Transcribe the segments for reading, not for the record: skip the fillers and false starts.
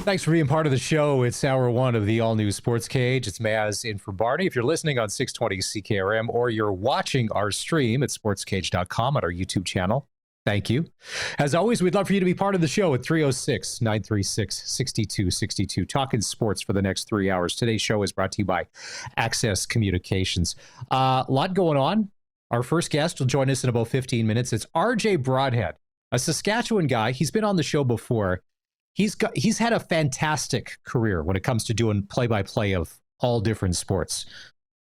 Thanks for being part of the show. It's hour one of the all-new Sports Cage. It's Maz in for Barney. If you're listening on 620 CKRM or you're watching our stream at sportscage.com on our YouTube channel, thank you. As always, we'd love for you to be part of the show at 306-936-6262. Talking sports for the next 3 hours. Today's show is brought to you by Access Communications. A lot going on. Our first guest will join us in about 15 minutes. It's RJ Broadhead, a Saskatchewan guy. He's been on the show before. He's had a fantastic career when it comes to doing play-by-play of all different sports,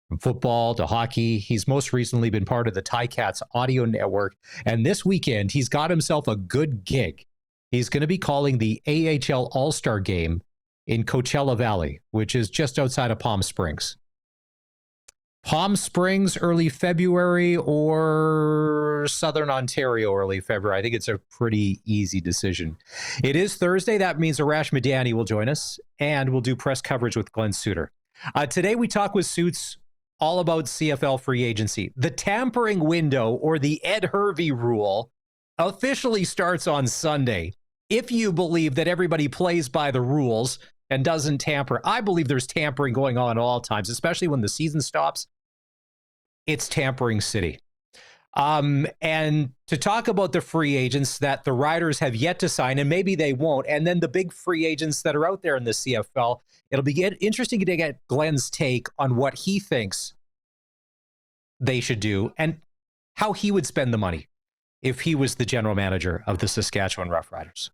from football to hockey. He's most recently been part of the Ticats audio network. And this weekend, he's got himself a good gig. He's going to be calling the AHL All-Star game in Coachella Valley, which is just outside of Palm Springs. Palm Springs, early February, or Southern Ontario, early February. I think it's a pretty easy decision. It is Thursday. That means Arash Madani will join us, and we'll do press coverage with Glen Suitor. Today, we talk with Suits all about CFL free agency. The tampering window, or the Ed Hervey rule, officially starts on Sunday. If you believe that everybody plays by the rules and doesn't tamper, I believe there's tampering going on at all times, especially when the season stops. It's tampering city. And to talk about the free agents that the Riders have yet to sign, and maybe they won't, and then the big free agents that are out there in the CFL, it'll be interesting to get Glen's take on what he thinks they should do and how he would spend the money if he was the general manager of the Saskatchewan Roughriders.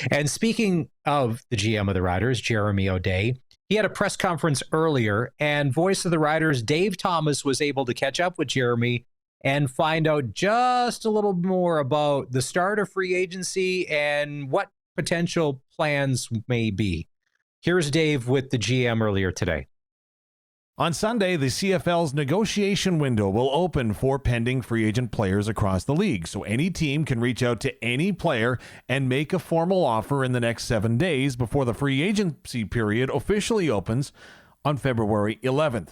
And speaking of the GM of the Riders, Jeremy O'Day, he had a press conference earlier, and voice of the Riders, Dave Thomas, was able to catch up with Jeremy and find out just a little more about the start of free agency and what potential plans may be. Here's Dave with the GM earlier today. On Sunday, the CFL's negotiation window will open for pending free agent players across the league, so any team can reach out to any player and make a formal offer in the next 7 days before the free agency period officially opens on February 11th.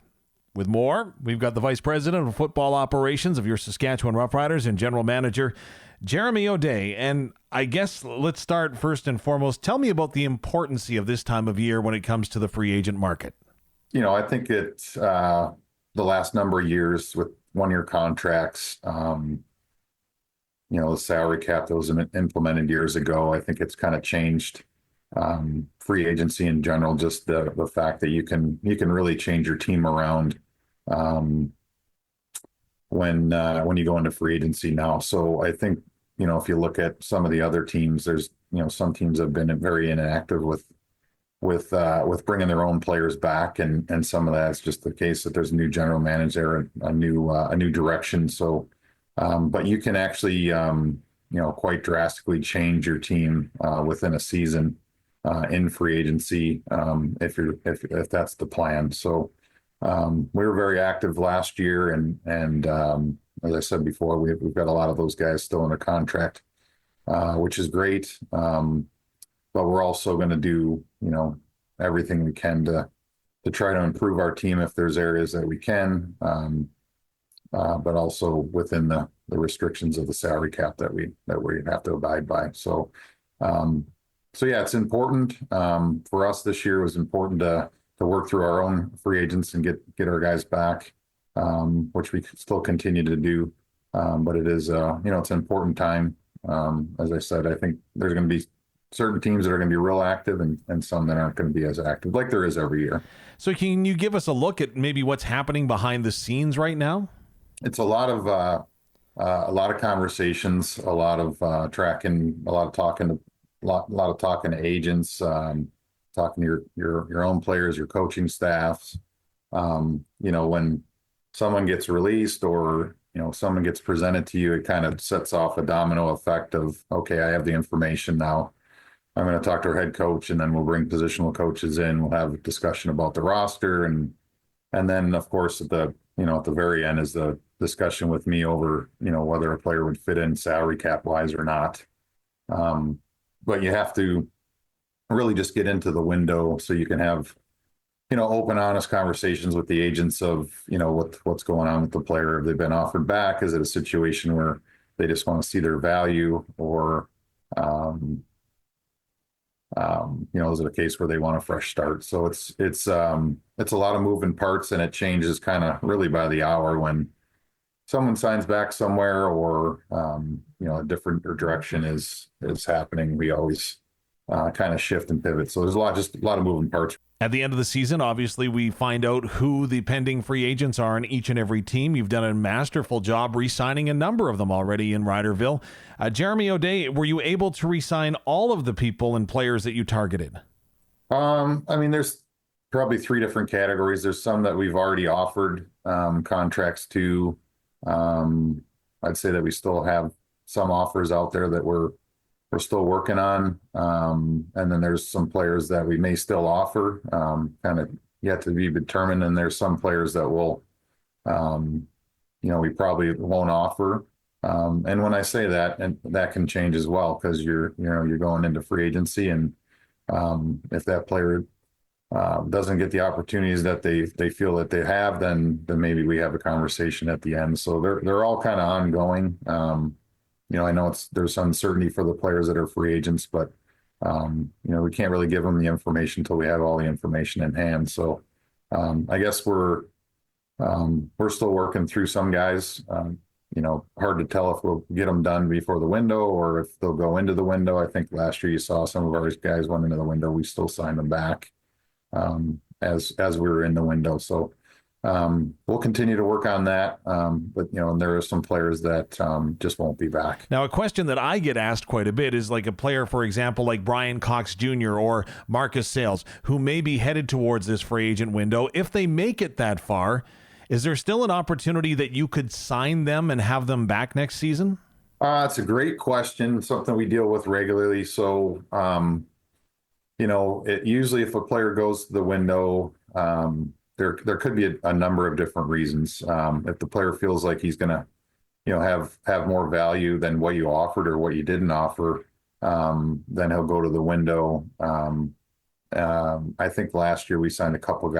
With more, we've got the Vice President of Football Operations of your Saskatchewan Roughriders and General Manager, Jeremy O'Day. And I guess let's start first and foremost. Tell me about the importance of this time of year when it comes to the free agent market. You know, I think it's the last number of years with one-year contracts, the salary cap that was implemented years ago, I think it's kind of changed free agency in general, just the fact that you can really change your team around when you go into free agency now. So I think, if you look at some of the other teams, there's, some teams have been very inactive with bringing their own players back, and some of that's just the case that there's a new general manager, a new direction. So, but you can actually, quite drastically change your team within a season in free agency if that's the plan. So, we were very active last year, and as I said before, we've got a lot of those guys still under contract, which is great. But we're also going to do, everything we can to try to improve our team if there's areas that we can, but also within the restrictions of the salary cap that we have to abide by. So yeah, it's important for us this year. It was important to work through our own free agents and get our guys back, which we still continue to do. But it is, it's an important time. As I said, I think there's going to be certain teams that are going to be real active and some that aren't going to be as active, like there is every year. So can you give us a look at maybe what's happening behind the scenes right now? It's a lot of conversations, a lot of tracking, a lot of talking to agents, talking to your own players, your coaching staffs. When someone gets released or someone gets presented to you, it kind of sets off a domino effect of, okay, I have the information now. I'm going to talk to our head coach, and then we'll bring positional coaches in. We'll have a discussion about the roster, and then of course at the very end is the discussion with me over whether a player would fit in salary cap wise or not. But you have to really just get into the window so you can have open, honest conversations with the agents of what's going on with the player. Have they been offered back? Is it a situation where they just want to see their value, or is it a case where they want a fresh start? So it's a lot of moving parts, and it changes kind of really by the hour when someone signs back somewhere, or a different direction is happening. We always kind of shift and pivot. So there's a lot of moving parts. At the end of the season, obviously, we find out who the pending free agents are in each and every team. You've done a masterful job re-signing a number of them already in Riderville. Jeremy O'Day, were you able to re-sign all of the people and players that you targeted? There's probably 3 different categories. There's some that we've already offered contracts to. I'd say that we still have some offers out there that we're still working on. And then there's some players that we may still offer, kind of yet to be determined. And there's some players that will, we probably won't offer. And when I say that, and that can change as well, because you're going into free agency, and if that player doesn't get the opportunities that they feel that they have, then maybe we have a conversation at the end. So they're all kind of ongoing. I know there's uncertainty for the players that are free agents, but we can't really give them the information until we have all the information in hand. So I guess we're still working through some guys. Hard to tell if we'll get them done before the window or if they'll go into the window. I think last year you saw some of our guys went into the window. We still signed them back as we were in the window. So we'll continue to work on that. But there are some players that just won't be back. Now, a question that I get asked quite a bit is like a player, for example, like Brian Cox Jr. or Marcus Sales, who may be headed towards this free agent window. If they make it that far, is there still an opportunity that you could sign them and have them back next season? It's a great question, something we deal with regularly. So, usually if a player goes to the window, there could be a number of different reasons. If the player feels like he's going to, have more value than what you offered or what you didn't offer, then he'll go to the window. I think last year we signed a couple of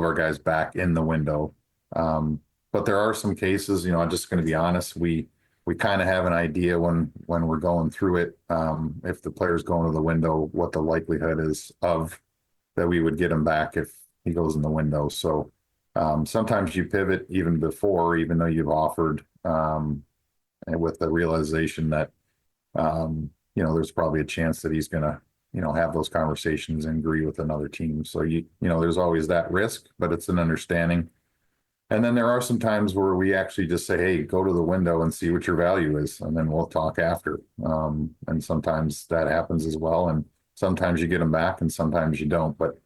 our guys back in the window. But there are some cases, I'm just going to be honest, we kind of have an idea when we're going through it, if the player's going to the window, what the likelihood is of that we would get him back if he goes in the window. So sometimes you pivot even before, even though you've offered, and with the realization that, there's probably a chance that he's going to, have those conversations and agree with another team. So, there's always that risk, but it's an understanding. And then there are some times where we actually just say, hey, go to the window and see what your value is, and then we'll talk after. And sometimes that happens as well. And sometimes you get them back and sometimes you don't. But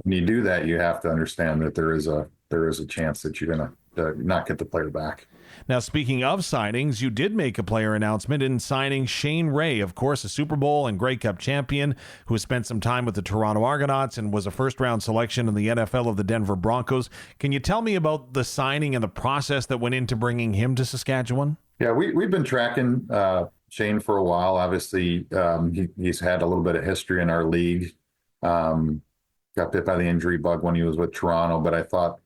when you do that, you have to understand that there is a chance that you're going to not get the player back. Now, speaking of signings, you did make a player announcement in signing Shane Ray, of course, a Super Bowl and Grey Cup champion who has spent some time with the Toronto Argonauts and was a first-round selection in the NFL of the Denver Broncos. Can you tell me about the signing and the process that went into bringing him to Saskatchewan? Yeah, we've been tracking Shane for a while. Obviously, he's had a little bit of history in our league. Got bit by the injury bug when he was with Toronto, but I thought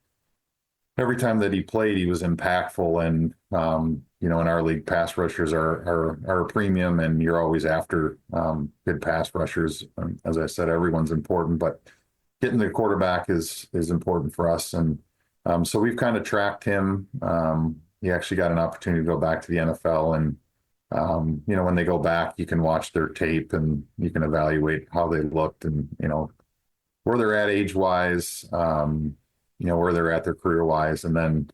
every time that he played, he was impactful. And, in our league, pass rushers are a premium, and you're always after good pass rushers. As I said, everyone's important, but getting the quarterback is important for us. And so we've kind of tracked him. He actually got an opportunity to go back to the NFL. And, when they go back, you can watch their tape and you can evaluate how they looked and, where they're at age-wise, where they're at their career-wise. And then,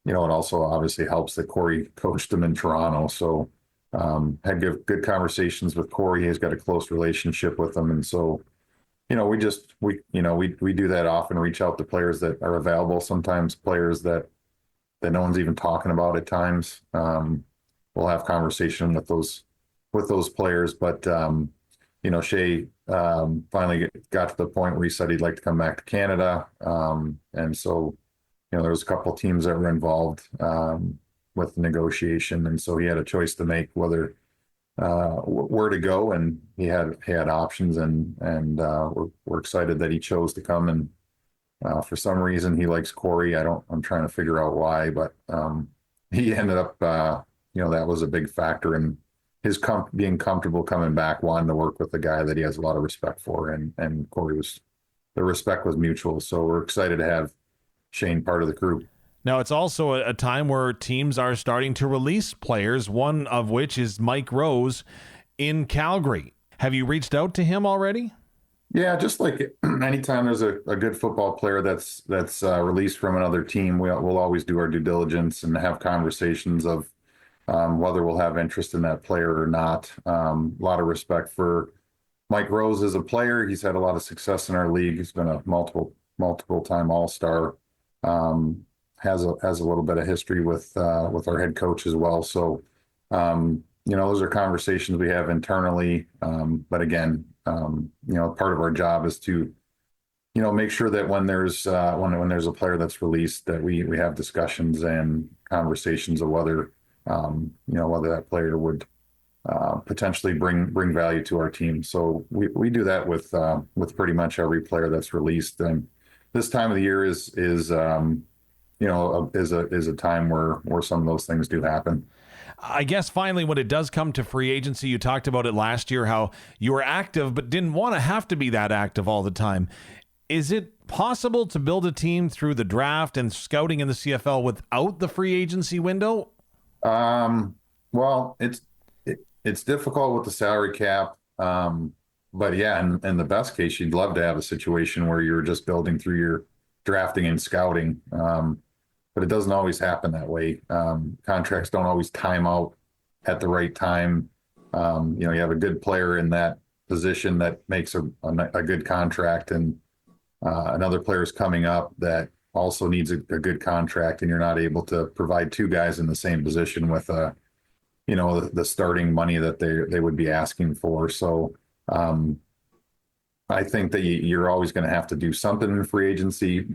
it also obviously helps that Corey coached them in Toronto. So had good conversations with Corey. He's got a close relationship with them. And so, we do that often, reach out to players that are available, sometimes players that no one's even talking about at times. We'll have conversation with those players. But, Shea finally got to the point where he said he'd like to come back to Canada. And so, there was a couple of teams that were involved with the negotiation. And so he had a choice to make where to go. And he had options, and we're excited that he chose to come. And for some reason, he likes Corey. I'm trying to figure out why, but he ended up, that was a big factor in being comfortable coming back, wanting to work with the guy that he has a lot of respect for, and Corey the respect was mutual. So we're excited to have Shane part of the crew. Now, it's also a time where teams are starting to release players, one of which is Mike Rose in Calgary. Have you reached out to him already? Yeah, just like anytime there's a good football player that's released from another team, we'll always do our due diligence and have conversations of whether we'll have interest in that player or not. A lot of respect for Mike Rose as a player. He's had a lot of success in our league. He's been a multiple time All-Star. Has a little bit of history with our head coach as well. So those are conversations we have internally. But again, part of our job is to make sure that when there's a player that's released, that we have discussions and conversations of whether that player would potentially bring value to our team. So we do that with pretty much every player that's released. And this time of the year is a time where some of those things do happen. I guess finally, when it does come to free agency, you talked about it last year, how you were active but didn't want to have to be that active all the time. Is it possible to build a team through the draft and scouting in the CFL without the free agency window? Well, it's difficult with the salary cap. But yeah, in the best case, you'd love to have a situation where you're just building through your drafting and scouting. But it doesn't always happen that way. Contracts don't always time out at the right time. You have a good player in that position that makes a good contract, and another player's coming up that also needs a good contract, and you're not able to provide two guys in the same position with the starting money that they would be asking for. So I think that you're always going to have to do something in free agency.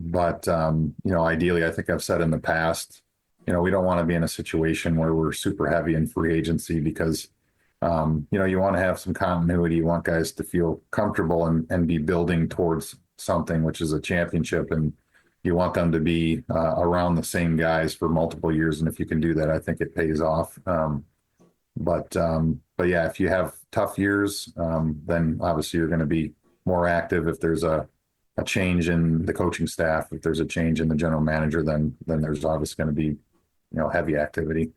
But ideally, I think I've said in the past, we don't want to be in a situation where we're super heavy in free agency because, you want to have some continuity. You want guys to feel comfortable and be building towards something, which is a championship. And you want them to be around the same guys for multiple years. And if you can do that, I think it pays off. But yeah, if you have tough years, then obviously you're going to be more active. If there's a change in the coaching staff, if there's a change in the general manager, then there's obviously going to be, heavy activity.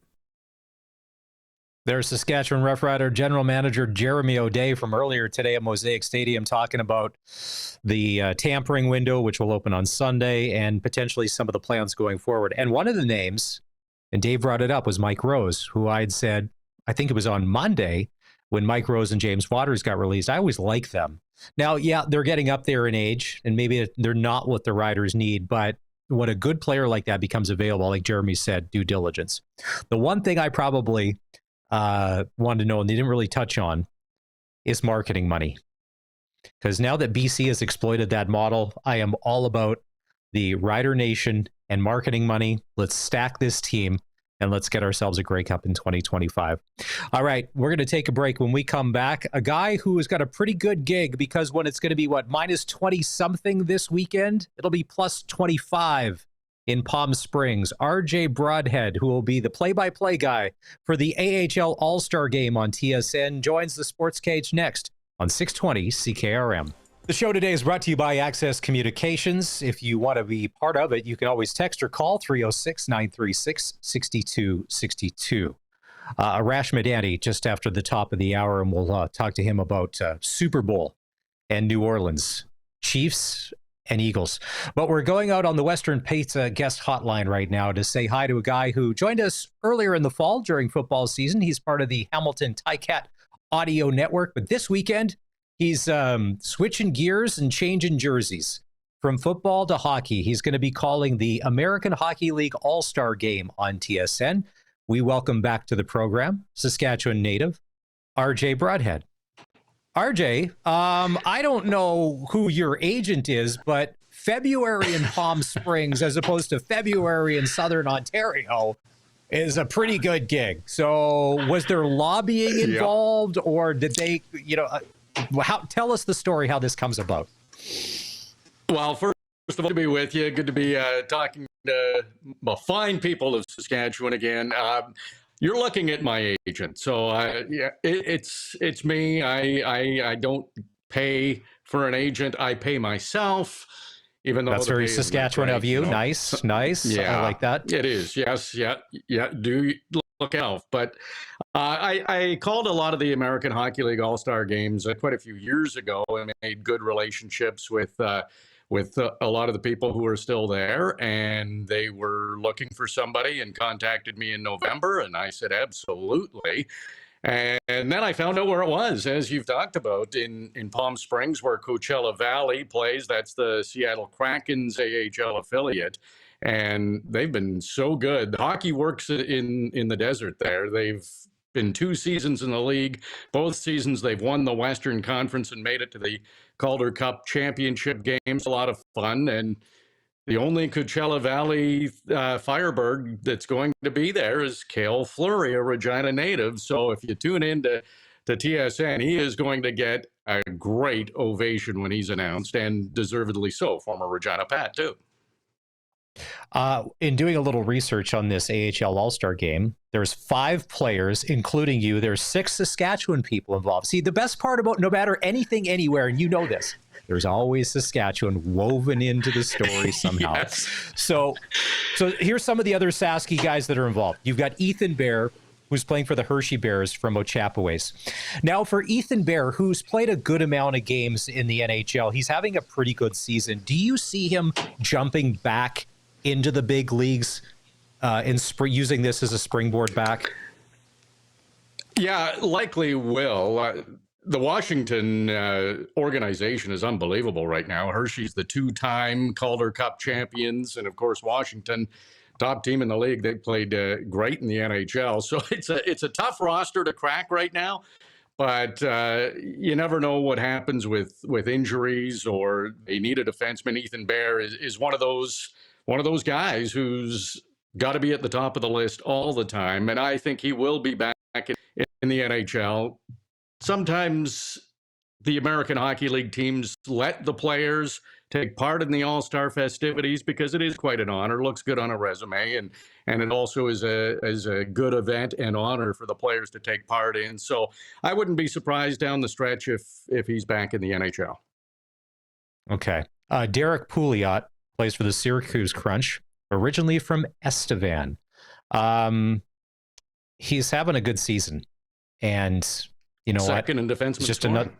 There's Saskatchewan Roughrider general manager Jeremy O'Day from earlier today at Mosaic Stadium talking about the tampering window, which will open on Sunday, and potentially some of the plans going forward. And one of the names, and Dave brought it up, was Mike Rose, who I'd said, I think it was on Monday, when Mike Rose and James Waters got released. I always like them. Now, yeah, they're getting up there in age, and maybe they're not what the Riders need, but when a good player like that becomes available, like Jeremy said, due diligence. The one thing I probably wanted to know, and they didn't really touch on, is marketing money. Because now that BC has exploited that model, I am all about the Rider Nation and marketing money. Let's stack this team and let's get ourselves a Grey Cup in 2025. All right, we're going to take a break. When we come back, a guy who has got a pretty good gig, because when it's going to be, minus 20-something this weekend, it'll be plus 25 in Palm Springs. RJ Broadhead, who will be the play-by-play guy for the AHL All-Star game on TSN, joins the Sports Cage next on 620 CKRM. The show today is brought to you by Access Communications. If you want to be part of it, you can always text or call 306-936-6262. Arash Madani just after the top of the hour, and we'll talk to him about Super Bowl and New Orleans, Chiefs and Eagles. But we're going out on the Western Pizza guest hotline right now to say hi to a guy who joined us earlier in the fall during football season. He's part of the Hamilton Ticat Audio Network, but this weekend, he's switching gears and changing jerseys from football to hockey. He's going to be calling the American Hockey League All-Star game on TSN. We welcome back to the program, Saskatchewan native, RJ Broadhead. RJ, I don't know who your agent is, but February in Palm Springs as opposed to February in Southern Ontario is a pretty good gig. So was there lobbying involved, or did they, tell us the story, how this comes about. Well, first of all, good to be with you. Good to be talking to fine people of Saskatchewan again. you're looking at my agent. So yeah, it's me. I don't pay for an agent. I pay myself. Even though That's the very pay isn't Saskatchewan that of great, you. Nice. Yeah, I like that. it is. Yes, yeah. Do look out. But I called a lot of the American Hockey League All-Star games quite a few years ago and made good relationships with a lot of the people who are still there, and they were looking for somebody and contacted me in November, and I said absolutely. And then I found out where it was, as you've talked about, in Palm Springs, where Coachella Valley plays. That's the Seattle Kraken's AHL affiliate. And they've been so good. Hockey works in the desert there. They've been 2 seasons in the league. Both seasons they've won the Western Conference and made it to the Calder Cup championship games. A lot of fun. And the only Coachella Valley Firebird that's going to be there is Cale Fleury, a Regina native. So if you tune in to TSN, he is going to get a great ovation when he's announced, and deservedly so. Former Regina Pat, too. In doing a little research on this AHL All-Star game, there's 5 players, including you. There's 6 Saskatchewan people involved. See, the best part about no matter anything, anywhere, and you know this, there's always Saskatchewan woven into the story somehow. Yes. So here's some of the other Sasky guys that are involved. You've got Ethan Bear, who's playing for the Hershey Bears from Ochapowace. Now, for Ethan Bear, who's played a good amount of games in the NHL, he's having a pretty good season. Do you see him jumping back into the big leagues and using this as a springboard back? Yeah, likely will. The Washington organization is unbelievable right now. Hershey's the 2-time Calder Cup champions, and of course Washington, top team in the league. They played great in the NHL, so it's a tough roster to crack right now. But you never know what happens with injuries, or they need a defenseman. Ethan Bear is one of those guys who's got to be at the top of the list all the time, and I think he will be back in the NHL. Sometimes the American Hockey League teams let the players take part in the All-Star festivities because it is quite an honor, looks good on a resume, and it also is a good event and honor for the players to take part in. So I wouldn't be surprised down the stretch if he's back in the NHL. Okay. Derek Pouliot plays for the Syracuse Crunch, originally from Estevan. He's having a good season, and you know Second what? in defenseman Just scoring. another.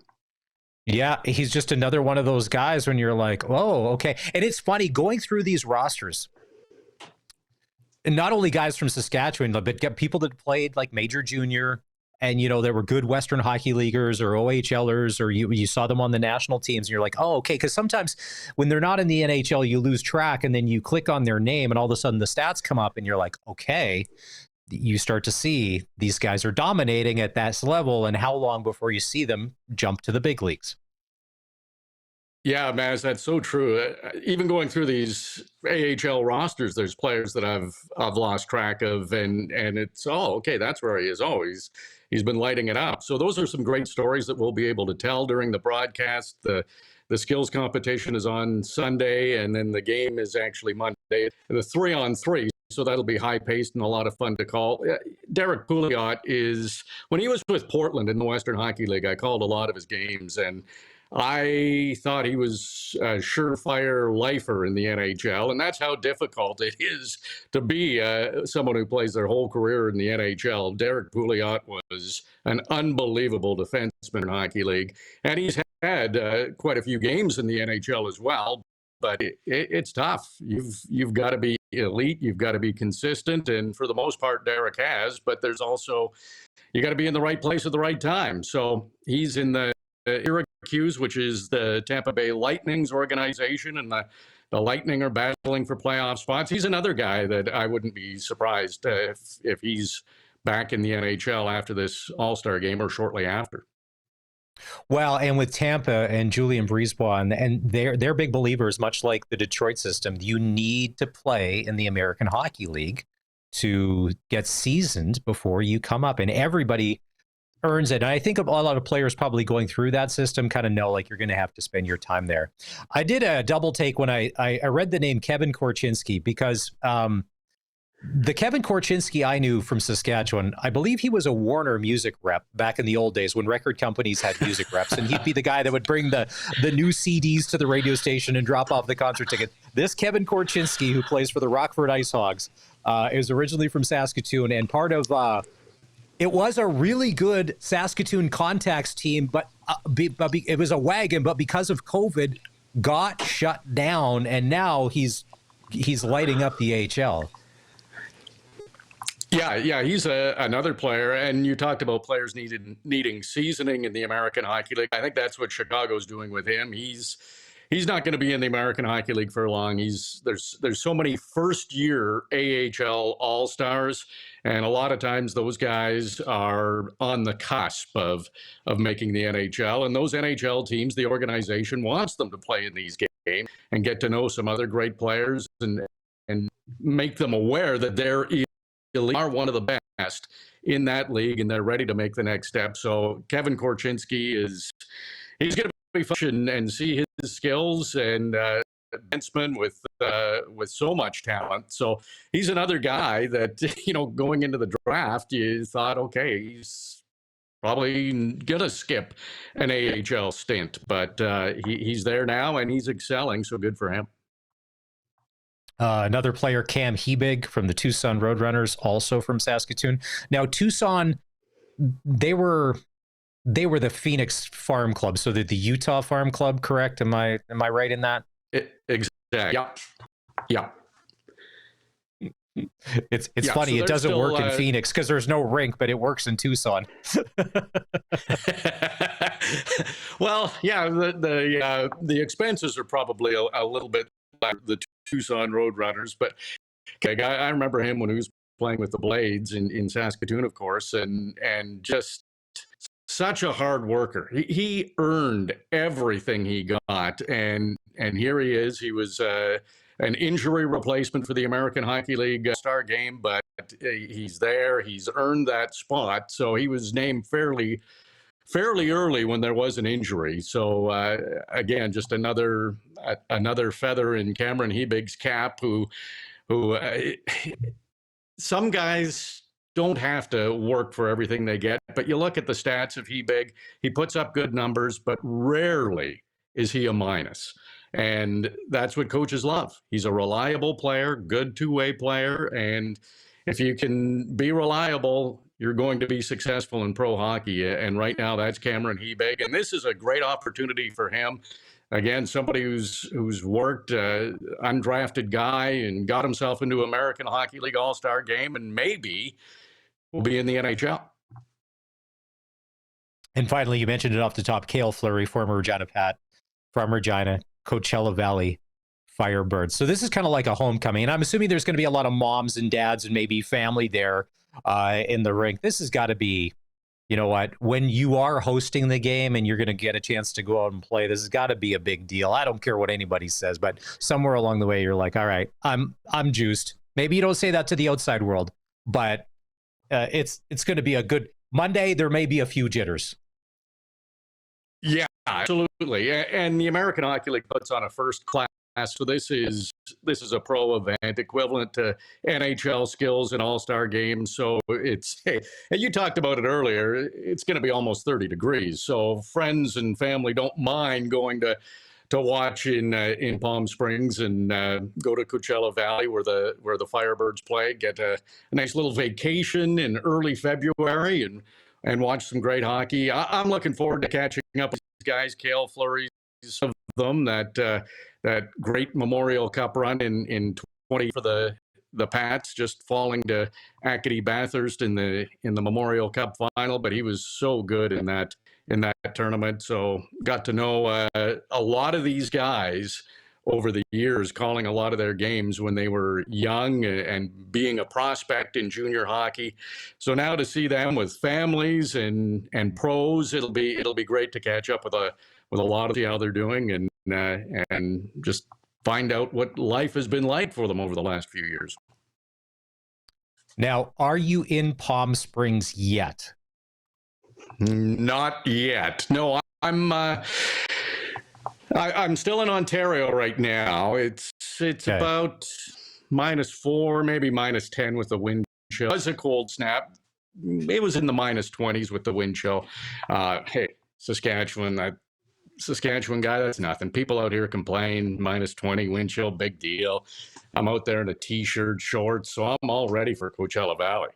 Yeah, he's just another one of those guys when you're like, oh, okay. And it's funny going through these rosters, and not only guys from Saskatchewan, but get people that played like Major Junior, and you know there were good Western Hockey Leaguers or OHLers, or you saw them on the national teams, and you're like, oh, okay. Because sometimes when they're not in the NHL, you lose track, and then you click on their name, and all of a sudden the stats come up, and you're like, okay. You start to see these guys are dominating at that level, and how long before you see them jump to the big leagues? Yeah, Maz, that's so true. Even going through these AHL rosters, there's players that I've lost track of, and it's okay, that's where he is. He's been lighting it up. So those are some great stories that we'll be able to tell during the broadcast. The skills competition is on Sunday, and then the game is actually Monday. The 3-on-3. So that'll be high-paced and a lot of fun to call. Derek Pouliot is, when he was with Portland in the Western Hockey League, I called a lot of his games, and I thought he was a surefire lifer in the NHL, and that's how difficult it is to be someone who plays their whole career in the NHL. Derek Pouliot was an unbelievable defenseman in Hockey League, and he's had quite a few games in the NHL as well. But it's tough. You've got to be elite. You've got to be consistent. And for the most part, Derek has. But there's also, you got to be in the right place at the right time. So he's in the Syracuse, which is the Tampa Bay Lightning's organization. And the Lightning are battling for playoff spots. He's another guy that I wouldn't be surprised if he's back in the NHL after this All-Star game or shortly after. Well, and with Tampa and Julien Brisebois, and they're big believers, much like the Detroit system, you need to play in the American Hockey League to get seasoned before you come up. And everybody earns it. And I think a lot of players probably going through that system kind of know like you're going to have to spend your time there. I did a double take when I read the name Kevin Korchinski because The Kevin Korchinski I knew from Saskatchewan, I believe he was a Warner music rep back in the old days when record companies had music reps, and he'd be the guy that would bring the new CDs to the radio station and drop off the concert ticket. This Kevin Korchinski, who plays for the Rockford Ice Hogs, is originally from Saskatoon, and part of it was a really good Saskatoon Contacts team, but it was a wagon, but because of COVID, got shut down, and now he's lighting up the AHL. Yeah, he's another player, and you talked about players needing seasoning in the American Hockey League. I think that's what Chicago's doing with him. He's not going to be in the American Hockey League for long. There's so many first-year AHL All-Stars, and a lot of times those guys are on the cusp of making the NHL, and those NHL teams, the organization wants them to play in these games and get to know some other great players and make them aware that they're are one of the best in that league, and they're ready to make the next step. So Kevin Korchinski he's going to be fun and see his skills and defenseman with so much talent. So he's another guy that, going into the draft, you thought, okay, he's probably gonna skip an AHL stint, but he's there now and he's excelling. So good for him. Another player, Cam Hebig from the Tucson Roadrunners, also from Saskatoon. Now, Tucson, they were the Phoenix Farm Club, so they're the Utah Farm Club, correct? Am I right in that? Exactly. Yeah. It's funny. So it doesn't work in Phoenix because there's no rink, but it works in Tucson. Well, yeah, the expenses are probably a little bit like the Tucson Roadrunners, but okay, I remember him when he was playing with the Blades in Saskatoon, of course, and just such a hard worker. He earned everything he got, and here he is. He was an injury replacement for the American Hockey League All-Star game, but he's there. He's earned that spot, so he was named fairly early when there was an injury. So again, just another feather in Cameron Hebig's cap. Who some guys don't have to work for everything they get, but you look at the stats of Hebig, he puts up good numbers, but rarely is he a minus. And that's what coaches love. He's a reliable player, good two-way player, and if you can be reliable, you're going to be successful in pro hockey. And right now, that's Cameron Hebig, and this is a great opportunity for him. Again, somebody who's worked, undrafted guy, and got himself into American Hockey League All-Star game, and maybe will be in the NHL. And finally, you mentioned it off the top, Cale Fleury, former Regina Pat from Regina, Coachella Valley Firebirds. So this is kind of like a homecoming, and I'm assuming there's going to be a lot of moms and dads and maybe family there in the rink. This has got to be, you know what, when you are hosting the game and you're going to get a chance to go out and play, this has got to be a big deal. I don't care what anybody says, but somewhere along the way, you're like, all right, I'm juiced. Maybe you don't say that to the outside world, but it's going to be a good Monday. There may be a few jitters. Yeah, absolutely. And the American Hockey League puts on a first class. So this is a pro event equivalent to NHL skills and all-star games. So it's, and you talked about it earlier, it's going to be almost 30 degrees. So friends and family don't mind going to watch in Palm Springs and go to Coachella Valley where the Firebirds play, get a nice little vacation in early February and watch some great hockey. I'm looking forward to catching up with these guys. Cale Fleury, some of them, that great Memorial Cup run in 20 for the Pats, just falling to Acadie Bathurst in the Memorial Cup final, but he was so good in that tournament. So got to know a lot of these guys over the years, calling a lot of their games when they were young and being a prospect in junior hockey. So now to see them with families and pros, it'll be great to catch up with a lot of how they're doing and just find out what life has been like for them over the last few years. Now, are you in Palm Springs yet? Not yet. No, I'm still in Ontario right now. It's okay. About -4, maybe -10 with the wind chill. It was a cold snap. It was in the -20s with the wind chill. Hey, Saskatchewan guy, that's nothing. People out here complain, -20 wind chill, big deal. I'm out there in a t-shirt, shorts, so I'm all ready for Coachella Valley.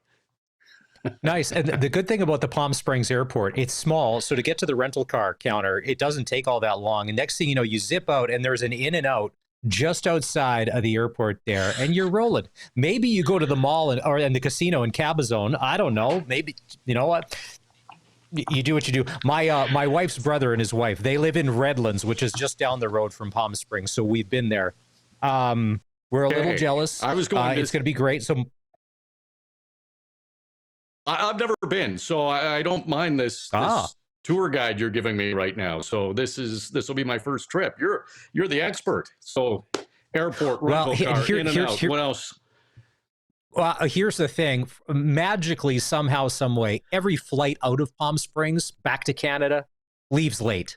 Nice. And the good thing about the Palm Springs airport, it's small. So to get to the rental car counter, it doesn't take all that long. And next thing you know, you zip out and there's an in and out just outside of the airport there, and you're rolling. Maybe you go to the mall or in the casino in Cabazon. I don't know. Maybe, you know what? You do what you do. My wife's brother and his wife, they live in Redlands, which is just down the road from Palm Springs. So we've been there. We're a little jealous. I was going. It's going to be great. So I've never been, so I don't mind this tour guide you're giving me right now. So this will be my first trip. You're the expert. So airport rental car in and out. What else? Well, here's the thing. Magically, somehow, some way, every flight out of Palm Springs back to Canada leaves late.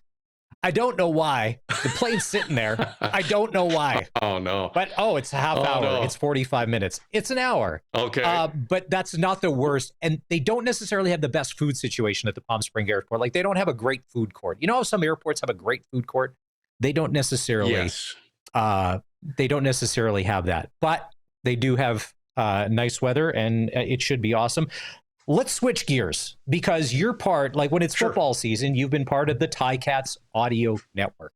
I don't know why. The plane's sitting there. I don't know why. Oh, no. But, it's a half hour. No. It's 45 minutes. It's an hour. Okay. But that's not the worst. And they don't necessarily have the best food situation at the Palm Springs airport. Like, they don't have a great food court. You know how some airports have a great food court? They don't necessarily. Yes. They don't necessarily have that. But they do have nice weather, and it should be awesome. Let's switch gears, because you're part, like when it's football season, you've been part of the Ticats audio network.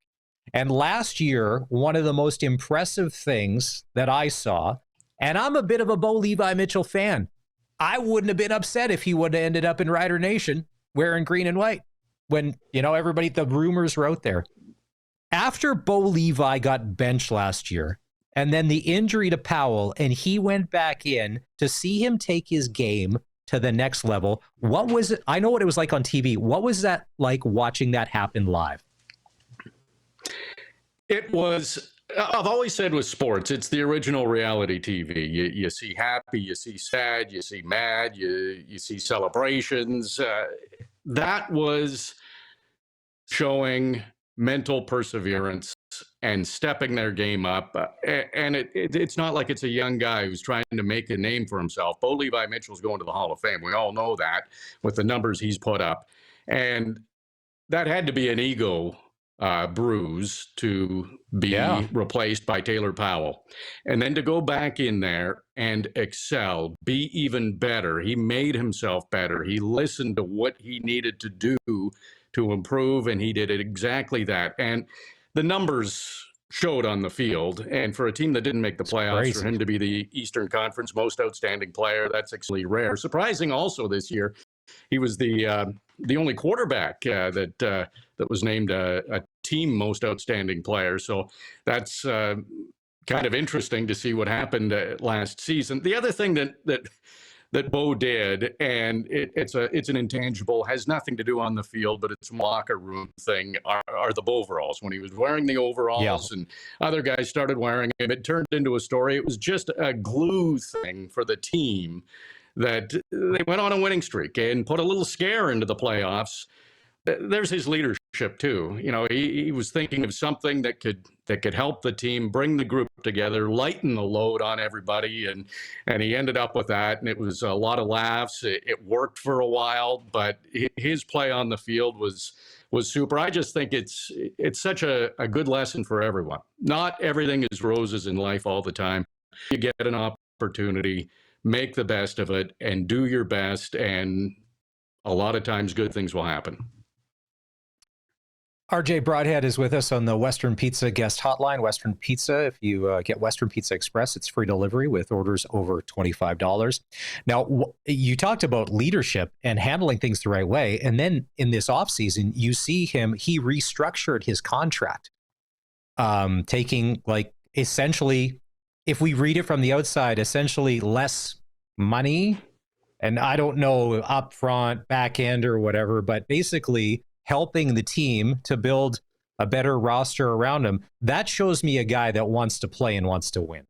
And last year, one of the most impressive things that I saw, and I'm a bit of a Bo Levi Mitchell fan. I wouldn't have been upset if he would have ended up in Rider Nation wearing green and white when, everybody, the rumors were out there. After Bo Levi got benched last year, and then the injury to Powell, and he went back in to see him take his game to the next level. What was it? I know what it was like on TV. What was that like watching that happen live? It was, I've always said with sports, it's the original reality TV. You see happy, you see sad, you see mad, you see celebrations. That was showing mental perseverance and stepping their game up. And it's not like it's a young guy who's trying to make a name for himself. Bo Levi Mitchell's going to the Hall of Fame. We all know that with the numbers he's put up. And that had to be an ego bruise to be replaced by Taylor Powell. And then to go back in there and excel, be even better. He made himself better. He listened to what he needed to do to improve, and he did exactly that. And the numbers showed on the field. And for a team that didn't make the playoffs, for him to be the Eastern Conference most outstanding player, that's actually rare. Surprising also this year, he was the only quarterback that was named a team most outstanding player. So that's kind of interesting to see what happened last season. The other thing that Bo did, and it's an intangible, has nothing to do on the field, but it's a locker room thing, are the overalls. When he was wearing the overalls and other guys started wearing them, it turned into a story. It was just a glue thing for the team that they went on a winning streak and put a little scare into the playoffs. There's his leadership too. He was thinking of something that could help the team, bring the group together, lighten the load on everybody, and he ended up with that. And it was a lot of laughs. It worked for a while, but his play on the field was super. I just think it's such a good lesson for everyone. Not everything is roses in life all the time. You get an opportunity, make the best of it, and do your best. And a lot of times good things will happen. RJ Broadhead is with us on the Western Pizza guest hotline. Western Pizza, if you get Western Pizza Express, it's free delivery with orders over $25. Now, you talked about leadership and handling things the right way. And then in this offseason, you see he restructured his contract, taking essentially, if we read it from the outside, essentially less money. And I don't know up front, back end or whatever, but basically helping the team to build a better roster around him. That shows me a guy that wants to play and wants to win.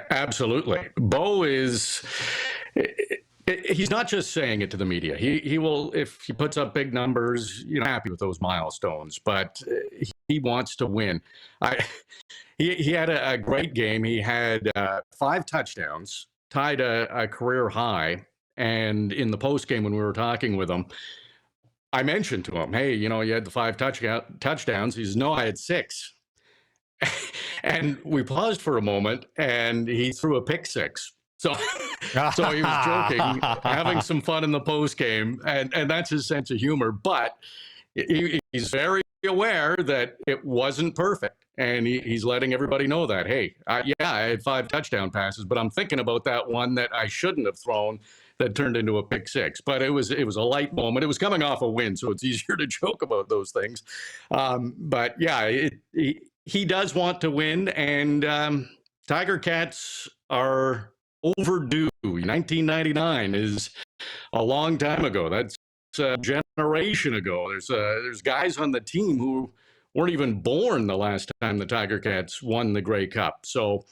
Absolutely. Bo is he's not just saying it to the media. He will, if he puts up big numbers, happy with those milestones, but he wants to win. He had a great game. He had 5 touchdowns, tied a career high. And in the post game, when we were talking with him, I mentioned to him, hey, you had the 5 touchdowns. He says, no, I had 6. And we paused for a moment, and he threw a pick 6. So he was joking, having some fun in the post game, and that's his sense of humor. But he's very aware that it wasn't perfect, and he's letting everybody know that, hey, I had 5 touchdown passes, but I'm thinking about that one that I shouldn't have thrown that turned into a pick 6. But it was a light moment. It was coming off a win, so it's easier to joke about those things. But yeah, he does want to win, and Tiger Cats are overdue. 1999 is a long time ago. That's a generation ago. There's guys on the team who weren't even born the last time the Tiger Cats won the Grey Cup. So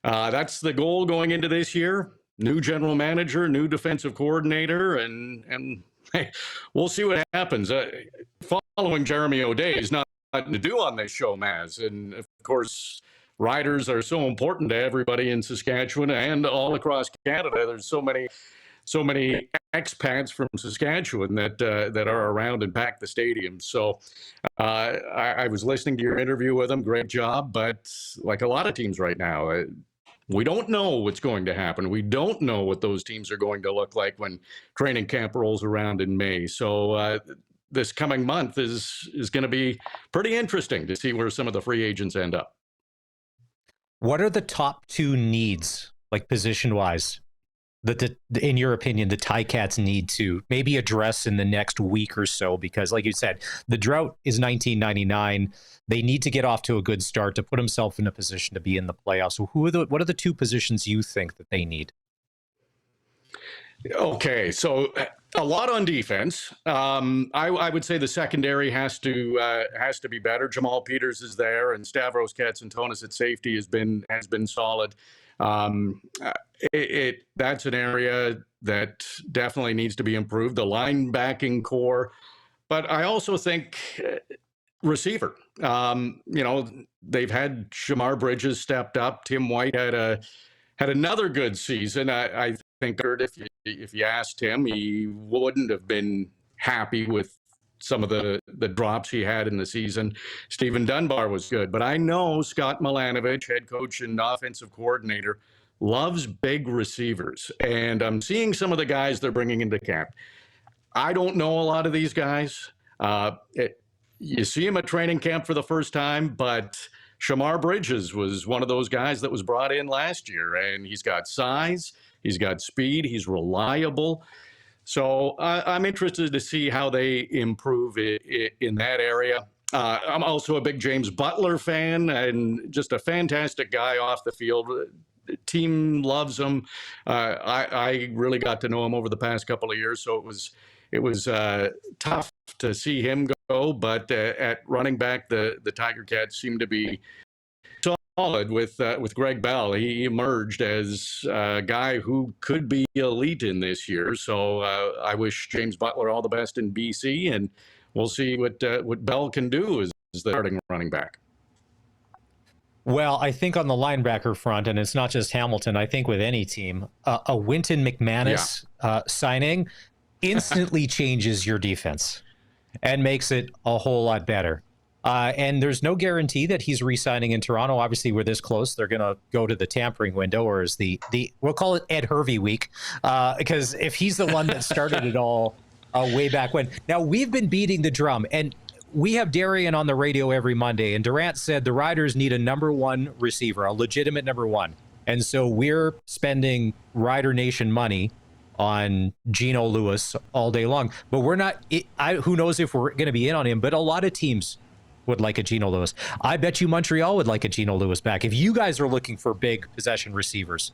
that's the goal going into this year. New general manager, new defensive coordinator, and hey, we'll see what happens. Following Jeremy O'Day is not nothing to do on this show, Maz. And of course, riders are so important to everybody in Saskatchewan and all across Canada. There's so many expats from Saskatchewan that are around and pack the stadium. So I was listening to your interview with him. Great job. But like a lot of teams right now, we don't know what's going to happen. We don't know what those teams are going to look like when training camp rolls around in May. So this coming month is going to be pretty interesting to see where some of the free agents end up. What are the top 2 needs, like position-wise, that in your opinion, the Ticats need to maybe address in the next week or so? Because like you said, the drought is 1999. They need to get off to a good start to put themselves in a position to be in the playoffs. So what are the 2 positions you think that they need? Okay, so a lot on defense. I would say the secondary has to be better. Jamal Peters is there, and Stavros Katsantonis at safety has been solid. That's an area that definitely needs to be improved. The linebacking core, but I also think receiver. They've had Shamar Bridges stepped up. Tim White had another good season. I think if you asked him, he wouldn't have been happy with some of the drops he had in the season. Stephen Dunbar was good, but I know Scott Milanovic, head coach and offensive coordinator, loves big receivers, and I'm seeing some of the guys they're bringing into camp. I don't know a lot of these guys. You see him at training camp for the first time, but Shamar Bridges was one of those guys that was brought in last year, and he's got size, he's got speed, he's reliable. So I'm interested to see how they improve in that area. I'm also a big James Butler fan and just a fantastic guy off the field. The team loves him. I really got to know him over the past couple of years, so it was tough to see him go. But at running back, the Tiger Cats seem to be solid with Greg Bell. He emerged as a guy who could be elite in this year. So I wish James Butler all the best in BC, and we'll see what Bell can do as the starting running back. Well, I think on the linebacker front, and it's not just Hamilton, I think with any team, a Winton McManus signing instantly changes your defense and makes it a whole lot better. And there's no guarantee that he's re-signing in Toronto. Obviously, we're this close. They're going to go to the tampering window, or is we'll call it Ed Hervey week, because if he's the one that started it all way back when. Now, we've been beating the drum, and we have Darian on the radio every Monday, and Durant said the Riders need a number 1 receiver, a legitimate number 1. And so we're spending Rider Nation money on Geno Lewis all day long. But we're not, who knows if we're going to be in on him, but a lot of teams would like a Geno Lewis. I bet you Montreal would like a Geno Lewis back. If you guys are looking for big possession receivers,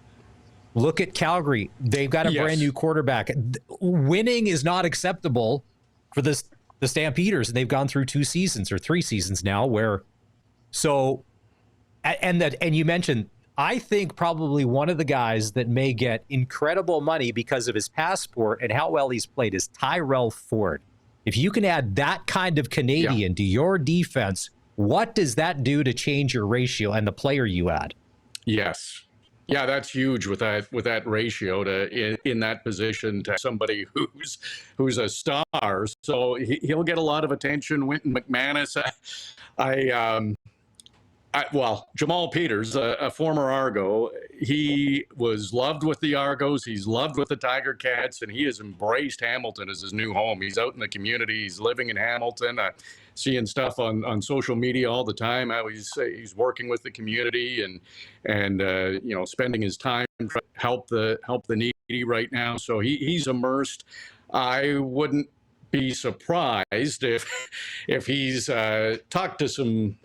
look at Calgary. They've got a brand new quarterback. Winning is not acceptable for the Stampeders, and they've gone through 2 seasons or 3 seasons now and you mentioned, I think probably one of the guys that may get incredible money because of his passport and how well he's played is Tyrell Ford. If you can add that kind of Canadian to your defense, what does that do to change your ratio and the player you add? Yes. Yeah, that's huge with that ratio to in that position to somebody who's a star. So he'll get a lot of attention. Wynton McManus, Jamal Peters, a former Argo, he was loved with the Argos. He's loved with the Tiger Cats, and he has embraced Hamilton as his new home. He's out in the community. He's living in Hamilton. Seeing stuff on social media all the time. How he's working with the community and spending his time to help the needy right now. So he's immersed. I wouldn't be surprised if he's talked to some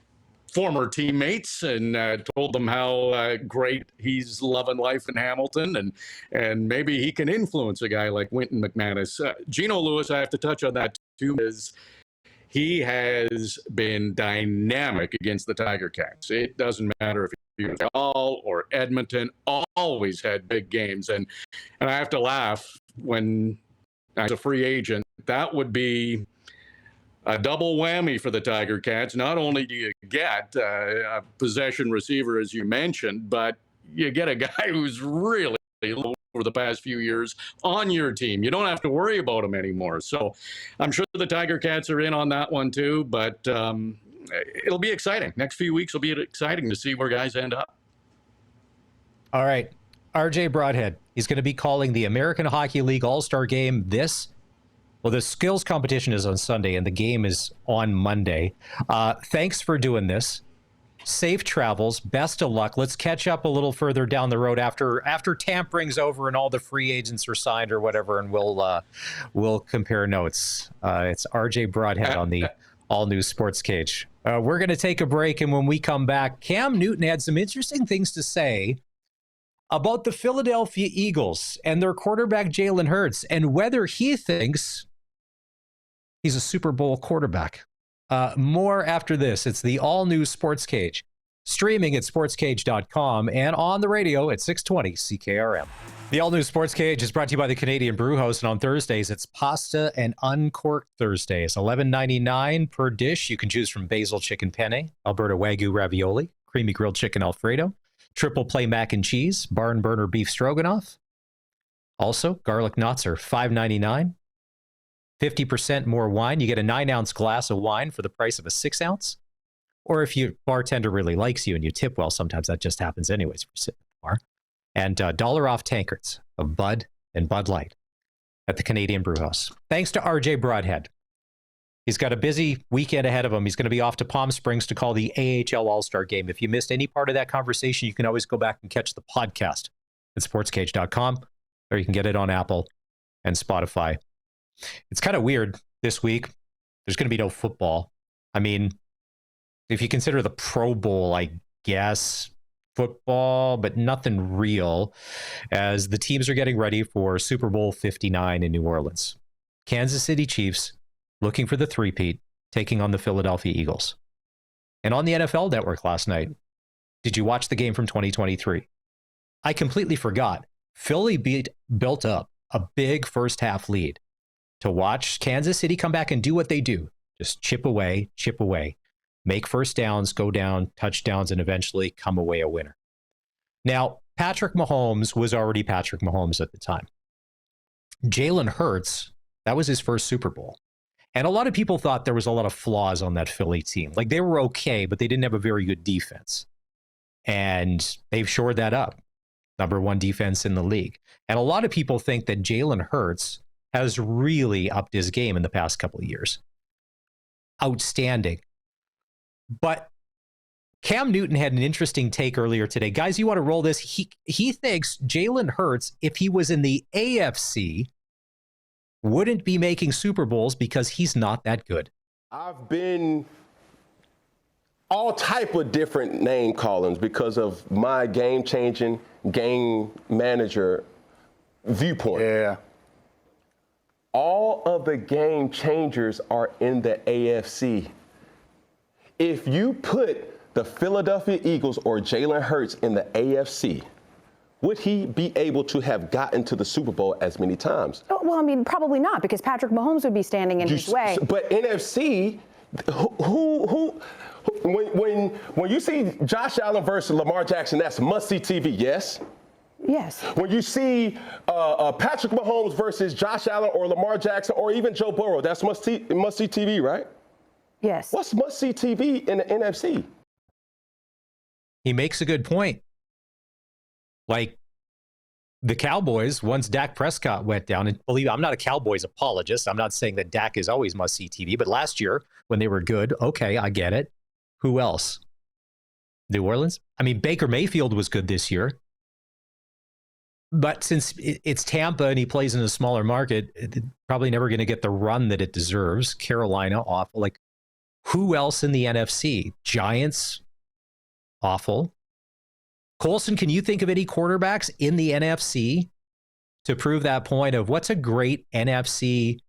former teammates and told them how great he's loving life in Hamilton, and maybe he can influence a guy like Wynton McManus. Gino Lewis, I have to touch on that too, is he has been dynamic against the Tiger Cats. It doesn't matter if he's All or Edmonton, always had big games. And I have to laugh when, as a free agent, that would be a double whammy for the Tiger Cats. Not only do you get a possession receiver, as you mentioned, but you get a guy who's really over the past few years on your team. You don't have to worry about him anymore. So I'm sure the Tiger Cats are in on that one too, but it'll be exciting. Next few weeks will be exciting to see where guys end up. All right. RJ Broadhead, he's going to be calling the American Hockey League All-Star game the skills competition is on Sunday and the game is on Monday. Thanks for doing this. Safe travels. Best of luck. Let's catch up a little further down the road after tampering's over and all the free agents are signed or whatever, and we'll compare notes. It's RJ Broadhead on the all-new SportsCage. We're going to take a break, and when we come back, Cam Newton had some interesting things to say about the Philadelphia Eagles and their quarterback Jalen Hurts and whether he thinks he's a Super Bowl quarterback. More after this. It's the all-new SportsCage, streaming at sportscage.com and on the radio at 620 CKRM. The all-new SportsCage is brought to you by the Canadian Brew House, and on Thursdays, it's Pasta and Uncorked Thursdays. $11.99 per dish. You can choose from basil chicken penne, Alberta Wagyu ravioli, creamy grilled chicken Alfredo, triple play mac and cheese, barn burner beef stroganoff. Also, garlic knots are $5.99. 50% more wine. You get a 9-ounce glass of wine for the price of a 6-ounce. Or if your bartender really likes you and you tip well, sometimes that just happens anyways if you're sitting at the bar. And $1 off tankards of Bud and Bud Light at the Canadian Brew House. Thanks to RJ Broadhead. He's got a busy weekend ahead of him. He's going to be off to Palm Springs to call the AHL All-Star game. If you missed any part of that conversation, you can always go back and catch the podcast at sportscage.com, or you can get it on Apple and Spotify. It's kind of weird this week. There's going to be no football. I mean, if you consider the Pro Bowl, I guess, football, but nothing real, as the teams are getting ready for Super Bowl 59 in New Orleans. Kansas City Chiefs looking for the three-peat, taking on the Philadelphia Eagles. And on the NFL Network last night, did you watch the game from 2023? I completely forgot. Philly built up a big first-half lead to watch Kansas City come back and do what they do. Just chip away, make first downs, go down, touchdowns, and eventually come away a winner. Now, Patrick Mahomes was already Patrick Mahomes at the time. Jalen Hurts, that was his first Super Bowl. And a lot of people thought there was a lot of flaws on that Philly team. Like, they were okay, but they didn't have a very good defense. And they've shored that up. Number one defense in the league. And a lot of people think that Jalen Hurts has really upped his game in the past couple of years. Outstanding. But Cam Newton had an interesting take earlier today. Guys, you want to roll this? He thinks Jalen Hurts, if he was in the AFC, wouldn't be making Super Bowls because he's not that good. I've been all type of different name callings because of my game-changing, game manager viewpoint. Yeah. All of the game changers are in the AFC. If you put the Philadelphia Eagles or Jalen Hurts in the AFC, would he be able to have gotten to the Super Bowl as many times? Well, I mean, probably not, because Patrick Mahomes would be standing in his way. But NFC, when you see Josh Allen versus Lamar Jackson, that's must-see TV, yes? Yes. When you see Patrick Mahomes versus Josh Allen or Lamar Jackson or even Joe Burrow, that's must-see TV, right? Yes. What's must-see TV in the NFC? He makes a good point. Like the Cowboys, once Dak Prescott went down, and believe me, I'm not a Cowboys apologist. I'm not saying that Dak is always must-see TV, but last year when they were good, okay, I get it. Who else? New Orleans? I mean, Baker Mayfield was good this year. But since it's Tampa and he plays in a smaller market, probably never going to get the run that it deserves. Carolina, awful. Like, who else in the NFC? Giants, awful. Colson, can you think of any quarterbacks in the NFC to prove that point of what's a great NFC?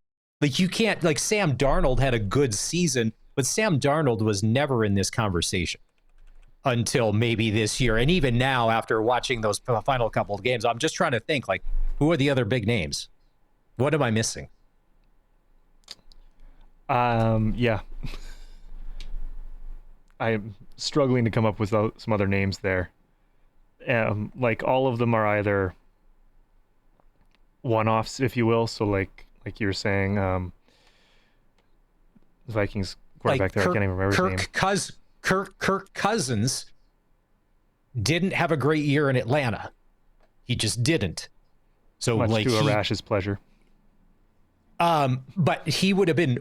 Like, you can't, like, Sam Darnold had a good season, but Sam Darnold was never in this conversation until maybe this year. And even now, after watching those final couple of games, I'm just trying to think, like, who are the other big names? What am I missing? Yeah. I'm struggling to come up with some other names there. Like, all of them are either one-offs, if you will. So like you were saying, the Vikings quarterback there, I can't even remember his name. Kirk Cousins didn't have a great year in Atlanta. He just didn't. So much like to Arash's pleasure. But he would have been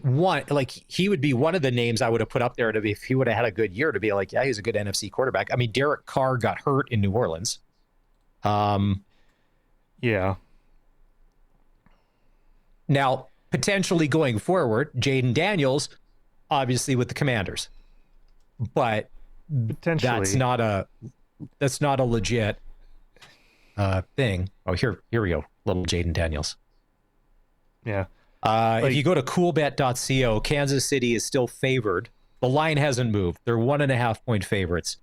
he would be one of the names I would have put up there to be, if he would have had a good year, to be like, yeah, he's a good NFC quarterback. I mean, Derek Carr got hurt in New Orleans. Yeah. Now, potentially going forward, Jaden Daniels, obviously with the Commanders, but potentially that's not a legit thing. Oh, here we go. Little Jaden Daniels. Yeah. If you go to coolbet.co, Kansas City is still favored. The line hasn't moved. They're 1.5 point favorites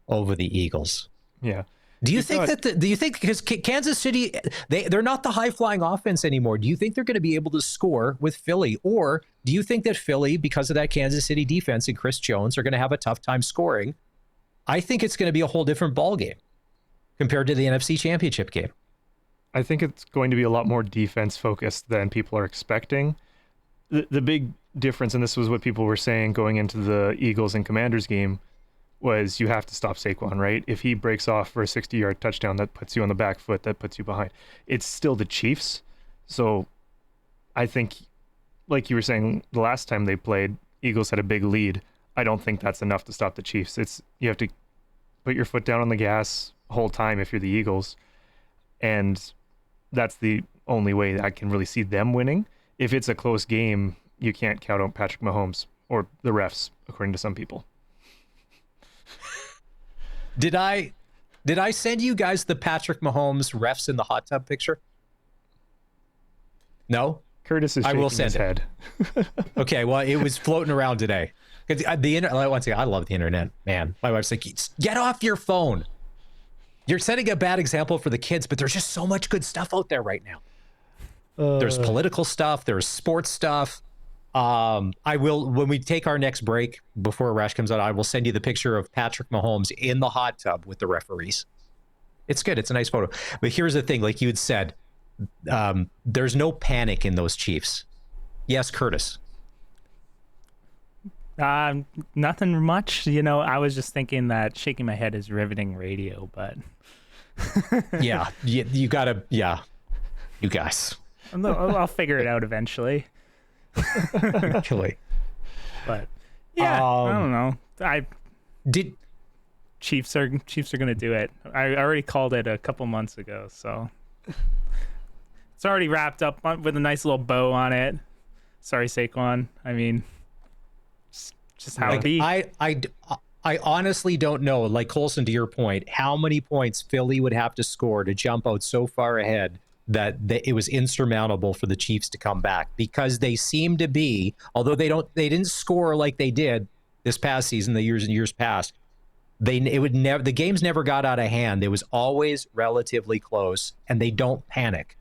over the Eagles. Yeah. Do you think because Kansas City, they're not the high flying offense anymore? Do you think they're going to be able to score with Philly, or do you think that Philly, because of that Kansas City defense and Chris Jones, are going to have a tough time scoring? I think it's going to be a whole different ball game compared to the NFC Championship game. I think it's going to be a lot more defense focused than people are expecting. The big difference, and this was what people were saying going into the Eagles and Commanders game, was you have to stop Saquon, right? If he breaks off for a 60-yard touchdown, that puts you on the back foot, that puts you behind. It's still the Chiefs. So I think, like you were saying, the last time they played, Eagles had a big lead. I don't think that's enough to stop the Chiefs. You have to put your foot down on the gas the whole time if you're the Eagles. And that's the only way I can really see them winning. If it's a close game, you can't count out Patrick Mahomes or the refs, according to some people. Did I send you guys the Patrick Mahomes refs in the hot tub picture? No? Curtis is shaking his head. Okay, well, it was floating around today. Once again, I love the internet, man. My wife's like, get off your phone. You're setting a bad example for the kids, but there's just so much good stuff out there right now. There's political stuff. There's sports stuff. I will, when we take our next break before Arash comes out, I will send you the picture of Patrick Mahomes in the hot tub with the referees. It's good. It's a nice photo. But here's the thing, like you had said, there's no panic in those Chiefs. Yes, Curtis. Nothing much. I was just thinking that shaking my head is riveting radio, but yeah, you gotta, you guys. I'll figure it out eventually. Actually, but yeah, I don't know. Chiefs are gonna do it. I already called it a couple months ago, so it's already wrapped up with a nice little bow on it. Sorry, Saquon. I mean, just how it be. I honestly don't know. Like Colson, to your point, how many points Philly would have to score to jump out so far ahead that it was insurmountable for the Chiefs to come back, because they seem to be, although they didn't score like they did this past season, the years and years past, The games never got out of hand. It was always relatively close, and they don't panic.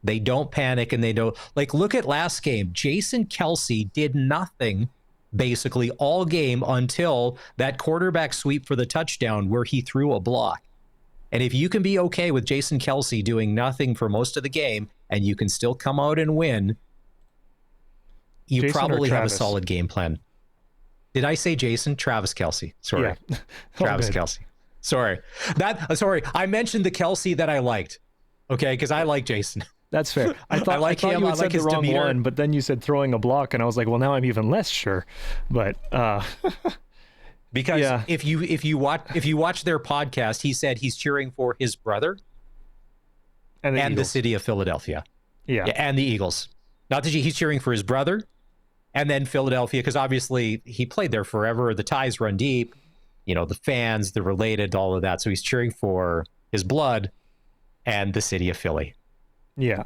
They don't panic, and they don't, like, look at last game. Jason Kelce did nothing basically all game until that quarterback sweep for the touchdown where he threw a block. And if you can be okay with Jason Kelce doing nothing for most of the game and you can still come out and win, you Jason probably have a Travis? solid game plan. Did I say Jason? Travis Kelce. Sorry. Yeah. Travis good. Kelce. Sorry. I mentioned the Kelce that I liked. Okay, because I like Jason. That's fair. I thought like you him. had I said like the his wrong demeanor. one, but then you said throwing a block, and I was like, well, now I'm even less sure. But Because Yeah. if you watch their podcast, he said he's cheering for his brother and and the Eagles. city of Philadelphia. Yeah. And the Eagles. Not that he's cheering for his brother and then Philadelphia, because obviously he played there forever. The ties run deep, the fans, they're related, all of that. So he's cheering for his blood and the city of Philly. Yeah.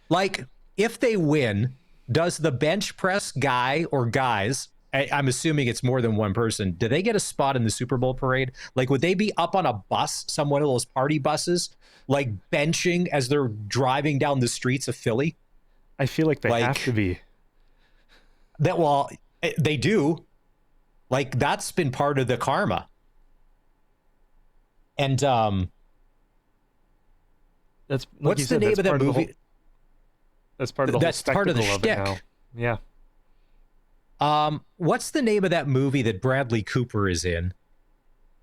Like, if they win, does the bench press guy or guys, I'm assuming it's more than one person, do they get a spot in the Super Bowl parade? Like, would they be up on a bus, one of those party buses, like benching as they're driving down the streets of Philly? I feel like they have to be. They do. Like, that's been part of the karma. And That's like what's you the said, name that's of that part movie? That's part of the That's whole part of the spectacle of it now. Yeah. What's the name of that movie that Bradley Cooper is in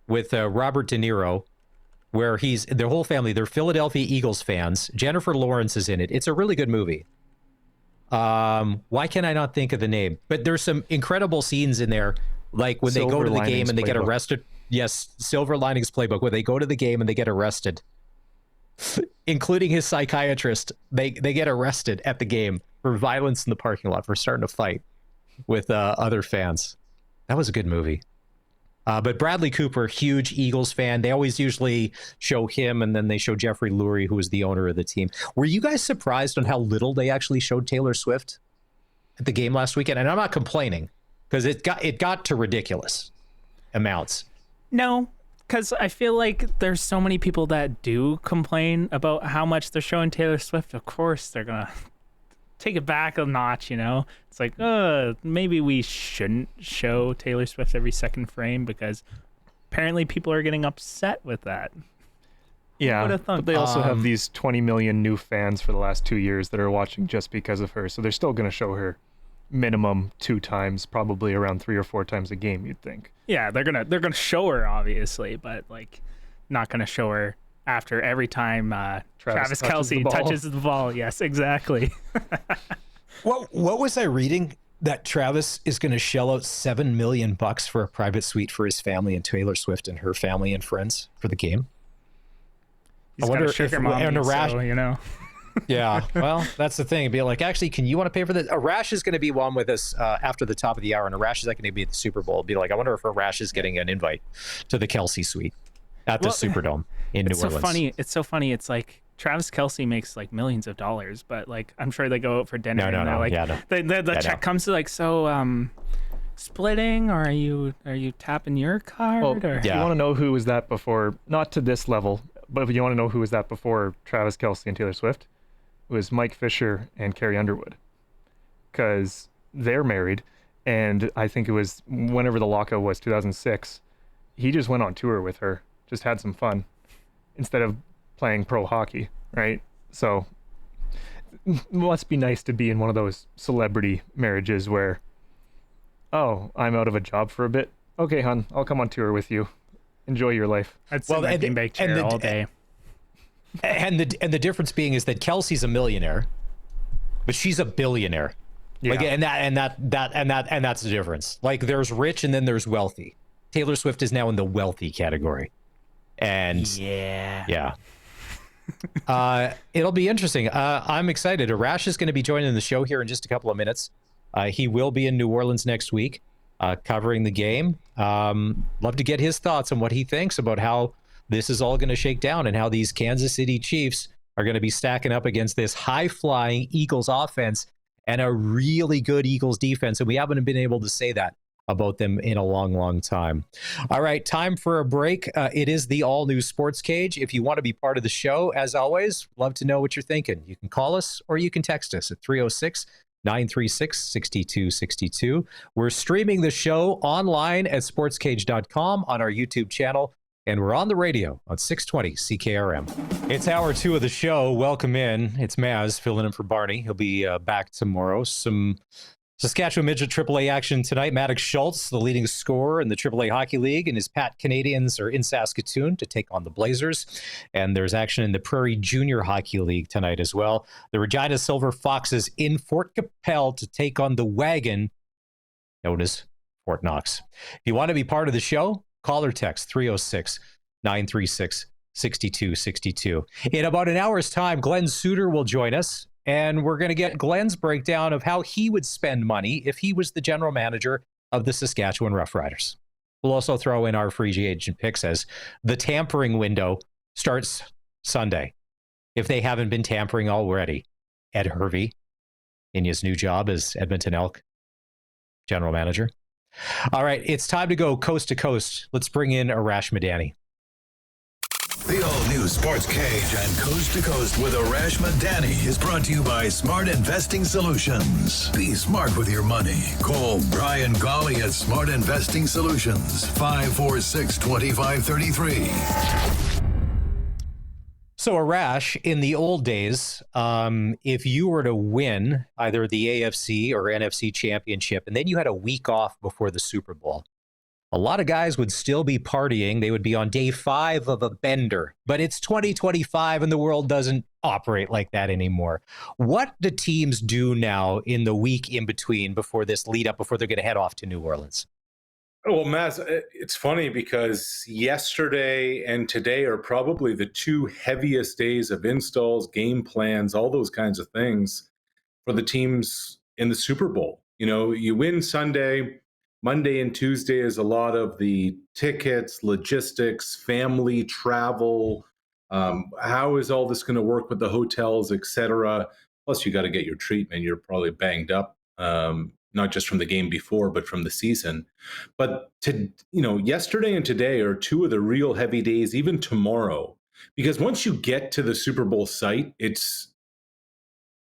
with Robert De Niro, where their whole family, they're Philadelphia Eagles fans. Jennifer Lawrence is in it. It's a really good movie. Why can I not think of the name? But there's some incredible scenes in there, like when they go to the game and they get arrested. Yes, Silver Linings Playbook, where they go to the game and they get arrested, including his psychiatrist. They get arrested at the game for violence in the parking lot, for starting a fight with other fans. That was a good movie. But Bradley Cooper, huge Eagles fan. They always usually show him, and then they show Jeffrey Lurie, who was the owner of the team. Were you guys surprised on how little they actually showed Taylor Swift at the game last weekend? And I'm not complaining, because it got to ridiculous amounts. No, because I feel like there's so many people that do complain about how much they're showing Taylor Swift. Of course, they're gonna take it back a notch, It's like, maybe we shouldn't show Taylor Swift every second frame, because apparently people are getting upset with that. Yeah, but they also have these 20 million new fans for the last 2 years that are watching just because of her. So they're still going to show her minimum 2 times, probably around 3 or 4 times a game, you'd think. Yeah, they're gonna show her, obviously, but like not gonna show her after every time Travis Kelce touches the ball. Yes, exactly. What was I reading? That Travis is going to shell out $7 million for a private suite for his family and Taylor Swift and her family and friends for the game. He's got a sugar mommy, so, Yeah, well, that's the thing. It'd be like, actually, can you want to pay for this? Arash is going to be on with us after the top of the hour, and Arash is not going to be at the Super Bowl. It'd be like, I wonder if Arash is getting an invite to the Kelce suite at the Superdome in New Orleans. It's so funny. It's like Travis Kelce makes like millions of dollars, but like I'm sure they go out for dinner and they're like, the check comes to like, so splitting, or are you tapping your card? Well, or? You want to know who was that before? Not to this level, but if you want to know who was that before Travis Kelce and Taylor Swift, it was Mike Fisher and Carrie Underwood, because they're married, and I think it was whenever the lockout was, 2006. He just went on tour with her, just had some fun, instead of playing pro hockey, right? So it must be nice to be in one of those celebrity marriages where, oh, I'm out of a job for a bit. Okay, hon, I'll come on tour with you. Enjoy your life. I'd sit in my beanbag chair all day. And the difference being is that Kelsey's a millionaire, but she's a billionaire. Yeah. Like, and that's the difference. Like, there's rich and then there's wealthy. Taylor Swift is now in the wealthy category. And yeah. It'll be interesting. I'm excited. Arash is going to be joining the show here in just a couple of minutes. He will be in New Orleans next week, covering the game. Love to get his thoughts on what he thinks about how this is all going to shake down and how these Kansas City Chiefs are going to be stacking up against this high-flying Eagles offense and a really good Eagles defense. And we haven't been able to say that about them in a long, long time. All right, time for a break. It is the all-new Sports Cage. If you want to be part of the show, as always, love to know what you're thinking. You can call us or you can text us at 306-936-6262. We're streaming the show online at sportscage.com on our YouTube channel, and we're on the radio on 620 CKRM. It's hour 2 of the show. Welcome in. It's Maz filling in for Barney. He'll be back tomorrow. Some Saskatchewan Midget AAA action tonight. Maddox Schultz, the leading scorer in the AAA Hockey League, and his Pat Canadians are in Saskatoon to take on the Blazers. And there's action in the Prairie Junior Hockey League tonight as well. The Regina Silver Foxes in Fort Capel to take on the Wagon, known as Fort Knox. If you want to be part of the show, call or text 306-936-6262. In about an hour's time, Glen Suitor will join us. And we're going to get Glen's breakdown of how he would spend money if he was the general manager of the Saskatchewan Roughriders. We'll also throw in our free agent picks as the tampering window starts Sunday. If they haven't been tampering already, Ed Hervey in his new job as Edmonton Elk general manager. All right, it's time to go coast to coast. Let's bring in Arash Madani. The all-new Sports Cage and Coast to Coast with Arash Madani is brought to you by Smart Investing Solutions. Be smart with your money. Call Brian Golly at Smart Investing Solutions, 546-2533. So, Arash, in the old days, if you were to win either the AFC or NFC championship, and then you had a week off before the Super Bowl, a lot of guys would still be partying. They would be on day 5 of a bender. But it's 2025 and the world doesn't operate like that anymore. What do teams do now in the week in between before this lead up, before they're going to head off to New Orleans? Well, Maz, it's funny because yesterday and today are probably the 2 heaviest days of installs, game plans, all those kinds of things for the teams in the Super Bowl. You know, you win Sunday. Monday and Tuesday is a lot of the tickets, logistics, family travel. How is all this going to work with the hotels, et cetera? Plus, you got to get your treatment. You're probably banged up, not just from the game before, but from the season. But yesterday and today are 2 of the real heavy days, even tomorrow, because once you get to the Super Bowl site, it's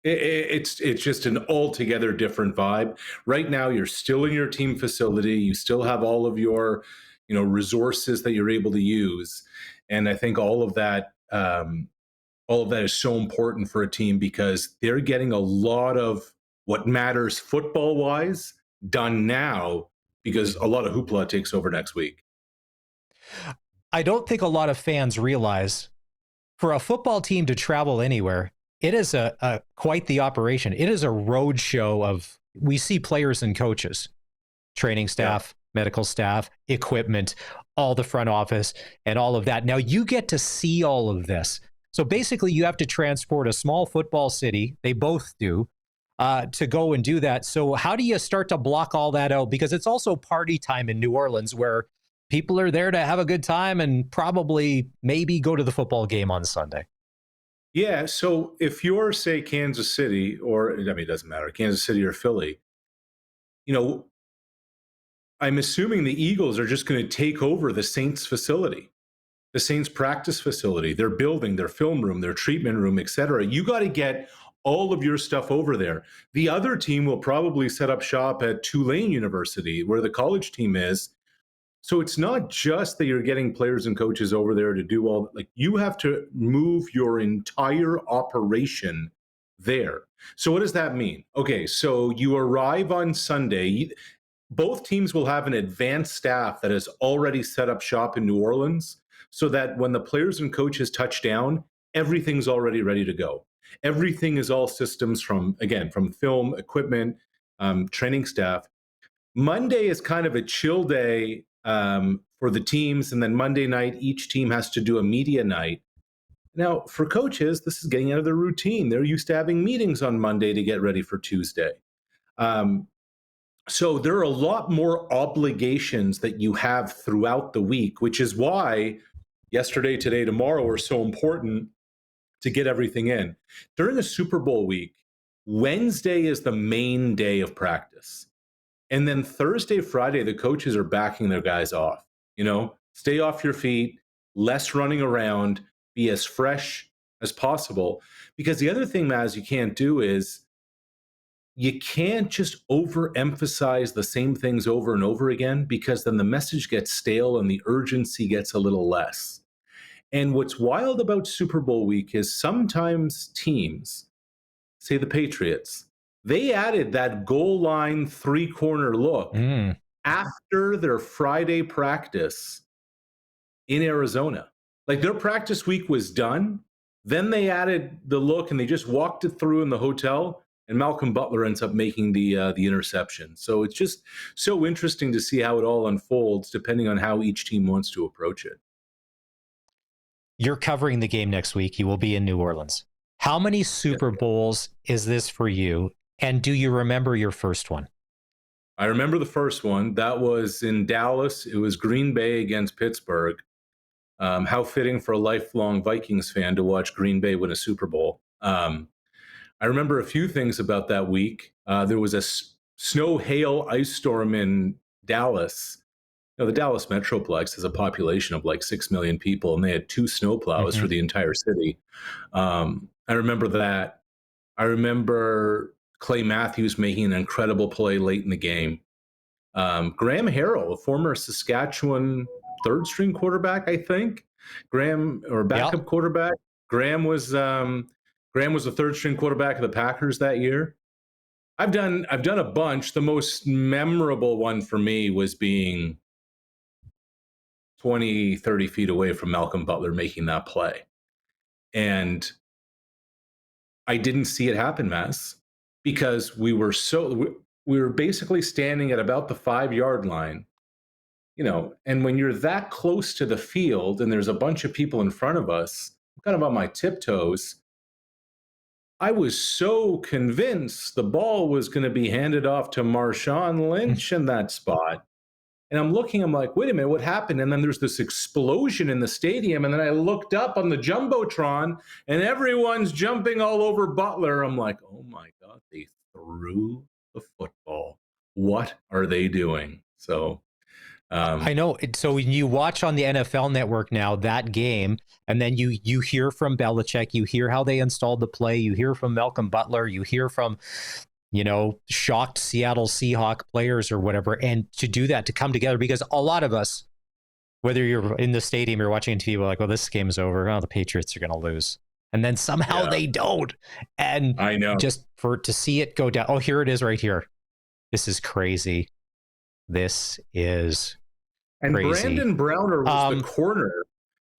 just an altogether different vibe. Right now, you're still in your team facility. You still have all of your, resources that you're able to use. And I think all of that is so important for a team because they're getting a lot of what matters football-wise done now because a lot of hoopla takes over next week. I don't think a lot of fans realize for a football team to travel anywhere, it is a quite the operation. It is a road show of, we see players and coaches, training staff, medical staff, equipment, all the front office and all of that. Now you get to see all of this. So basically you have to transport a small football city, they both do, to go and do that. So how do you start to block all that out? Because it's also party time in New Orleans where people are there to have a good time and probably maybe go to the football game on Sunday. Yeah, so if you're, say, Kansas City, it doesn't matter, Kansas City or Philly, I'm assuming the Eagles are just going to take over the Saints facility, the Saints practice facility, their building, their film room, their treatment room, et cetera. You got to get all of your stuff over there. The other team will probably set up shop at Tulane University, where the college team is. So it's not just that you're getting players and coaches over there to do all, you have to move your entire operation there. So what does that mean? Okay, so you arrive on Sunday. Both teams will have an advanced staff that has already set up shop in New Orleans so that when the players and coaches touch down, everything's already ready to go. Everything is all systems from film, equipment, training staff. Monday is kind of a chill day for the teams. And then Monday night, each team has to do a media night. Now, for coaches, this is getting out of their routine. They're used to having meetings on Monday to get ready for Tuesday. So there are a lot more obligations that you have throughout the week, which is why yesterday, today, tomorrow are so important to get everything in. During a Super Bowl week, Wednesday is the main day of practice. And then Thursday, Friday, the coaches are backing their guys off. Stay off your feet, less running around, be as fresh as possible. Because the other thing, Maz, you can't do is you can't just overemphasize the same things over and over again, because then the message gets stale and the urgency gets a little less. And what's wild about Super Bowl week is sometimes teams, say the Patriots, they added that goal line 3-corner look after their Friday practice in Arizona. Like, their practice week was done. Then they added the look and they just walked it through in the hotel, and Malcolm Butler ends up making the interception. So it's just so interesting to see how it all unfolds depending on how each team wants to approach it. You're covering the game next week. You will be in New Orleans. How many Super Bowls is this for you? And do you remember your first one? I remember the first one. That was in Dallas. It was Green Bay against Pittsburgh. How fitting for a lifelong Vikings fan to watch Green Bay win a Super Bowl. I remember a few things about that week. There was a snow, hail, ice storm in Dallas. The Dallas Metroplex has a population of like 6 million people, and they had 2 snowplows for the entire city. I remember that. I remember Clay Matthews making an incredible play late in the game. Graham Harrell, a former Saskatchewan third-string quarterback, I think. Backup quarterback. Graham was the third-string quarterback of the Packers that year. I've done a bunch. The most memorable one for me was being 20, 30 feet away from Malcolm Butler making that play. And I didn't see it happen, Maz, because we were basically standing at about the 5-yard line, and when you're that close to the field and there's a bunch of people in front of us, I'm kind of on my tiptoes. I was so convinced the ball was going to be handed off to Marshawn Lynch in that spot. And I'm like, wait a minute, what happened? And then there's this explosion in the stadium. And then I looked up on the Jumbotron and everyone's jumping all over Butler. I'm like, oh my God, they threw the football. What are they doing? So I know. So when you watch on the NFL Network now that game, and then you hear from Belichick, you hear how they installed the play, you hear from Malcolm Butler, you hear from, shocked Seattle Seahawk players or whatever, and to do that, to come together, because a lot of us, whether you're in the stadium or watching TV, we're like, well, this game is over. Oh, the Patriots are going to lose. And then somehow they don't. And I know, just to see it go down. Oh, here it is right here. This is crazy. This is crazy. Brandon Browner was the corner.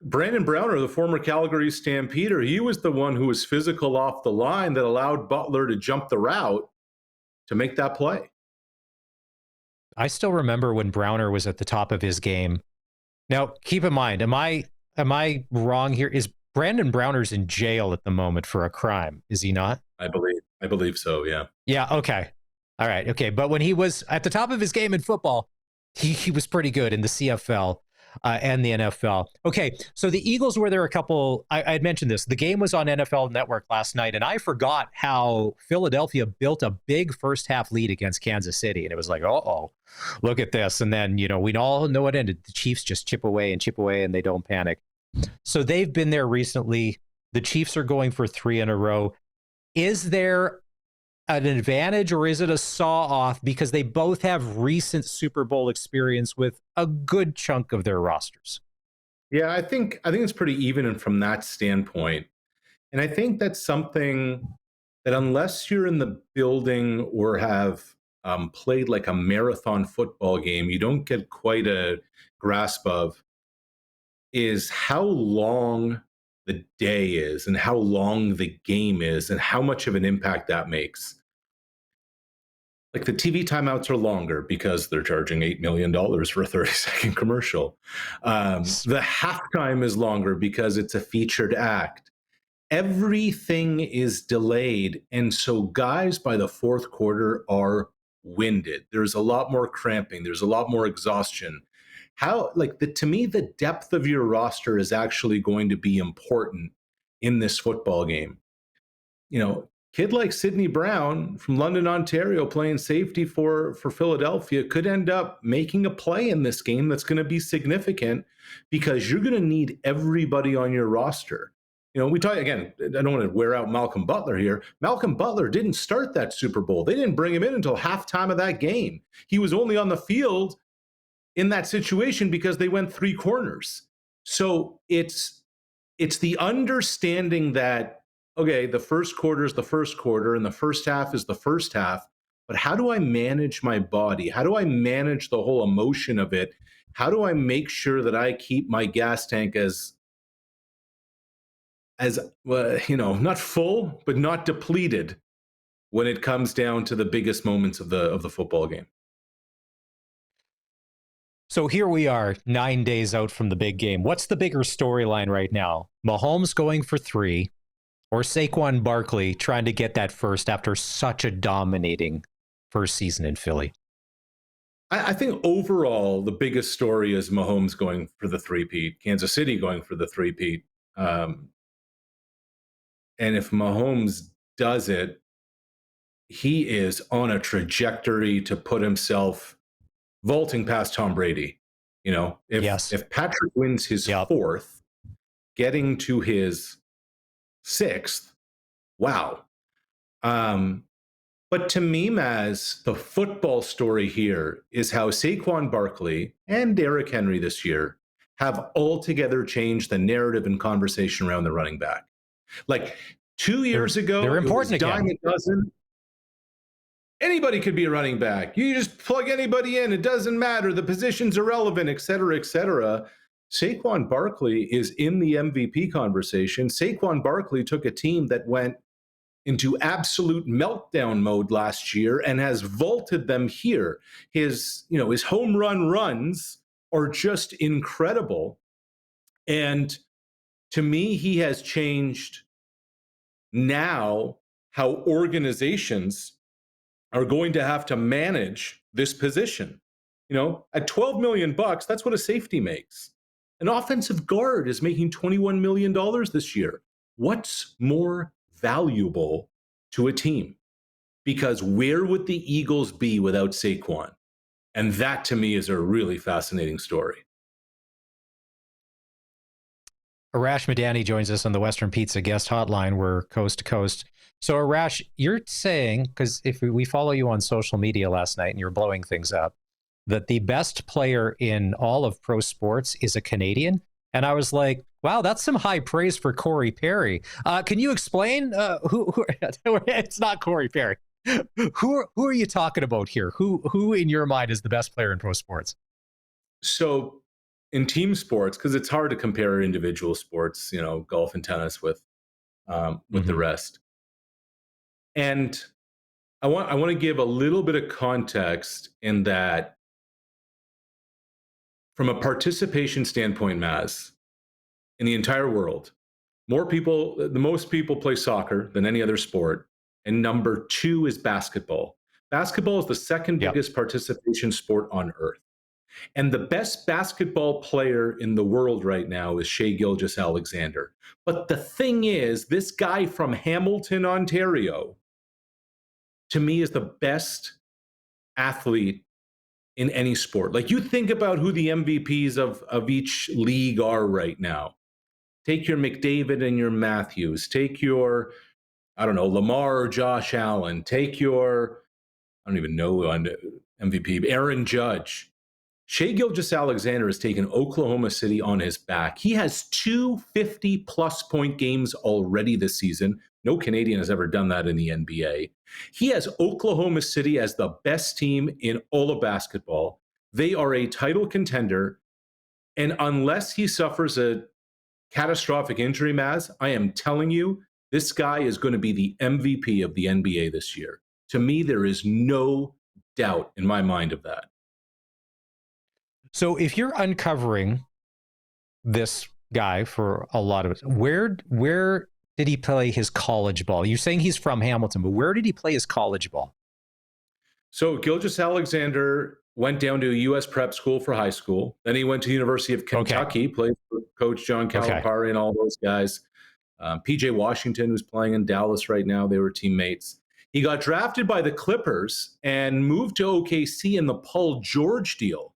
Brandon Browner, the former Calgary Stampeder, he was the one who was physical off the line that allowed Butler to jump the route to make that play. I still remember when Browner was at the top of his game. Now, keep in mind, am I wrong here? Is Brandon Browner's in jail at the moment for a crime? Is he not? I believe so, yeah. Yeah, okay. All right, okay. But when he was at the top of his game in football, he was pretty good in the CFL and the NFL. Okay, so the Eagles were there a couple. I had mentioned this. The game was on NFL Network last night, and I forgot how Philadelphia built a big first half lead against Kansas City. And it was like, uh-oh, look at this. And then, we all know it ended. The Chiefs just chip away, and they don't panic. So they've been there recently. The Chiefs are going for 3 in a row. Is there an advantage, or is it a saw-off because they both have recent Super Bowl experience with a good chunk of their rosters? Yeah, I think it's pretty even from that standpoint. And I think that's something that, unless you're in the building or have played like a marathon football game, you don't get quite a grasp of, is how long the day is and how long the game is and how much of an impact that makes. Like, the TV timeouts are longer because they're charging $8 million for a 30-second commercial. The halftime is longer because it's a featured act. Everything is delayed. And so guys by the fourth quarter are winded. There's a lot more cramping. There's a lot more exhaustion. To me, the depth of your roster is actually going to be important in this football game. kid like Sidney Brown from London, Ontario, playing safety for Philadelphia could end up making a play in this game that's going to be significant because you're going to need everybody on your roster. You know, we talk again, I don't want to wear out Malcolm Butler here. Malcolm Butler didn't start that Super Bowl. They didn't bring him in until halftime of that game. He was only on the field in that situation because they went three corners. So it's the understanding that, okay, the first quarter is the first quarter and the first half is the first half, but how do I manage my body? How do I manage the whole emotion of it? How do I make sure that I keep my gas tank as not full, but not depleted when it comes down to the biggest moments of the football game? So here we are 9 days out from the big game. What's the bigger storyline right now? Mahomes going for 3 or Saquon Barkley trying to get that first after such a dominating first season in Philly? I think overall, the biggest story is Mahomes going for the three-peat, Kansas City going for the three-peat. And if Mahomes does it, he is on a trajectory to put himself vaulting past Tom Brady. You know, if Patrick wins his fourth, getting to his sixth, wow. But to me, Maz, the football story here is how Saquon Barkley and Derrick Henry this year have altogether changed the narrative and conversation around the running back. Like 2 years ago, they're important it was dime a dozen. Anybody could be a running back. You just plug anybody in. It doesn't matter. The position's irrelevant, et cetera, et cetera. Saquon Barkley is in the MVP conversation. Saquon Barkley took a team that went into absolute meltdown mode last year and has vaulted them here. His home run runs are just incredible. And to me, he has changed now how organizations are going to have to manage this position. You know, at $12 million, that's what a safety makes. An offensive guard is making $21 million this year. What's more valuable to a team? Because where would the Eagles be without Saquon? And that to me is a really fascinating story. Arash Madani joins us on the Western Pizza guest hotline. We're coast to coast. So Arash, you're saying, because if we follow you on social media last night and you're blowing things up, that the best player in all of pro sports is a Canadian. And I was like, wow, that's some high praise for Corey Perry. Can you explain who it's not Corey Perry. Who are you talking about here? Who in your mind is the best player in pro sports? So in team sports, because it's hard to compare individual sports, golf and tennis with the rest. And I want to give a little bit of context in that from a participation standpoint, Maz, in the entire world, the most people play soccer than any other sport. And number 2 is basketball. Basketball is the second biggest participation sport on earth. And the best basketball player in the world right now is Shai Gilgeous-Alexander. But the thing is, this guy from Hamilton, Ontario, to me is the best athlete in any sport. Like, you think about who the MVPs of each league are right now. Take your McDavid and your Matthews. Take your, Lamar or Josh Allen. Take your, I don't even know MVP, Aaron Judge. Shai Gilgeous-Alexander has taken Oklahoma City on his back. He has 2 50-plus point games already this season. No Canadian has ever done that in the NBA. He has Oklahoma City as the best team in all of basketball. They are a title contender. And unless he suffers a catastrophic injury, Maz, I am telling you, this guy is going to be the MVP of the NBA this year. To me, there is no doubt in my mind of that. So if you're uncovering this guy for a lot of it, where did he play his college ball? You're saying he's from Hamilton, but where did he play his college ball? So Gilgeous-Alexander went down to a U.S. prep school for high school. Then he went to the University of Kentucky, played for Coach John Calipari and all those guys. PJ Washington, who's playing in Dallas right now, they were teammates. He got drafted by the Clippers and moved to OKC in the Paul George deal.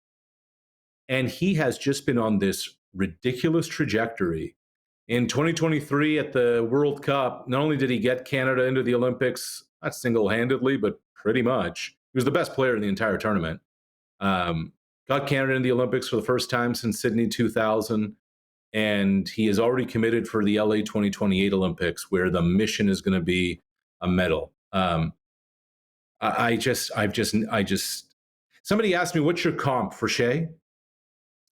And he has just been on this ridiculous trajectory. In 2023 at the World Cup, not only did he get Canada into the Olympics, not single-handedly, but pretty much. He was the best player in the entire tournament. Got Canada in the Olympics for the first time since Sydney 2000. And he is already committed for the LA 2028 Olympics, where the mission is going to be a medal. Somebody asked me, what's your comp for Shea?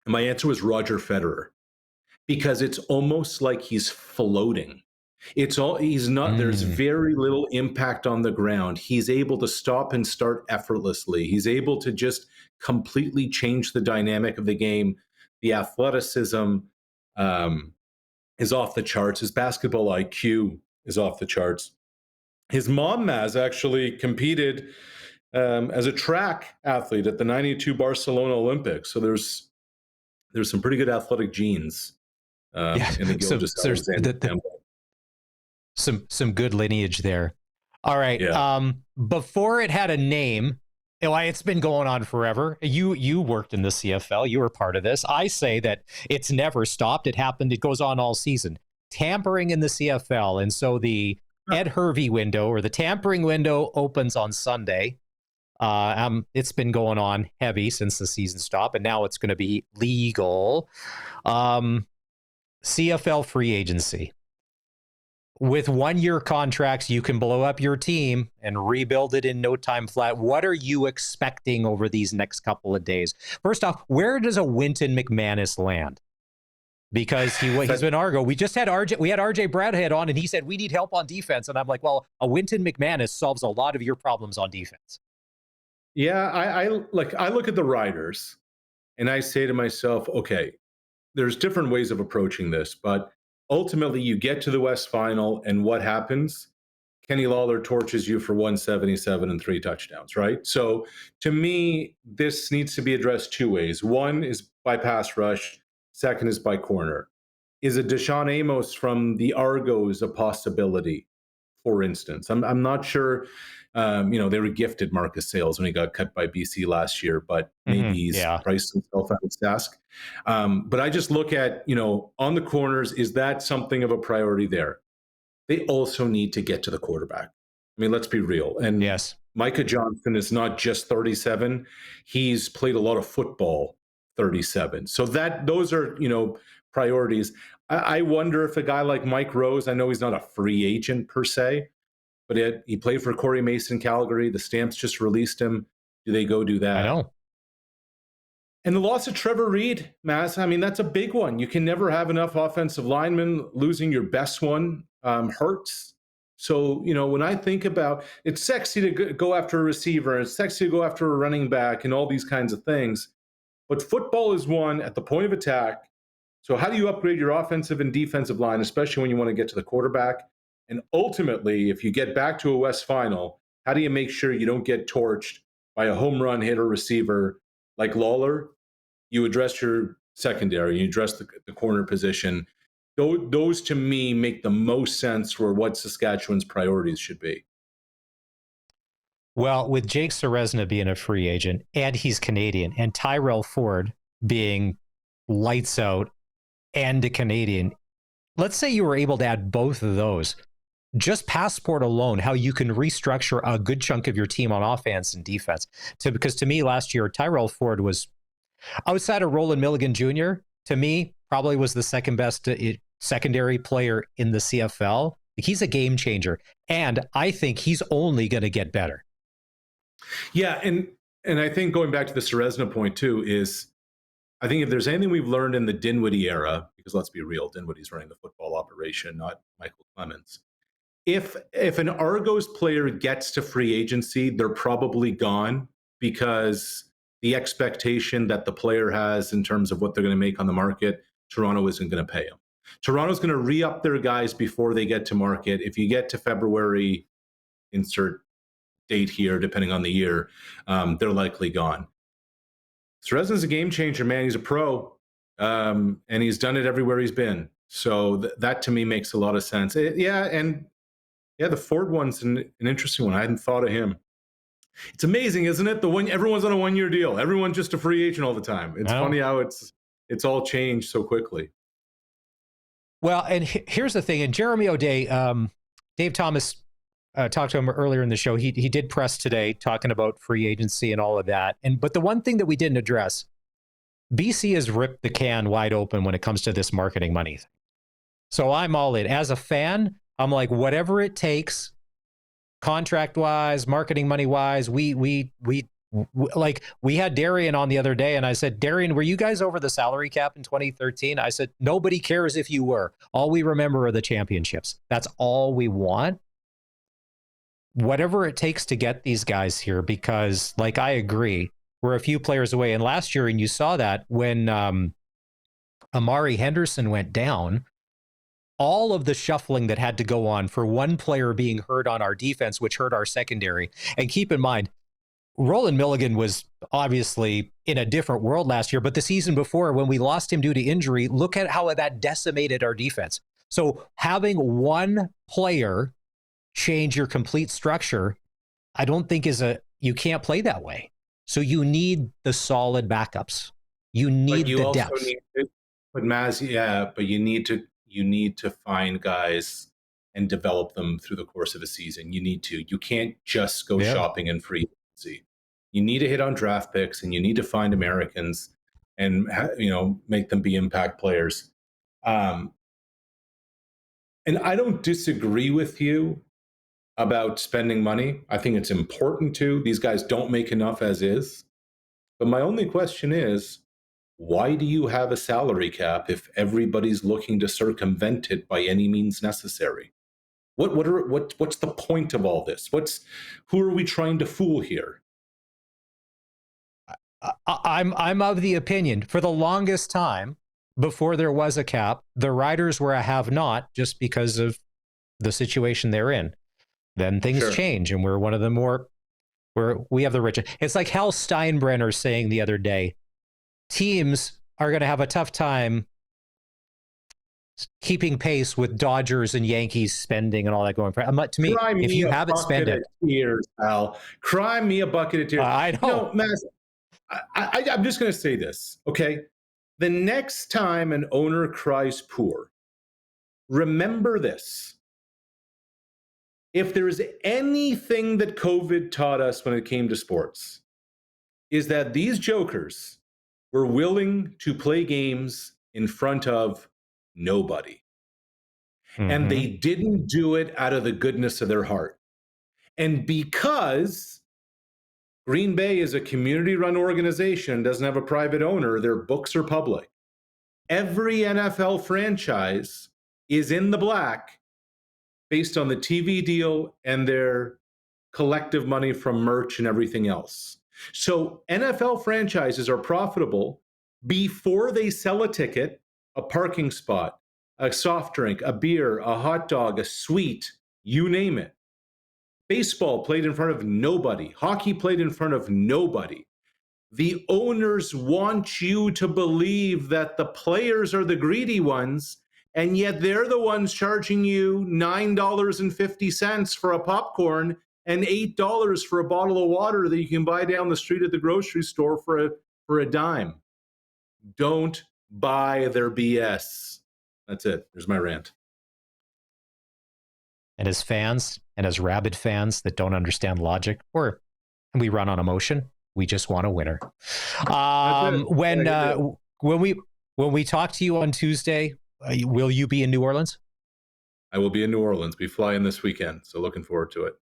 And my answer was Roger Federer, because it's almost like he's floating. There's very little impact on the ground. He's able to stop and start effortlessly. He's able to just completely change the dynamic of the game. The athleticism is off the charts. His basketball IQ is off the charts. His mom, Maz, actually competed as a track athlete at the 92 Barcelona Olympics. So there's some pretty good athletic genes in the Gilgis. Some good lineage there. All right. Yeah. Before it had a name, it's been going on forever. You worked in the CFL. You were part of this. I say that it's never stopped. It happened. It goes on all season. Tampering in the CFL. And so the Ed Hervey window, or the tampering window, opens on Sunday. It's been going on heavy since the season stopped, and now it's going to be legal. CFL free agency. With 1-year contracts, you can blow up your team and rebuild it in no time flat. What are you expecting over these next couple of days? First off, where does a Winton McManus land? Because he's been Argo. We had RJ Broadhead on, and he said we need help on defense. And I'm like, well, a Winton McManus solves a lot of your problems on defense. Yeah, I look at the Riders, and I say to myself, okay, there's different ways of approaching this, but ultimately you get to the West Final, and what happens? Kenny Lawler torches you for 177 and 3 touchdowns, right? So to me, this needs to be addressed 2 ways. One is by pass rush. Second is by corner. Is a Deshaun Amos from the Argos a possibility, for instance? I'm not sure. They were gifted Marcus Sales when he got cut by BC last year, but maybe he's priced himself out of his task. But I just look at, on the corners, is that something of a priority there? They also need to get to the quarterback. I mean, let's be real. And yes, Micah Johnson is not just 37. He's played a lot of football 37. So those are, priorities. I wonder if a guy like Mike Rose, I know he's not a free agent per se, but he played for Corey Mason Calgary. The Stamps just released him. Do they go do that? I know. And the loss of Trevor Reed, Mass, I mean, that's a big one. You can never have enough offensive linemen. Losing your best one hurts. So, when I think about, it's sexy to go after a receiver, and it's sexy to go after a running back and all these kinds of things. But football is won at the point of attack. So how do you upgrade your offensive and defensive line, especially when you want to get to the quarterback? And ultimately, if you get back to a West Final, how do you make sure you don't get torched by a home run hitter receiver like Lawler? You address your secondary, you address the corner position. Those to me make the most sense for what Saskatchewan's priorities should be. Well, with Jake Ceresna being a free agent, and he's Canadian, and Tyrell Ford being lights out and a Canadian, let's say you were able to add both of those. Just passport alone, how you can restructure a good chunk of your team on offense and defense. Because to me, last year, Tyrell Ford was, outside of Roland Milligan Jr., to me, probably was the second best secondary player in the CFL. He's a game changer. And I think he's only going to get better. Yeah, and I think going back to the Ceresna point too is, I think if there's anything we've learned in the Dinwiddie era, because let's be real, Dinwiddie's running the football operation, not Michael Clemens. If an Argos player gets to free agency, they're probably gone, because the expectation that the player has in terms of what they're going to make on the market, Toronto isn't going to pay them. Toronto's going to re-up their guys before they get to market. If you get to February, insert date here, depending on the year, they're likely gone. Ceresna's a game changer, man. He's a pro, and he's done it everywhere he's been. So that to me makes a lot of sense. The Ford one's an interesting one. I hadn't thought of him. It's amazing, isn't it? Everyone's on a 1-year deal. Everyone's just a free agent all the time. It's funny how it's all changed so quickly. Well, and here's the thing. And Jeremy O'Day, Dave Thomas talked to him earlier in the show. He did press today talking about free agency and all of that. But the one thing that we didn't address, BC has ripped the can wide open when it comes to this marketing money thing. So I'm all in. As a fan, I'm like, whatever it takes, contract-wise, marketing money-wise, we had Darian on the other day, and I said, Darian, were you guys over the salary cap in 2013? I said, nobody cares if you were. All we remember are the championships. That's all we want. Whatever it takes to get these guys here, because, I agree, we're a few players away. And last year, and you saw that when Amari Henderson went down, all of the shuffling that had to go on for one player being hurt on our defense, which hurt our secondary. And keep in mind, Roland Milligan was obviously in a different world last year, but the season before, when we lost him due to injury, look at how that decimated our defense. So having one player change your complete structure, I don't think you can't play that way. So you need the solid backups. You need the depth. But Maz, but you need to find guys and develop them through the course of a season. You can't just go shopping in free agency. You need to hit on draft picks, and you need to find Americans and make them be impact players. And I don't disagree with you about spending money. I think it's important to. These guys don't make enough as is. But my only question is, why do you have a salary cap if everybody's looking to circumvent it by any means necessary? What's the point of all this? Who are we trying to fool here? I'm of the opinion, for the longest time, before there was a cap, the Riders were a have-not just because of the situation they're in. Then things change, and we're one of the we have the rich. It's like Hal Steinbrenner saying the other day, teams are going to have a tough time keeping pace with Dodgers and Yankees spending and all that going for. To me, if you have it, spend it. Tears, Al. Cry me a bucket of tears. I know. No, Matt, I'm just going to say this, okay? The next time an owner cries poor, remember this. If there is anything that COVID taught us when it came to sports, is that these jokers were willing to play games in front of nobody. Mm-hmm. And they didn't do it out of the goodness of their heart. And because Green Bay is a community-run organization, doesn't have a private owner, their books are public. Every NFL franchise is in the black based on the TV deal and their collective money from merch and everything else. So NFL franchises are profitable before they sell a ticket, a parking spot, a soft drink, a beer, a hot dog, a sweet, you name it. Baseball played in front of nobody. Hockey played in front of nobody. The owners want you to believe that the players are the greedy ones, and yet they're the ones charging you $9.50 for a popcorn and $8 for a bottle of water that you can buy down the street at the grocery store for a dime. Don't buy their BS. That's it. There's my rant. And as fans, and as rabid fans that don't understand logic, or we run on emotion, we just want a winner. When we talk to you on Tuesday, will you be in New Orleans? I will be in New Orleans. We fly in this weekend, so looking forward to it.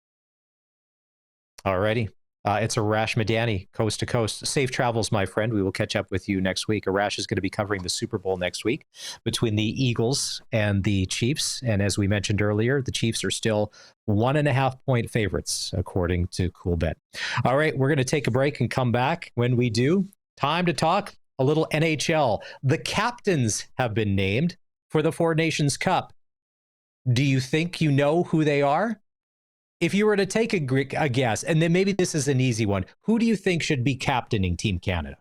All righty. It's Arash Madani, coast to coast. Safe travels, my friend. We will catch up with you next week. Arash is going to be covering the Super Bowl next week between the Eagles and the Chiefs. And as we mentioned earlier, the Chiefs are still 1.5-point favorites, according to Coolbet. All right, we're going to take a break and come back. When we do, time to talk a little NHL. The captains have been named for the Four Nations Cup. Do you think you know who they are? If you were to take a guess, and then maybe this is an easy one, who do you think should be captaining Team Canada?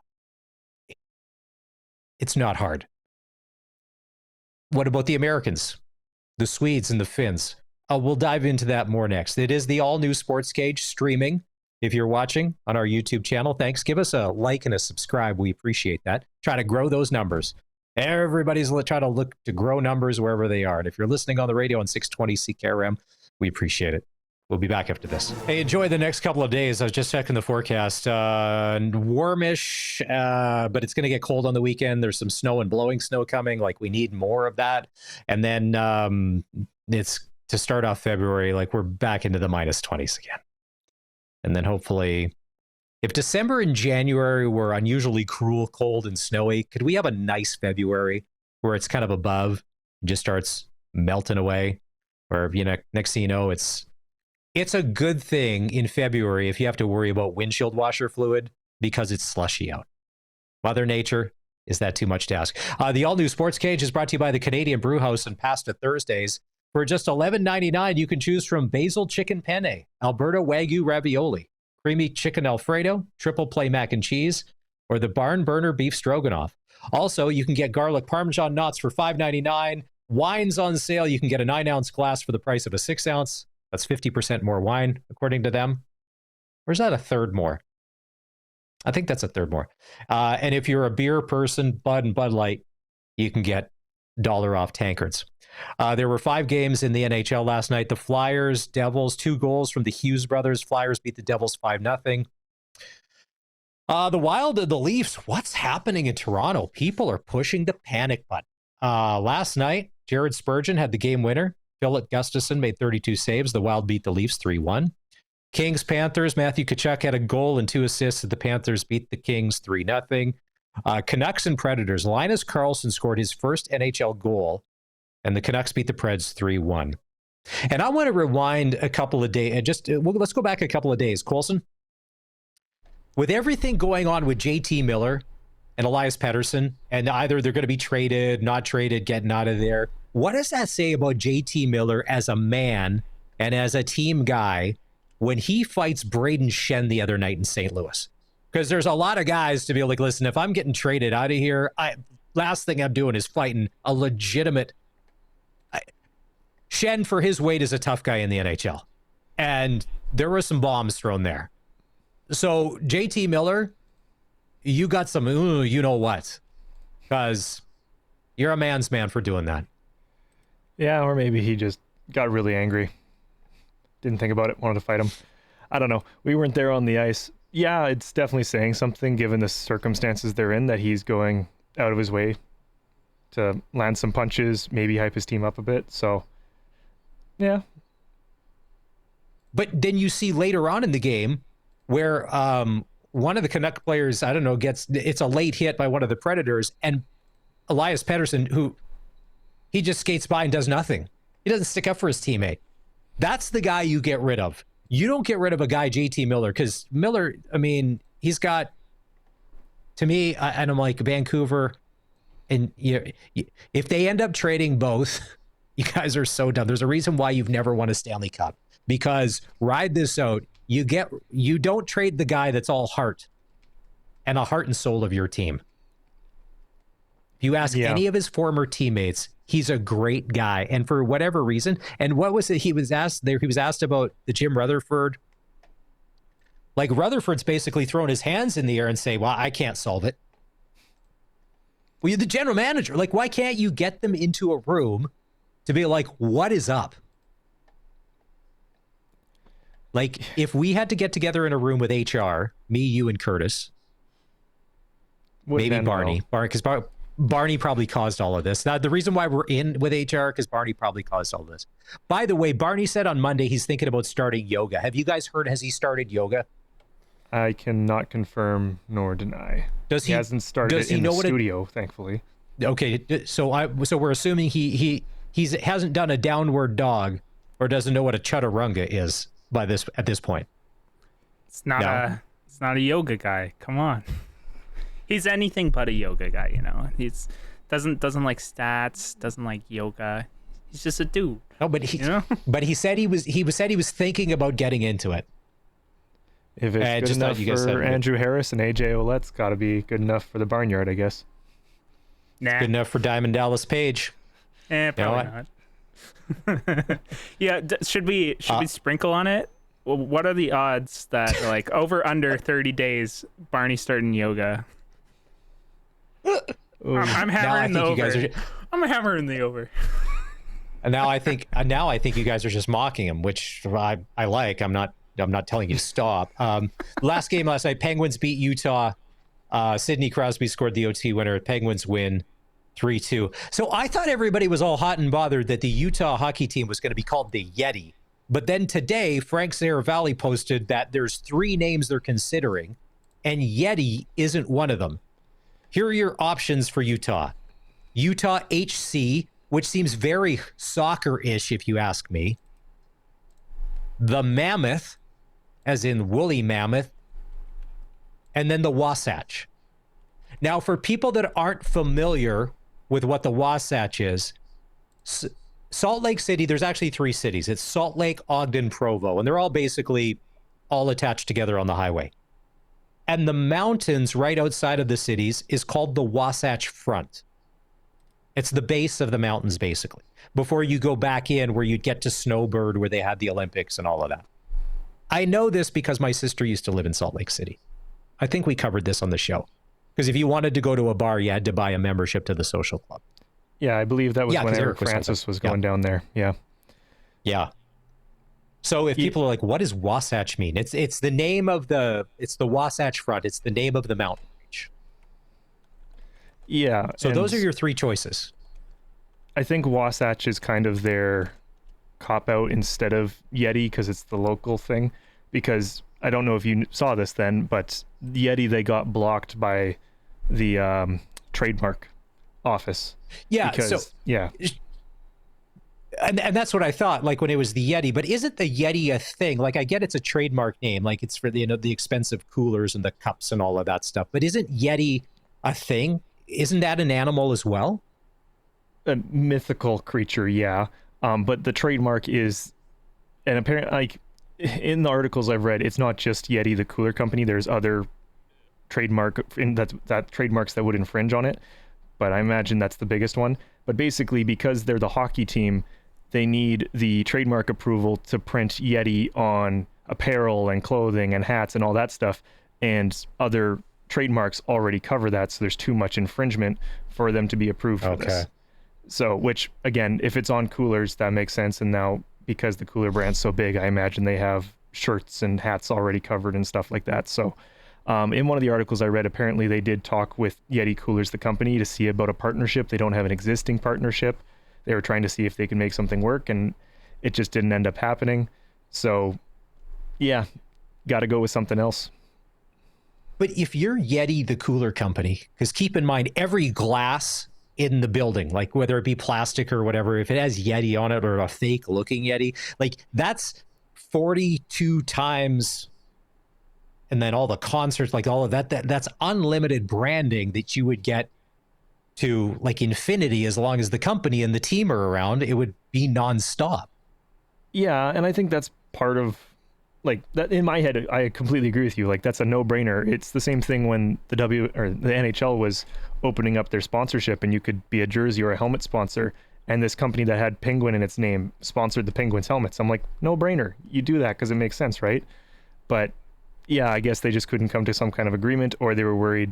It's not hard. what about the Americans, the Swedes, and the Finns? We'll dive into that more next. It is the all-new SportsCage streaming. If you're watching on our YouTube channel, thanks. Give us a like and a subscribe. We appreciate that. Try to grow those numbers. Everybody's trying to look to grow numbers wherever they are. And if you're listening on the radio on 620 CKRM, we appreciate it. We'll be back after this. Hey, enjoy the next couple of days. I was just checking the forecast. Warmish, but it's going to get cold on the weekend. There's some snow and blowing snow coming. Like, we need more of that. And then it's to start off February, like, we're back into the minus 20s again. And then hopefully, if December and January were unusually cruel, cold, and snowy, could we have a nice February where it's kind of above and just starts melting away? Or, next thing you know, it's a good thing in February if you have to worry about windshield washer fluid because it's slushy out. Mother Nature, is that too much to ask? The all-new SportsCage is brought to you by the Canadian Brewhouse and Pasta Thursdays. For just $11.99, you can choose from basil chicken penne, Alberta Wagyu ravioli, creamy chicken Alfredo, triple play mac and cheese, or the barn burner beef stroganoff. Also, you can get garlic Parmesan knots for $5.99. Wine's on sale. You can get a 9-ounce glass for the price of a 6-ounce. That's 50% more wine, according to them. Or is that a third more? I think that's a third more. And if you're a beer person, Bud and Bud Light, you can get $1 off tankards. There were 5 games in the NHL last night. The Flyers, Devils, 2 goals from the Hughes brothers. Flyers beat the Devils 5-0. The Wild and the Leafs, what's happening in Toronto? People are pushing the panic button. Last night, Jared Spurgeon had the game winner. Philip Gustafson made 32 saves. The Wild beat the Leafs 3-1. Kings, Panthers, Matthew Tkachuk had a goal and 2 assists. The Panthers beat the Kings 3-0. Canucks and Predators. Linus Karlsson scored his first NHL goal, and the Canucks beat the Preds 3-1. And I want to rewind a couple of days. Let's go back a couple of days. Coulson, with everything going on with JT Miller and Elias Pettersson, and either they're going to be traded, not traded, getting out of there, what does that say about JT Miller as a man and as a team guy when he fights Braden Shen the other night in St. Louis? Because there's a lot of guys to be like, listen, if I'm getting traded out of here, last thing I'm doing is fighting a legitimate... Shen, for his weight, is a tough guy in the NHL. And there were some bombs thrown there. So, JT Miller, you got some, you know what? Because you're a man's man for doing that. Yeah, or maybe he just got really angry. Didn't think about it, wanted to fight him. I don't know. We weren't there on the ice. Yeah, it's definitely saying something given the circumstances they're in that he's going out of his way to land some punches, maybe hype his team up a bit. So, yeah. But then you see later on in the game where one of the Canuck players, I don't know, it's a late hit by one of the Predators, and Elias Pettersson, who he just skates by and does nothing. He doesn't stick up for his teammate. That's the guy you get rid of. You don't get rid of a guy, JT Miller, because Miller, I mean, he's got, to me, and I'm like, Vancouver, and if they end up trading both, you guys are so dumb. There's a reason why you've never won a Stanley Cup, because ride this out. You don't trade the guy that's all heart and a heart and soul of your team. If you ask any of his former teammates, he's a great guy. And for whatever reason, and what was it he was asked there? He was asked about the Jim Rutherford. Like, Rutherford's basically throwing his hands in the air and say, well, I can't solve it. Well, you're the general manager. Like, why can't you get them into a room to be like, what is up? Like, if we had to get together in a room with HR, me, you, and Curtis, maybe Barney, because Barney probably caused all of this. Now, the reason why we're in with HR, because Barney probably caused all this. By the way, Barney said on Monday he's thinking about starting yoga. Have you guys heard, has he started yoga? I cannot confirm nor deny. He hasn't started it in the studio, thankfully. Okay, so we're assuming he hasn't done a downward dog or doesn't know what a chaturanga is at this point. It's not a yoga guy. Come on. He's anything but a yoga guy, you know. He's doesn't like stats, doesn't like yoga. He's just a dude. No, but he said he was thinking about getting into it. If it's good enough for Andrew Harris and AJ Ouellette's got to be good enough for the Barnyard, I guess. Nah. Good enough for Diamond Dallas Page. Probably not. Yeah, should we sprinkle on it? Well, what are the odds that like over under 30 days Barney's starting yoga? I'm hammering the over. I'm hammering the over. And now I think you guys are just mocking him, which I like. I'm not telling you to stop. Last game last night, Penguins beat Utah. Sidney Crosby scored the OT winner. Penguins win 3-2. So I thought everybody was all hot and bothered that the Utah hockey team was going to be called the Yeti. But then today, Frank Saravalli posted that there's 3 names they're considering, and Yeti isn't one of them. Here are your options for Utah. Utah HC, which seems very soccer-ish if you ask me. The Mammoth, as in woolly mammoth, and then the Wasatch. Now, for people that aren't familiar with what the Wasatch is, Salt Lake City, there's actually 3 cities. It's Salt Lake, Ogden, Provo, and they're all basically all attached together on the highway. And the mountains right outside of the cities is called the Wasatch Front. It's the base of the mountains, basically, before you go back in where you'd get to Snowbird, where they had the Olympics and all of that. I know this because my sister used to live in Salt Lake City. I think we covered this on the show. Because if you wanted to go to a bar, you had to buy a membership to the social club. Yeah, I believe that was when Eric Francis was going down there. Yeah. Yeah. So if people are like, what does Wasatch mean? It's the name of the Wasatch Front. It's the name of the mountain range. Yeah. So those are your 3 choices. I think Wasatch is kind of their cop-out instead of Yeti because it's the local thing. Because I don't know if you saw this then, but Yeti, they got blocked by the trademark office. Yeah. Because, And that's what I thought, like when it was the Yeti. But isn't the Yeti a thing? Like, I get it's a trademark name, like it's for the expensive coolers and the cups and all of that stuff. But isn't Yeti a thing? Isn't that an animal as well? A mythical creature, yeah. But the trademark is, and apparently, like in the articles I've read, it's not just Yeti, the cooler company. There's other that trademarks that would infringe on it. But I imagine that's the biggest one. But basically, because they're the hockey team, they need the trademark approval to print Yeti on apparel and clothing and hats and all that stuff. And other trademarks already cover that, so there's too much infringement for them to be approved for this. So, which, again, if it's on coolers, that makes sense. And now, because the cooler brand's so big, I imagine they have shirts and hats already covered and stuff like that. So, in one of the articles I read, apparently they did talk with Yeti Coolers, the company, to see about a partnership. They don't have an existing partnership. They were trying to see if they can make something work, and it just didn't end up happening. So, yeah, got to go with something else. But if you're Yeti, the cooler company, because keep in mind, every glass in the building, like whether it be plastic or whatever, if it has Yeti on it or a fake looking Yeti, like that's 42 times. And then all the concerts, like all of that's unlimited branding that you would get to like infinity as long as the company and the team are around. It would be nonstop. Yeah, and I think that's part of like that in my head. I completely agree with you. Like that's a no-brainer. It's the same thing when the NHL was opening up their sponsorship, and you could be a jersey or a helmet sponsor, and this company that had Penguin in its name sponsored the Penguins helmets. I'm like, no-brainer. You do that because it makes sense, right? But yeah, I guess they just couldn't come to some kind of agreement, or they were worried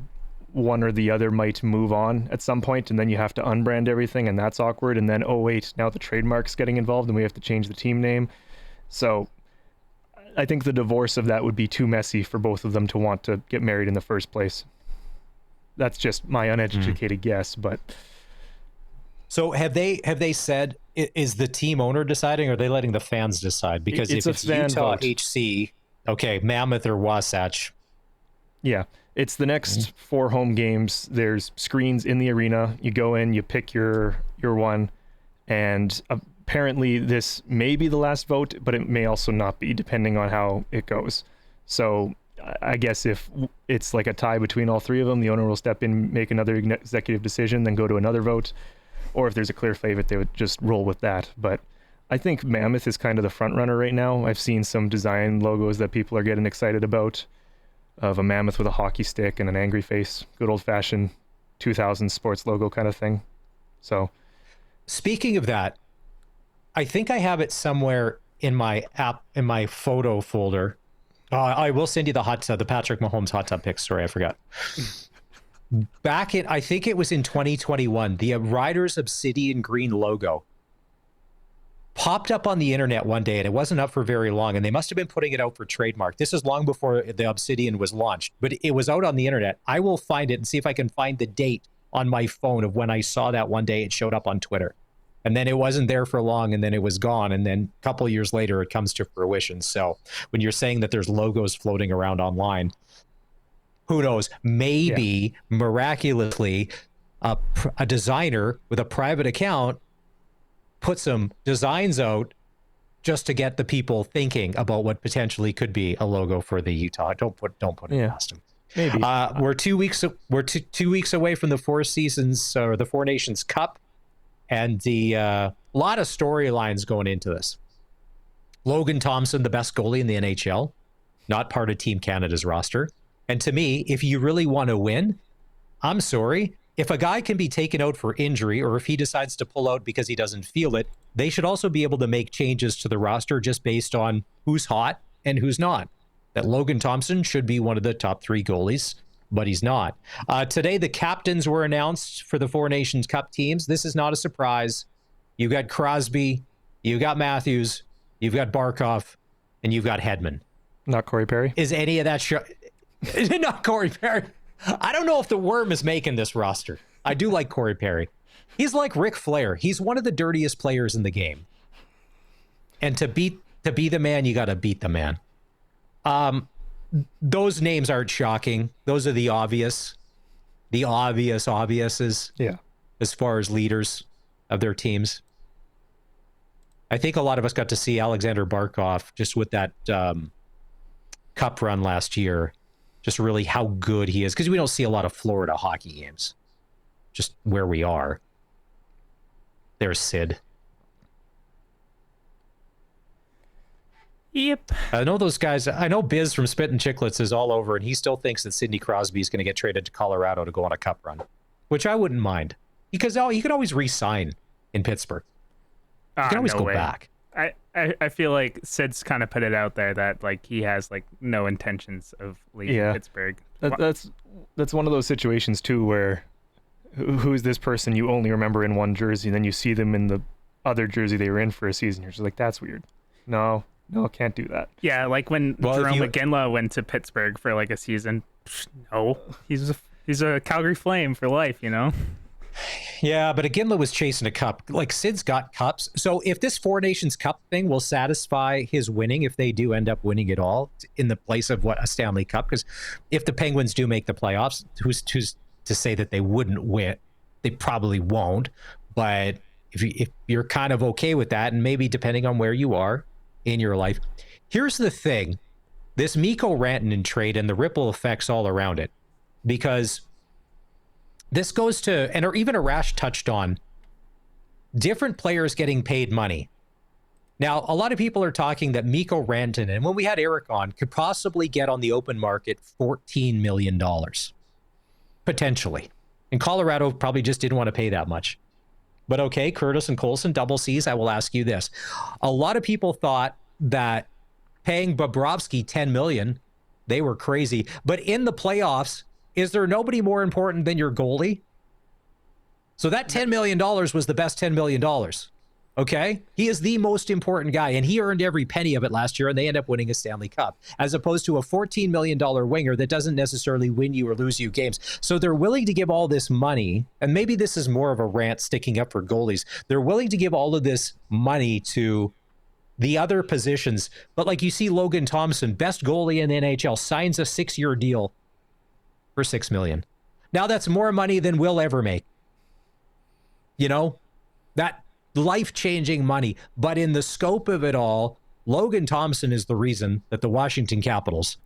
one or the other might move on at some point, and then you have to unbrand everything, and that's awkward. And then, oh wait, now the trademark's getting involved, and we have to change the team name. So I think the divorce of that would be too messy for both of them to want to get married in the first place. That's just my uneducated guess, but. So have they said, is the team owner deciding, or are they letting the fans decide? Because if it's Utah vote. HC, okay, Mammoth or Wasatch. Yeah, it's the next 4 home games. There's screens in the arena. You go in, you pick your one, and apparently this may be the last vote, but it may also not be, depending on how it goes. So I guess if it's like a tie between all 3 of them, the owner will step in, make another executive decision, then go to another vote. Or if there's a clear favorite, they would just roll with that. But I think Mammoth is kind of the front runner right now. I've seen some design logos that people are getting excited about, of a mammoth with a hockey stick and an angry face, good old fashioned 2000 sports logo kind of thing. So Speaking of that, I think I have it somewhere in my app, in my photo folder. I will send you the Patrick Mahomes hot tub pics. Sorry, I forgot. Back in, I think it was in 2021, the Riders Obsidian Green logo popped up on the internet one day, and it wasn't up for very long, and they must have been putting it out for trademark. This is long before the Obsidian was launched, but it was out on the internet. I will find it and see if I can find the date on my phone of when I saw that one day. It showed up on Twitter, and then it wasn't there for long, and then it was gone, and then a couple of years later it comes to fruition. So when you're saying that there's logos floating around online, who knows? Maybe miraculously a designer with a private account put some designs out just to get the people thinking about what potentially could be a logo for the Utah. Don't put it past them. Maybe. We're 2 weeks away from the Four Seasons or the Four Nations Cup, and the lot of storylines going into this. Logan Thompson, the best goalie in the NHL, not part of Team Canada's roster. And to me, if you really want to win, I'm sorry, if a guy can be taken out for injury, or if he decides to pull out because he doesn't feel it, they should also be able to make changes to the roster just based on who's hot and who's not. That Logan Thompson should be one of the top 3 goalies, but he's not. Today, the captains were announced for the Four Nations Cup teams. This is not a surprise. You've got Crosby, you've got Matthews, you've got Barkov, and you've got Hedman. Not Corey Perry? Is any of that not Corey Perry? I don't know if the worm is making this roster. I do like Corey Perry. He's like Ric Flair. He's one of the dirtiest players in the game. And to be the man, you got to beat the man. Those names aren't shocking. Those are the obviouses. Yeah. As far as leaders of their teams. I think a lot of us got to see Alexander Barkov just with that cup run last year. Just really how good he is, because we don't see a lot of Florida hockey games. Just where we are. There's Sid. Yep. I know those guys. I know Biz from Spit and Chicklets is all over, and he still thinks that Sidney Crosby is going to get traded to Colorado to go on a cup run, which I wouldn't mind, because he could always re-sign in Pittsburgh. You can always go back. I feel like Sid's kind of put it out there that like he has like no intentions of leaving Pittsburgh. That's one of those situations too where who's this person you only remember in one jersey, and then you see them in the other jersey they were in for a season. You're just like, that's weird. No, can't do that. Yeah, like when Jerome McGinley went to Pittsburgh for like a season. No, he's a Calgary Flame for life, you know. Yeah, but Iginla was chasing a cup. Like, Sid's got cups. So if this Four Nations Cup thing will satisfy his winning, if they do end up winning it all in the place of a Stanley Cup, because if the Penguins do make the playoffs, who's to say that they wouldn't win? They probably won't. But if you're kind of okay with that, and maybe depending on where you are in your life, here's the thing. This Mikko Rantanen trade and the ripple effects all around it, because this goes to, and or even Arash touched on, different players getting paid money. Now, a lot of people are talking that Mikko Rantanen, and when we had Eric on, could possibly get on the open market $14 million. Potentially. And Colorado probably just didn't want to pay that much. But okay, Curtis and Colson, double C's, I will ask you this. A lot of people thought that paying Bobrovsky $10 million, they were crazy. But in the playoffs, is there nobody more important than your goalie? So that $10 million was the best $10 million. Okay? He is the most important guy, and he earned every penny of it last year, and they end up winning a Stanley Cup, as opposed to a $14 million winger that doesn't necessarily win you or lose you games. So they're willing to give all this money, and maybe this is more of a rant sticking up for goalies. They're willing to give all of this money to the other positions. But like you see Logan Thompson, best goalie in the NHL, signs a 6-year deal for $6 million. Now that's more money than we'll ever make. You know, that life-changing money. But in the scope of it all, Logan Thompson is the reason that the Washington Capitals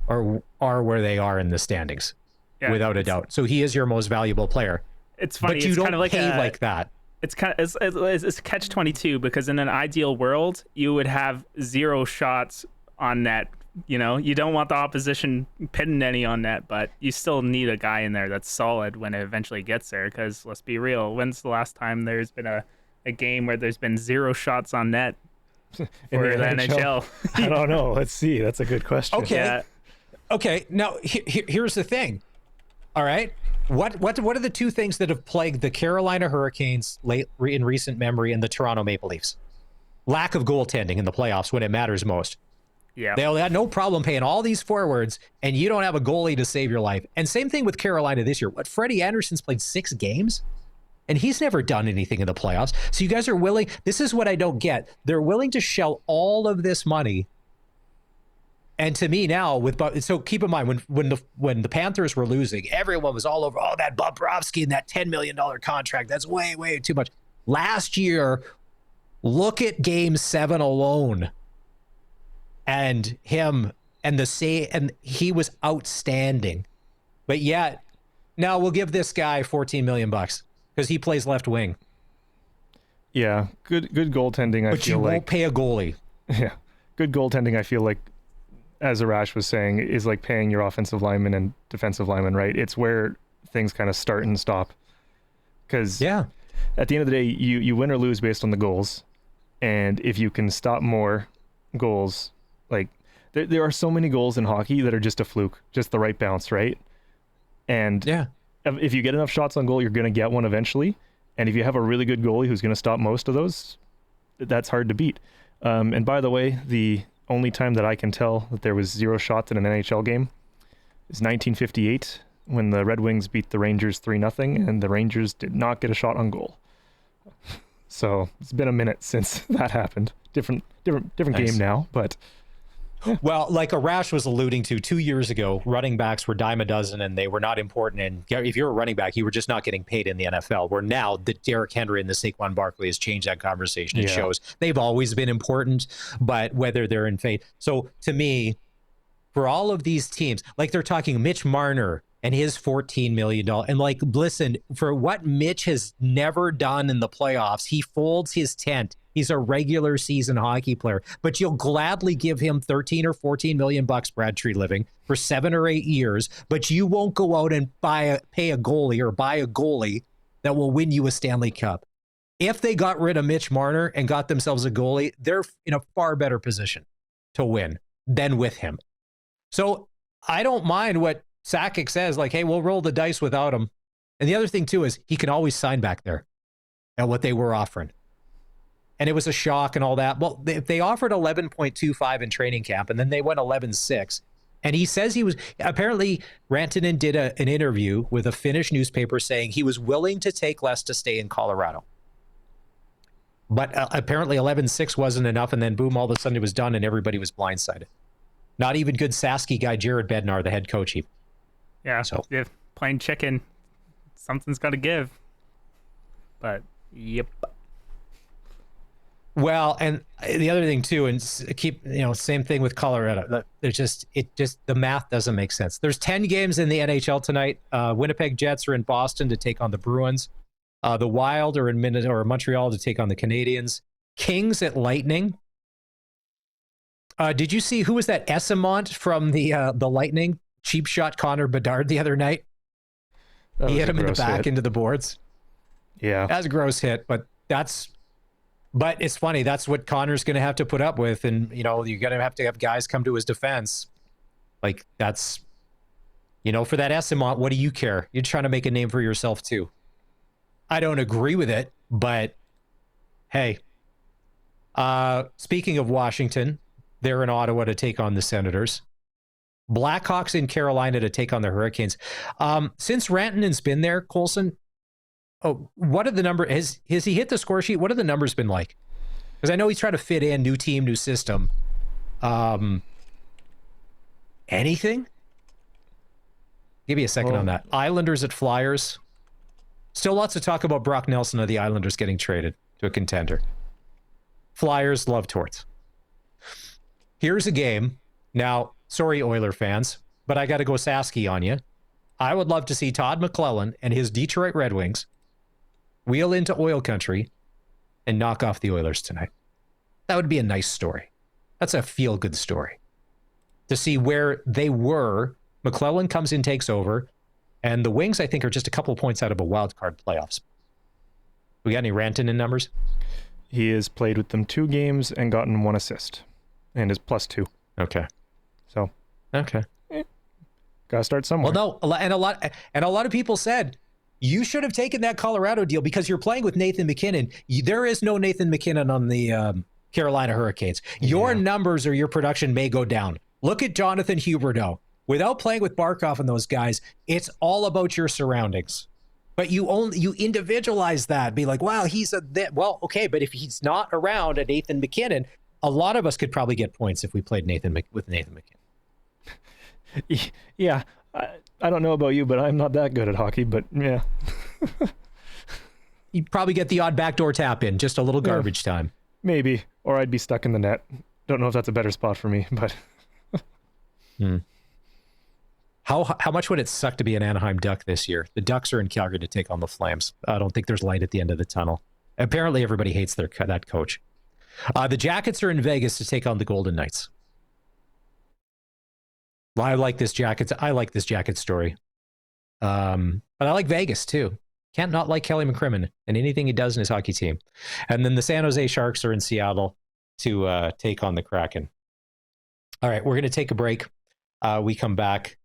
are where they are in the standings, without a doubt. So he is your most valuable player. It's funny. But you don't kind of pay like that. It's kind of it's catch-22, because in an ideal world, you would have 0 shots on net. You know, you don't want the opposition pitting any on net, but you still need a guy in there that's solid when it eventually gets there. Because let's be real, when's the last time there's been a a game where there's been 0 shots on net in for the NHL? I don't know. Let's see. That's a good question. Okay. Yeah. Okay. Now, here's the thing. All right. What are the two things that have plagued the Carolina Hurricanes in recent memory and the Toronto Maple Leafs? Lack of goaltending in the playoffs when it matters most. Yeah. They had no problem paying all these forwards, and you don't have a goalie to save your life. And same thing with Carolina this year. Freddie Anderson's played 6 games, and he's never done anything in the playoffs. So you guys are willing. This is what I don't get. They're willing to shell all of this money. And to me now, so keep in mind when the Panthers were losing, everyone was all over. Oh, that Bobrovsky and that $10 million contract. That's way, way too much. Last year, look at Game 7 alone, and him and he was outstanding. But yet, now we'll give this guy $14 million because he plays left wing. Yeah, good goaltending. But you won't pay a goalie. Yeah, good goaltending. I feel like, as Arash was saying, is like paying your offensive lineman and defensive lineman, right? It's where things kind of start and stop. Because at the end of the day, you win or lose based on the goals. And if you can stop more goals, like there are so many goals in hockey that are just a fluke, just the right bounce, right? And if you get enough shots on goal, you're going to get one eventually. And if you have a really good goalie who's going to stop most of those, that's hard to beat. And by the way, the only time that I can tell that there was 0 shots in an NHL game is 1958 when the Red Wings beat the Rangers 3-0, and the Rangers did not get a shot on goal. So it's been a minute since that happened. Different game now, but. Yeah. Well, like Arash was alluding to, 2 years ago, running backs were dime a dozen and they were not important. And if you're a running back, you were just not getting paid in the NFL. Where now the Derrick Henry and the Saquon Barkley has changed that conversation. It shows they've always been important, but whether they're in fate. So to me, for all of these teams, like they're talking Mitch Marner and his $14 million. And like, listen, for what Mitch has never done in the playoffs, he folds his tent. He's a regular season hockey player, but you'll gladly give him 13 or 14 million bucks, Brad Tree-Living, for 7 or 8 years, but you won't go out and pay a goalie that will win you a Stanley Cup. If they got rid of Mitch Marner and got themselves a goalie, they're in a far better position to win than with him. So I don't mind what Sakic says, like, hey, we'll roll the dice without him. And the other thing too is he can always sign back there at what they were offering. And it was a shock and all that. Well, if they offered 11.25 in training camp and then they went 11.6, and he says he was, apparently Rantanen did an interview with a Finnish newspaper saying he was willing to take less to stay in Colorado. But apparently 11.6 wasn't enough, and then boom, all of a sudden it was done and everybody was blindsided. Not even good Sasky guy Jared Bednar, the head coach. Yeah, so if playing chicken, something's got to give. But, yep. Well, and the other thing too, and same thing with Colorado. The math doesn't make sense. There's 10 games in the NHL tonight. Winnipeg Jets are in Boston to take on the Bruins. The Wild are in Montreal to take on the Canadiens. Kings at Lightning. Did you see who was that Essamont from the Lightning? Cheap shot Connor Bedard the other night. He hit him in the back into the boards. Yeah, that's a gross hit, but it's funny. That's what Connor's going to have to put up with. And, you're going to have guys come to his defense. Like, that's, for that Essamont, what do you care? You're trying to make a name for yourself, too. I don't agree with it, but hey. Speaking of Washington, they're in Ottawa to take on the Senators. Blackhawks in Carolina to take on the Hurricanes. Since Rantanen's been there, Colson, what are the numbers? Has he hit the score sheet? What have the numbers been like? Because I know he's trying to fit in new team, new system. Anything? Give me a second on that. Islanders at Flyers. Still lots of talk about Brock Nelson of the Islanders getting traded to a contender. Flyers love torts. Here's a game. Now, sorry, Oiler fans, but I got to go Sasky on you. I would love to see Todd McClellan and his Detroit Red Wings wheel into oil country and knock off the Oilers tonight. That would be a nice story. That's a feel-good story. To see where they were, McClellan comes in, takes over, and the Wings, I think, are just a couple of points out of a wild card playoffs. We got any Rantanen numbers? He has played with them 2 games and gotten 1 assist, and is +2. Okay. So, okay. Gotta start somewhere. Well, no, and a lot of people said you should have taken that Colorado deal because you're playing with Nathan MacKinnon. There is no Nathan MacKinnon on the Carolina Hurricanes. Your numbers or your production may go down. Look at Jonathan Huberdeau. Without playing with Barkov and those guys, it's all about your surroundings. But you individualize that. Be like, wow, well, okay, but if he's not around a Nathan MacKinnon, a lot of us could probably get points if we played with Nathan MacKinnon. Yeah, I don't know about you, but I'm not that good at hockey, but yeah. You'd probably get the odd backdoor tap in, just a little garbage time. Maybe, or I'd be stuck in the net. Don't know if that's a better spot for me, but... How much would it suck to be an Anaheim Duck this year? The Ducks are in Calgary to take on the Flames. I don't think there's light at the end of the tunnel. Apparently everybody hates that coach. The Jackets are in Vegas to take on the Golden Knights. I like this Jacket story. But I like Vegas too. Can't not like Kelly McCrimmon and anything he does in his hockey team. And then the San Jose Sharks are in Seattle to take on the Kraken. All right, we're going to take a break. We come back.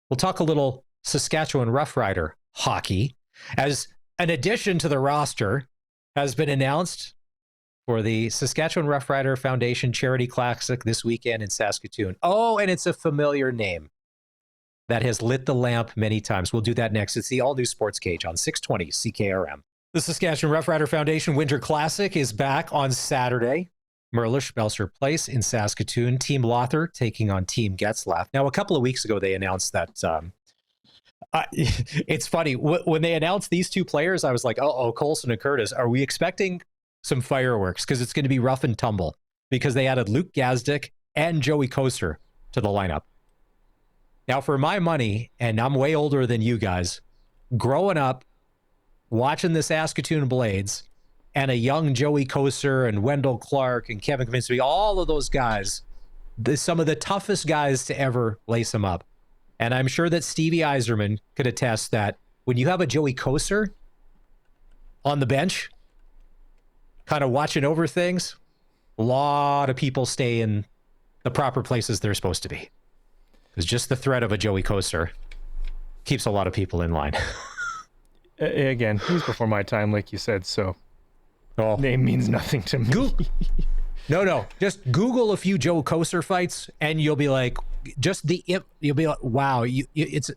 We'll talk a little Saskatchewan Roughrider hockey, as an addition to the roster has been announced for the Saskatchewan Roughrider Foundation Charity Classic this weekend in Saskatoon. Oh, and it's a familiar name that has lit the lamp many times. We'll do that next. It's the all-new SportsCage on 620 CKRM. The Saskatchewan Roughrider Foundation Winter Classic is back on Saturday. Merlish Belser Place in Saskatoon. Team Lothar taking on Team Getzlaff. Now, a couple of weeks ago, they announced that it's funny. When they announced these two players, I was like, Colson and Curtis, are we expecting some fireworks? Because it's going to be rough and tumble, because they added Luke Gazdick and Joey Koster to the lineup. Now, for my money, and I'm way older than you guys, growing up, watching the Saskatoon Blades, and a young Joey Koster and Wendell Clark and Kevin Kaminsky, all of those guys, some of the toughest guys to ever lace them up. And I'm sure that Stevie Yzerman could attest that when you have a Joey Koster on the bench, kind of watching over things, a lot of people stay in the proper places they're supposed to be. Because just the threat of a Joey Koster keeps a lot of people in line. Again, he's before my time, like you said, so name means nothing to me. No. Just Google a few Joe Koster fights, and you'll be like, you'll be like, wow, it's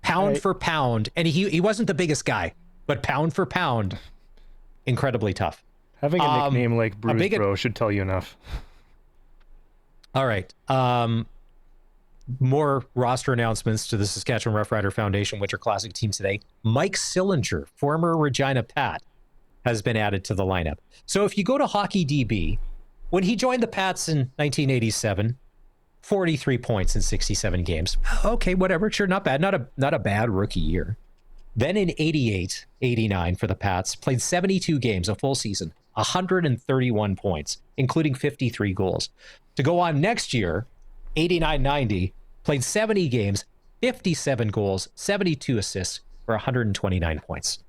pound for pound. And he wasn't the biggest guy, but pound for pound, incredibly tough. Having a nickname like Bruce Bro should tell you enough. All right. More roster announcements to the Saskatchewan Roughrider Foundation Winter Classic team today. Mike Sillinger, former Regina Pat, has been added to the lineup. So if you go to Hockey DB, when he joined the Pats in 1987, 43 points in 67 games. Okay, whatever. Sure, not bad. Not a bad rookie year. Then in 88, 89 for the Pats, played 72 games, a full season, 131 points, including 53 goals. To go on next year, 89-90, played 70 games, 57 goals, 72 assists for 129 points.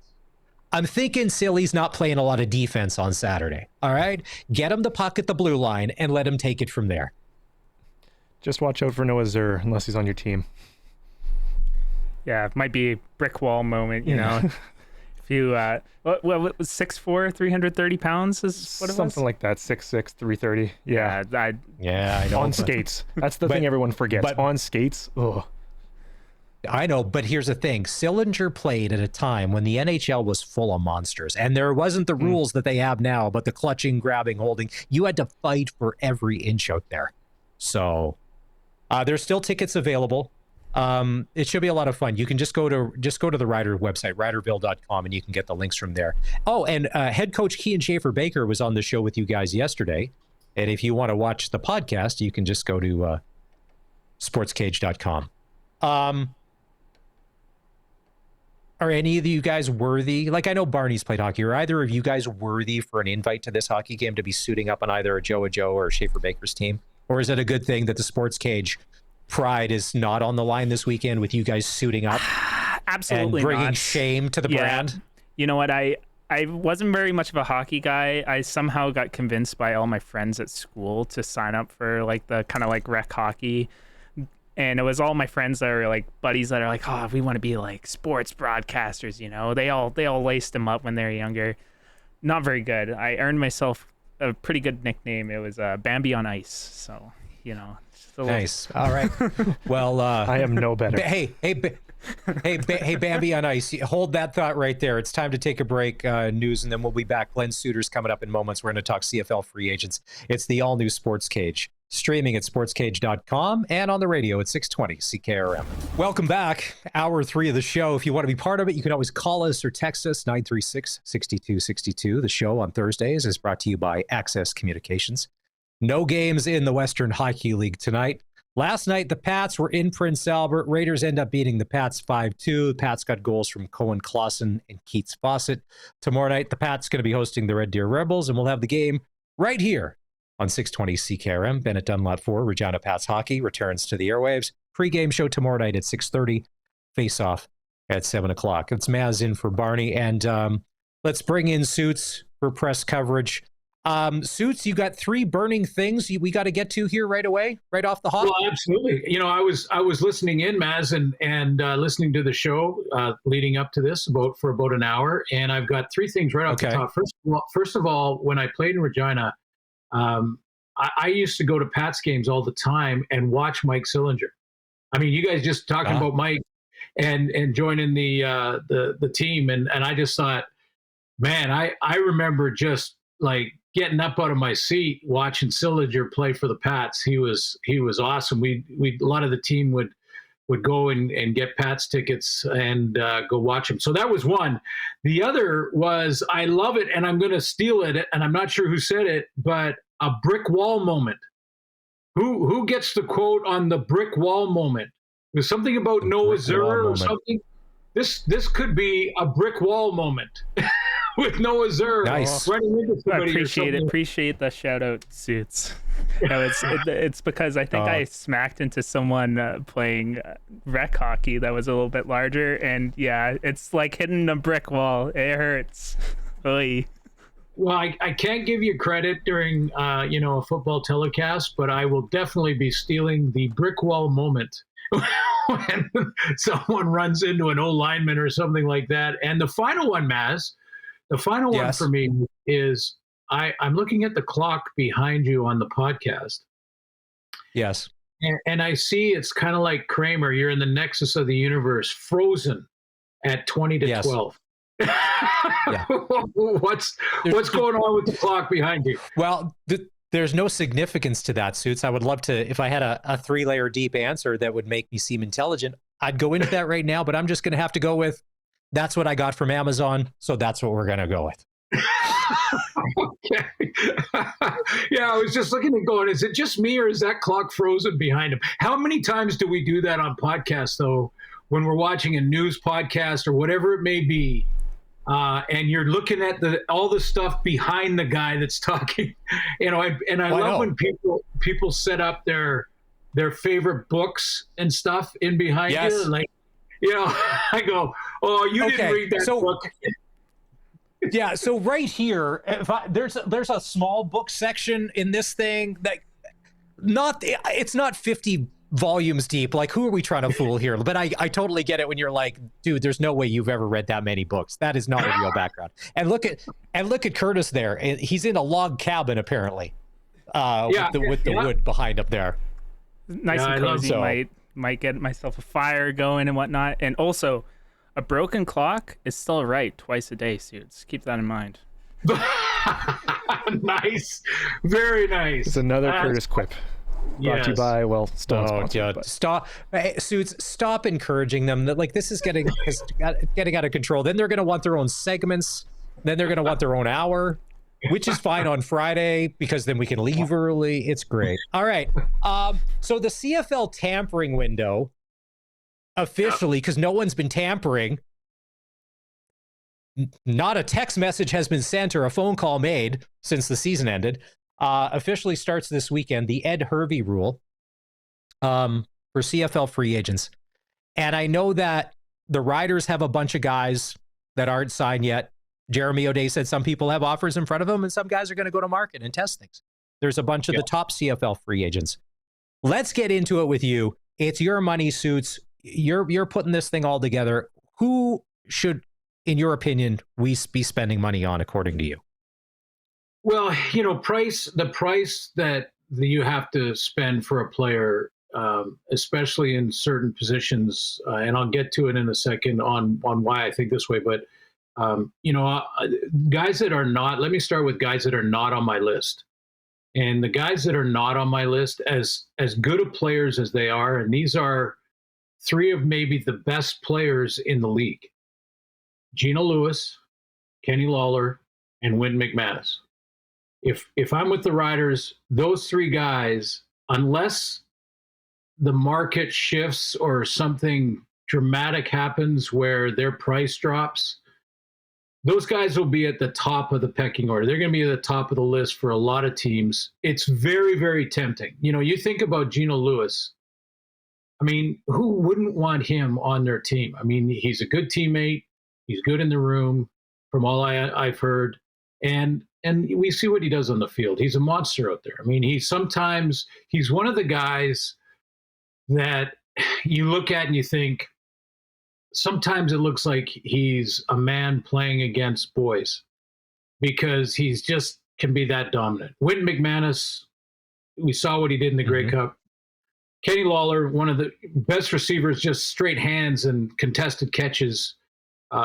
I'm thinking Silly's not playing a lot of defense on Saturday. All right? Get him the puck at the blue line and let him take it from there. Just watch out for Noah Zur unless he's on your team. Yeah, it might be a brick wall moment, you know. If you, what was 6'4", 330 pounds is what it was? Something like that, 6'6", 330. Yeah, I know. On skates. That's the thing everyone forgets. But on skates, I know, but here's the thing. Sillinger played at a time when the NHL was full of monsters, and there wasn't the rules that they have now, but the clutching, grabbing, holding. You had to fight for every inch out there. So there's still tickets available. It should be a lot of fun. You can just go to the Rider website, riderville.com, and you can get the links from there. Oh, and head coach Kean Schaefer-Baker was on the show with you guys yesterday. And if you want to watch the podcast, you can just go to sportscage.com. Are any of you guys worthy? Like, I know Barney's played hockey. Are either of you guys worthy for an invite to this hockey game to be suiting up on either a Joe or Schaefer-Baker's team? Or is it a good thing that the Sports Cage pride is not on the line this weekend with you guys suiting up? Absolutely and bringing not. shame to the brand. You know what? I wasn't very much of a hockey guy. I somehow got convinced by all my friends at school to sign up for like the kind of like rec hockey. And it was all my friends that are like buddies that are like, oh, we want to be like sports broadcasters, you know. They all laced them up when they were younger. Not very good. I earned myself a pretty good nickname. It was Bambi on Ice. So, you know. Nice. All right. Well, I am no better. Hey, Bambi on Ice. Hold that thought right there. It's time to take a break. News, and then we'll be back. Glen Suitor's coming up in moments. We're going to talk CFL free agents. It's the all-new Sports Cage. Streaming at sportscage.com and on the radio at 620 CKRM. Welcome back. Hour 3 of the show. If you want to be part of it, you can always call us or text us 936-6262. The show on Thursdays is brought to you by Access Communications. No games in the Western Hockey League tonight. Last night, the Pats were in Prince Albert. Raiders end up beating the Pats 5-2. The Pats got goals from Cohen Clausen and Keats Fawcett. Tomorrow night, the Pats going to be hosting the Red Deer Rebels, and we'll have the game right here on 620 CKRM. Bennett Dunlop 4, Regina Pats Hockey returns to the airwaves. Pre-game show tomorrow night at 6:30. Face-off at 7 o'clock. It's Maz in for Barney, and let's bring in Suits for press coverage. Suits, you got 3 burning things we got to get to here right away, right off the hop. Well, absolutely. You know, I was listening in, Maz, and listening to the show leading up to this for about an hour, and I've got 3 things right off the top. First of all, when I played in Regina, I used to go to Pats games all the time and watch Mike Sillinger. I mean, you guys just talking about Mike and joining the team, and I just thought, man, I remember just like getting up out of my seat watching Sillinger play for the Pats. He was awesome. We a lot of the team would go and get Pats tickets and go watch him. So that was one. The other was, I love it, and I'm going to steal it, and I'm not sure who said it, but a brick wall moment. Who gets the quote on the brick wall moment? There's something about Noah Zerr or something. This could be a brick wall moment. With Noah Zerr running into somebody. I appreciate the shout out, Suits. No, it's because I think I smacked into someone playing rec hockey that was a little bit larger, and yeah, it's like hitting a brick wall. It hurts. Oy. Well, I can't give you credit during a football telecast, but I will definitely be stealing the brick wall moment when someone runs into an old lineman or something like that. And the final one, Maz. The final one for me is I'm looking at the clock behind you on the podcast. Yes. And I see it's kind of like Kramer. You're in the nexus of the universe, frozen at 20 to 12. What's going on with the clock behind you? Well, there's no significance to that, Suits. I would love to, if I had a 3-layer deep answer that would make me seem intelligent, I'd go into that right now, but I'm just going to have to go with, that's what I got from Amazon, so that's what we're going to go with. Okay. Yeah, I was just looking and going, is it just me or is that clock frozen behind him? How many times do we do that on podcasts, though, when we're watching a news podcast or whatever it may be, and you're looking at all the stuff behind the guy that's talking? I love when people set up their favorite books and stuff in behind you. Like, I go, oh, you didn't read that book. Yeah, so right here, there's a small book section in this thing that it's not 50 volumes deep. Like, who are we trying to fool here? But I totally get it when you're like, dude, there's no way you've ever read that many books. That is not a real background. And look at Curtis there. He's in a log cabin apparently, with the wood behind up there. Nice and cozy. Might get myself a fire going and whatnot. And also, a broken clock is still right twice a day, Suits. Keep that in mind. Nice. Very nice. It's another Curtis quip. Brought to you by, Stop. Hey, Suits, stop encouraging them. That, like, this is getting out of control. Then they're going to want their own segments. Then they're going to want their own hour, which is fine on Friday because then we can leave early. It's great. All right. So the CFL tampering window officially, because no one's been tampering, not a text message has been sent or a phone call made since the season ended, officially starts this weekend. The Ed Hervey rule for CFL free agents. And I know that The Riders have a bunch of guys that aren't signed yet. Jeremy O'Day said some people have offers in front of them, and some guys are going to go to market and test things. There's a bunch of the top CFL free agents. Let's get into it with you. It's your money, Suits. You're putting this thing all together. Who should, in your opinion, we be spending money on, according to you? Well, the price that you have to spend for a player, especially in certain positions, and I'll get to it in a second on why I think this way. But guys that are not. Let me start with guys that are not on my list. And the guys that are not on my list, as good of players as they are, and these are three of maybe the best players in the league: Gino Lewis, Kenny Lawler, and Wynn McManus. If I'm with the Riders, those three guys, unless the market shifts or something dramatic happens where their price drops, those guys will be at the top of the pecking order. They're going to be at the top of the list for a lot of teams. It's very, very tempting. You think about Gino Lewis. I mean, who wouldn't want him on their team? I mean, he's a good teammate. He's good in the room, from all I've heard. And we see what he does on the field. He's a monster out there. I mean, he's one of the guys that you look at and you think, sometimes it looks like he's a man playing against boys, because he's just can be that dominant. Wynn McManus, we saw what he did in the Grey Cup. Kenny Lawler, one of the best receivers, just straight hands and contested catches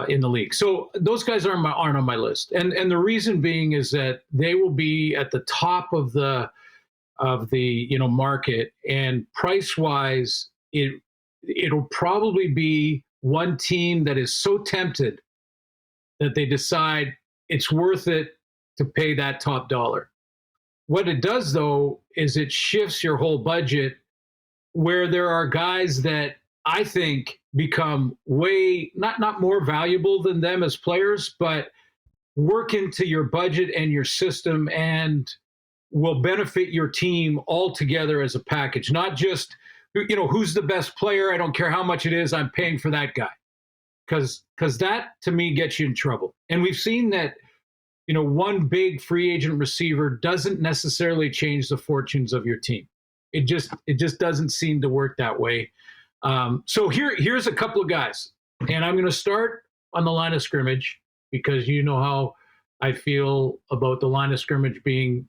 in the league. So those guys aren't on my list, and the reason being is that they will be at the top of the market, and price wise, it'll probably be one team that is so tempted that they decide it's worth it to pay that top dollar. What it does, though, is it shifts your whole budget, where there are guys that I think become way not more valuable than them as players, but work into your budget and your system and will benefit your team altogether as a package. Not just, who's the best player? I don't care how much it is. I'm paying for that guy. Because that, to me, gets you in trouble. And we've seen that, one big free agent receiver doesn't necessarily change the fortunes of your team. It just doesn't seem to work that way. So here's a couple of guys. And I'm going to start on the line of scrimmage, because you know how I feel about the line of scrimmage being,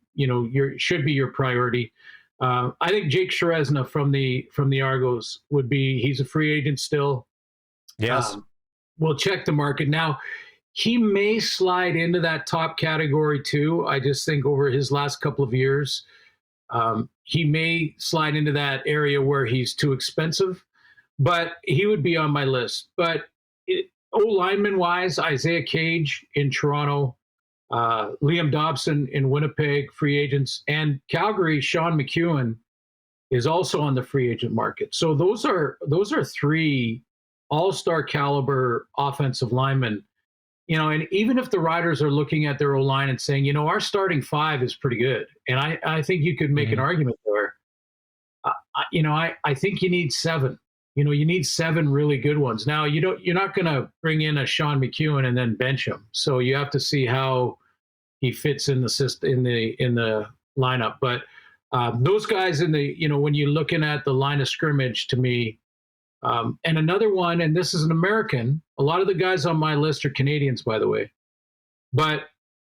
should be your priority. I think Jake Sherezna from the Argos he's a free agent still. Yes. We'll check the market. Now, he may slide into that top category too. I just think over his last couple of years, he may slide into that area where he's too expensive, but he would be on my list. But O-lineman wise, Isaiah Cage in Toronto, Liam Dobson in Winnipeg, free agents, and Calgary, Sean McEwen is also on the free agent market. So those are three all-star caliber offensive linemen. And even if the Riders are looking at their O-line and saying, our starting five is pretty good, and I think you could make an argument there. I think you need seven. You need seven really good ones. Now, you're not going to bring in a Sean McEwen and then bench him. So you have to see how he fits in the system, in the lineup. But those guys when you're looking at the line of scrimmage, to me, and another one, and this is an American. A lot of the guys on my list are Canadians, by the way. But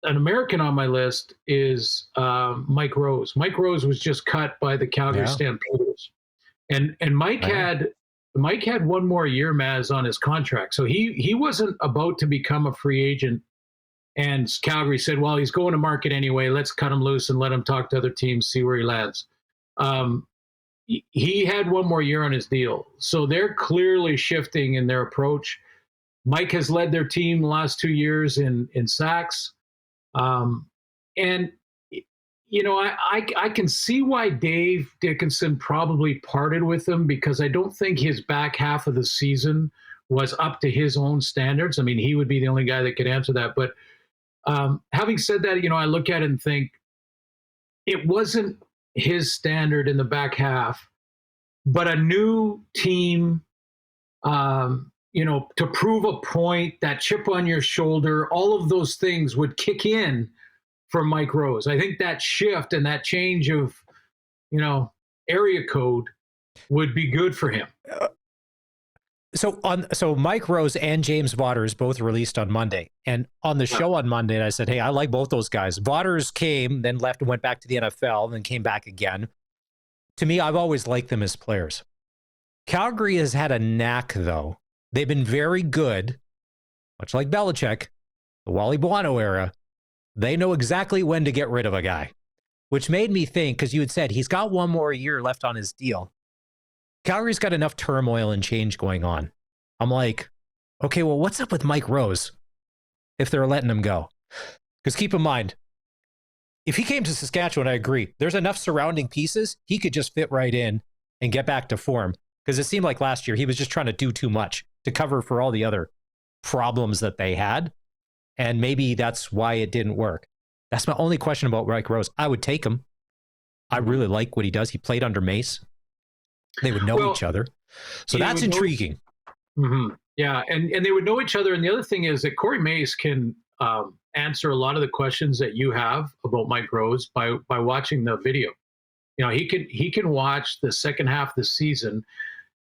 an American on my list is Mike Rose. Mike Rose was just cut by the Calgary Stampeders. And Mike had one more year, Maz, on his contract. So he wasn't about to become a free agent. And Calgary said, well, he's going to market anyway. Let's cut him loose and let him talk to other teams, see where he lands. He had one more year on his deal. So they're clearly shifting in their approach. Mike has led their team the last 2 years in sacks. And, I can see why Dave Dickinson probably parted with him, because I don't think his back half of the season was up to his own standards. I mean, he would be the only guy that could answer that. But having said that, I look at it and think it wasn't his standard in the back half, but a new team to prove a point, that chip on your shoulder, all of those things would kick in for Mike Rose. I think that shift and that change of, area code would be good for him. So Mike Rose and James Vaughters both released on Monday, and on the show on Monday, I said, hey, I like both those guys. Vaughters came, then left and went back to the NFL, then came back again. To me, I've always liked them as players. Calgary has had a knack, though. They've been very good, much like Belichick, the Wally Buono era. They know exactly when to get rid of a guy, which made me think, because you had said he's got one more year left on his deal. Calgary's got enough turmoil and change going on. I'm like, okay, well, what's up with Mike Rose if they're letting him go? Because keep in mind, if he came to Saskatchewan, I agree, there's enough surrounding pieces, he could just fit right in and get back to form. Because it seemed like last year he was just trying to do too much to cover for all the other problems that they had. And maybe that's why it didn't work. That's my only question about Mike Rose. I would take him. I really like what he does. He played under Mace. They would know each other. So that's intriguing. Yeah, and they would know each other. And the other thing is that Corey Mace can answer a lot of the questions that you have about Mike Rose by watching the video. He can watch the second half of the season,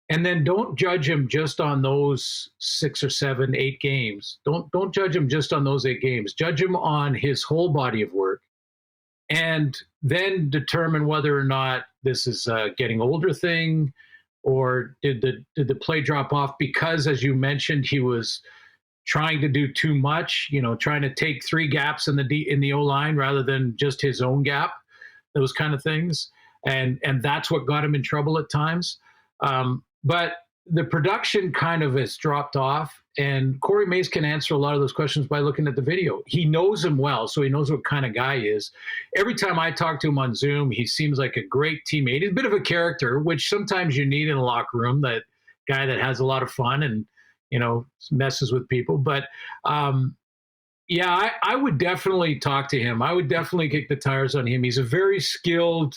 and then don't judge him just on those 6 or 7, 8 games. Don't judge him just on those 8 games. Judge him on his whole body of work, and then determine whether or not this is a getting older thing, or did the play drop off because, as you mentioned, he was trying to do too much, trying to take 3 gaps in the O-line rather than just his own gap, those kind of things. And that's what got him in trouble at times. But the production kind of has dropped off, and Corey Mace can answer a lot of those questions by looking at the video. He knows him well, so he knows what kind of guy he is. Every time I talk to him on Zoom, he seems like a great teammate. He's a bit of a character, which sometimes you need in a locker room, that guy that has a lot of fun and, messes with people. But, I would definitely talk to him. I would definitely kick the tires on him. He's a very skilled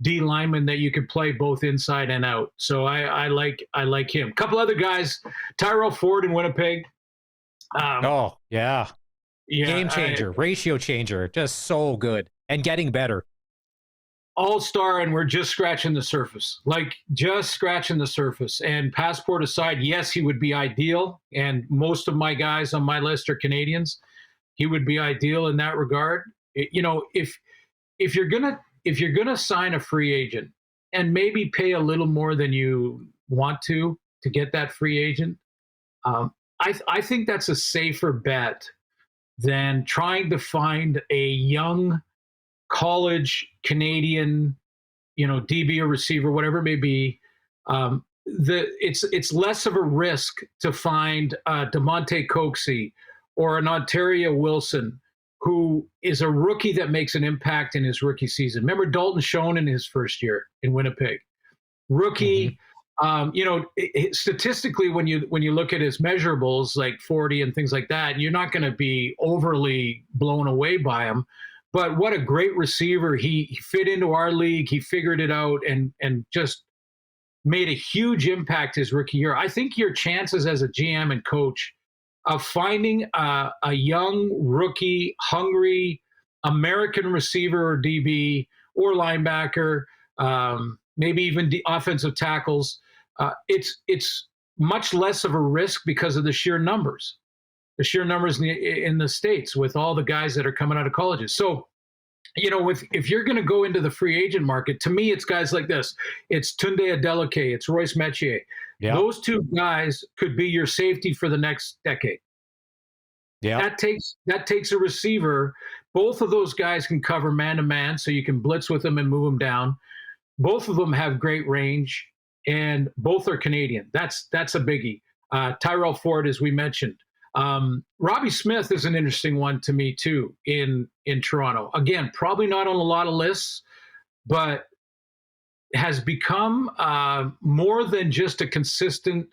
D lineman that you could play both inside and out. So I like him. A couple other guys, Tyrell Ford in Winnipeg. Game changer, ratio changer, just so good and getting better. All-Star, and we're just scratching the surface. And passport aside, yes, he would be ideal. And most of my guys on my list are Canadians. He would be ideal in that regard. If you're gonna sign a free agent and maybe pay a little more than you want to get that free agent, I think that's a safer bet than trying to find a young college Canadian, DB or receiver, whatever it may be. It's less of a risk to find DeMonte Coxey or an Ontario Wilson, who is a rookie that makes an impact in his rookie season. Remember Dalton Schoen in his first year in Winnipeg, rookie. Statistically, when you look at his measurables like 40 and things like that, you're not going to be overly blown away by him. But what a great receiver. He fit into our league. He figured it out and just made a huge impact his rookie year. I think your chances as a GM and coach of finding a young, rookie, hungry American receiver or DB or linebacker, maybe even offensive tackles, it's much less of a risk because of the sheer numbers. The sheer numbers in the States with all the guys that are coming out of colleges. So, if you're going to go into the free agent market, to me, it's guys like this. It's Tunde Adeleke. It's Royce Metier. Yeah. Those 2 guys could be your safety for the next decade. Yeah. That takes a receiver. Both of those guys can cover man-to-man, so you can blitz with them and move them down. Both of them have great range, and both are Canadian. That's a biggie. Tyrell Ford, as we mentioned. Robbie Smith is an interesting one to me too in Toronto. Again, probably not on a lot of lists, but has become more than just a consistent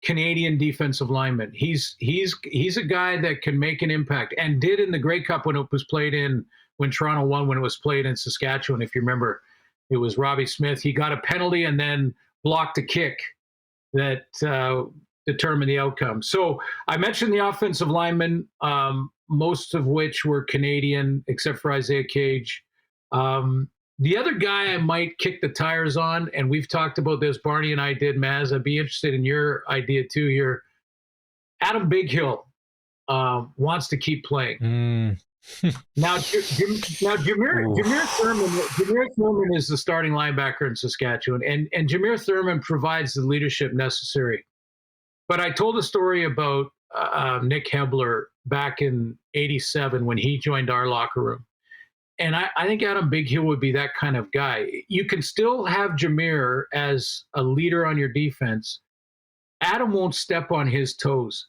Canadian defensive lineman. He's a guy that can make an impact and did in the Grey Cup when Toronto won, when it was played in Saskatchewan. If you remember, it was Robbie Smith. He got a penalty and then blocked a kick that determine the outcome. So I mentioned the offensive linemen, most of which were Canadian, except for Isaiah Cage. The other guy I might kick the tires on, and we've talked about this, Barney and I did, Maz, I'd be interested in your idea too here. Adam Bighill wants to keep playing. Now, Jameer Thurman is the starting linebacker in Saskatchewan, and Jameer Thurman provides the leadership necessary. But I told a story about Nick Hebler back in '87 when he joined our locker room. And I think Adam Bighill would be that kind of guy. You can still have Jameer as a leader on your defense. Adam won't step on his toes.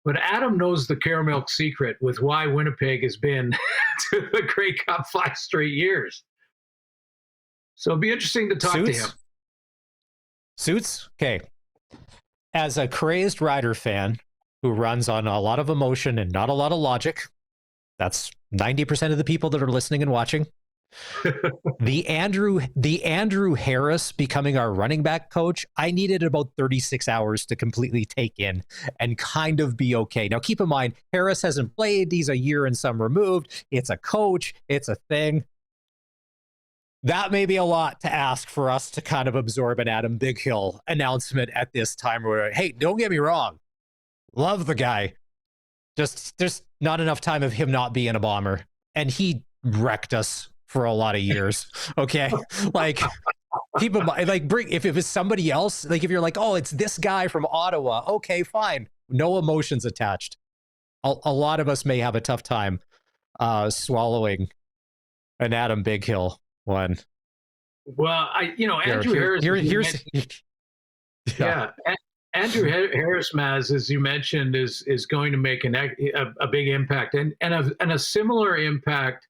But Adam knows the caramel secret with why Winnipeg has been to the Grey Cup 5 straight years. So it'll be interesting to talk to him. Suits? Okay. As a crazed Rider fan who runs on a lot of emotion and not a lot of logic, that's 90% of the people that are listening and watching. The Andrew Harris becoming our running back coach, I needed about 36 hours to completely take in and kind of be okay. Now, keep in mind, Harris hasn't played. He's a year and some removed. It's a coach. It's a thing. That may be a lot to ask for us to kind of absorb an Adam Bighill announcement at this time. Where, hey, don't get me wrong. Love the guy. Just there's not enough time of him not being a Bomber. And he wrecked us for a lot of years. Okay. Like, keep in mind, like, if it was somebody else, like if you're like, oh, it's this guy from Ottawa. Okay, fine. No emotions attached. A lot of us may have a tough time swallowing an Adam Bighill one. Well, Andrew Harris. Andrew Harris, Maz, as you mentioned, is going to make a big impact and a similar impact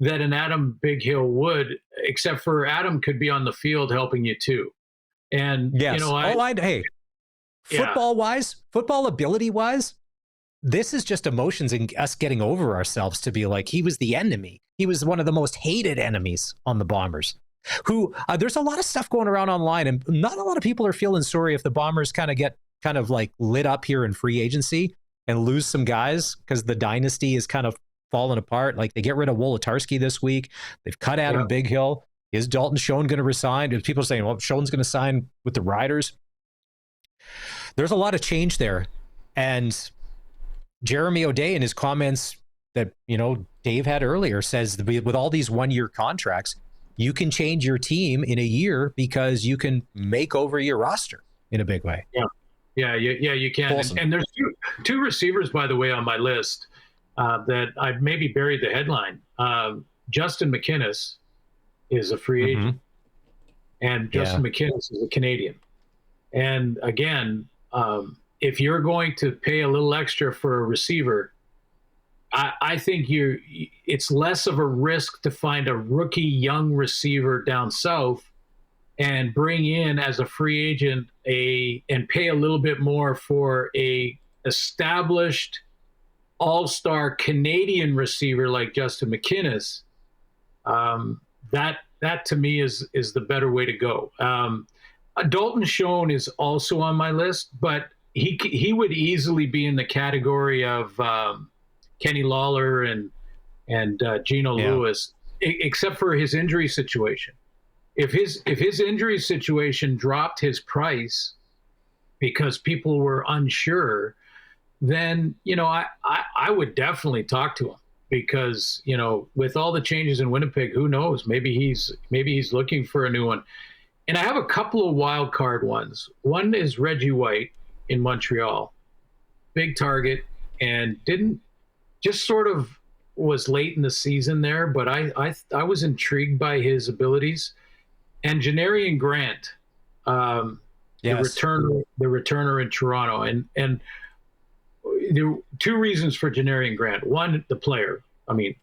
that an Adam Bighill would, except for Adam could be on the field helping you too. And yes. Football ability wise, this is just emotions and us getting over ourselves to be like, he was the enemy. He was one of the most hated enemies on the Bombers. Who there's a lot of stuff going around online, and not a lot of people are feeling sorry if the Bombers get like lit up here in free agency and lose some guys because the dynasty is kind of falling apart. Like, they get rid of Wolotarski this week. They've cut Adam Bighill. Is Dalton Schoen going to resign? People are saying, well, Schoen's going to sign with the Riders. There's a lot of change there. And Jeremy O'Day in his comments that, Dave had earlier says with all these 1-year contracts, you can change your team in a year because you can make over your roster in a big way. You can. And there's two receivers, by the way, on my list that I've maybe buried the headline. Justin McInnes is a free agent, and Justin McInnes is a Canadian. And again, if you're going to pay a little extra for a receiver, I think it's less of a risk to find a rookie young receiver down south and bring in as a free agent and pay a little bit more for a established all-star Canadian receiver like Justin McInnes. That to me is the better way to go. Dalton Schoen is also on my list, but he would easily be in the category of Kenny Lawler and Geno Lewis, except for his injury situation. If his injury situation dropped his price because people were unsure, then I would definitely talk to him, because with all the changes in Winnipeg, who knows? Maybe he's looking for a new one. And I have a couple of wild card ones. One is Reggie White in Montreal, big target, and just sort of was late in the season there, but I was intrigued by his abilities. And Janarian Grant, the returner in Toronto, and there were two reasons for Janarian Grant. One, the player,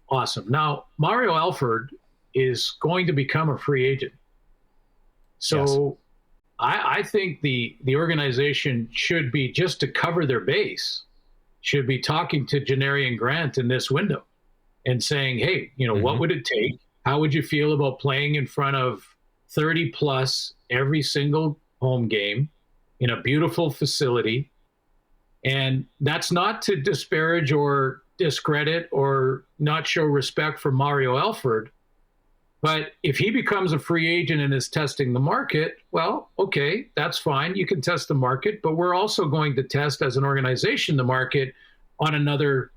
awesome. Now Mario Alford is going to become a free agent, so I think the organization should be, just to cover their base, should be talking to Janarian Grant in this window and saying, hey, what would it take? How would you feel about playing in front of 30 plus every single home game in a beautiful facility And that's not to disparage or discredit or not show respect for Mario Alford. But if he becomes a free agent and is testing the market, well, okay, that's fine. You can test the market, but we're also going to test as an organization the market on another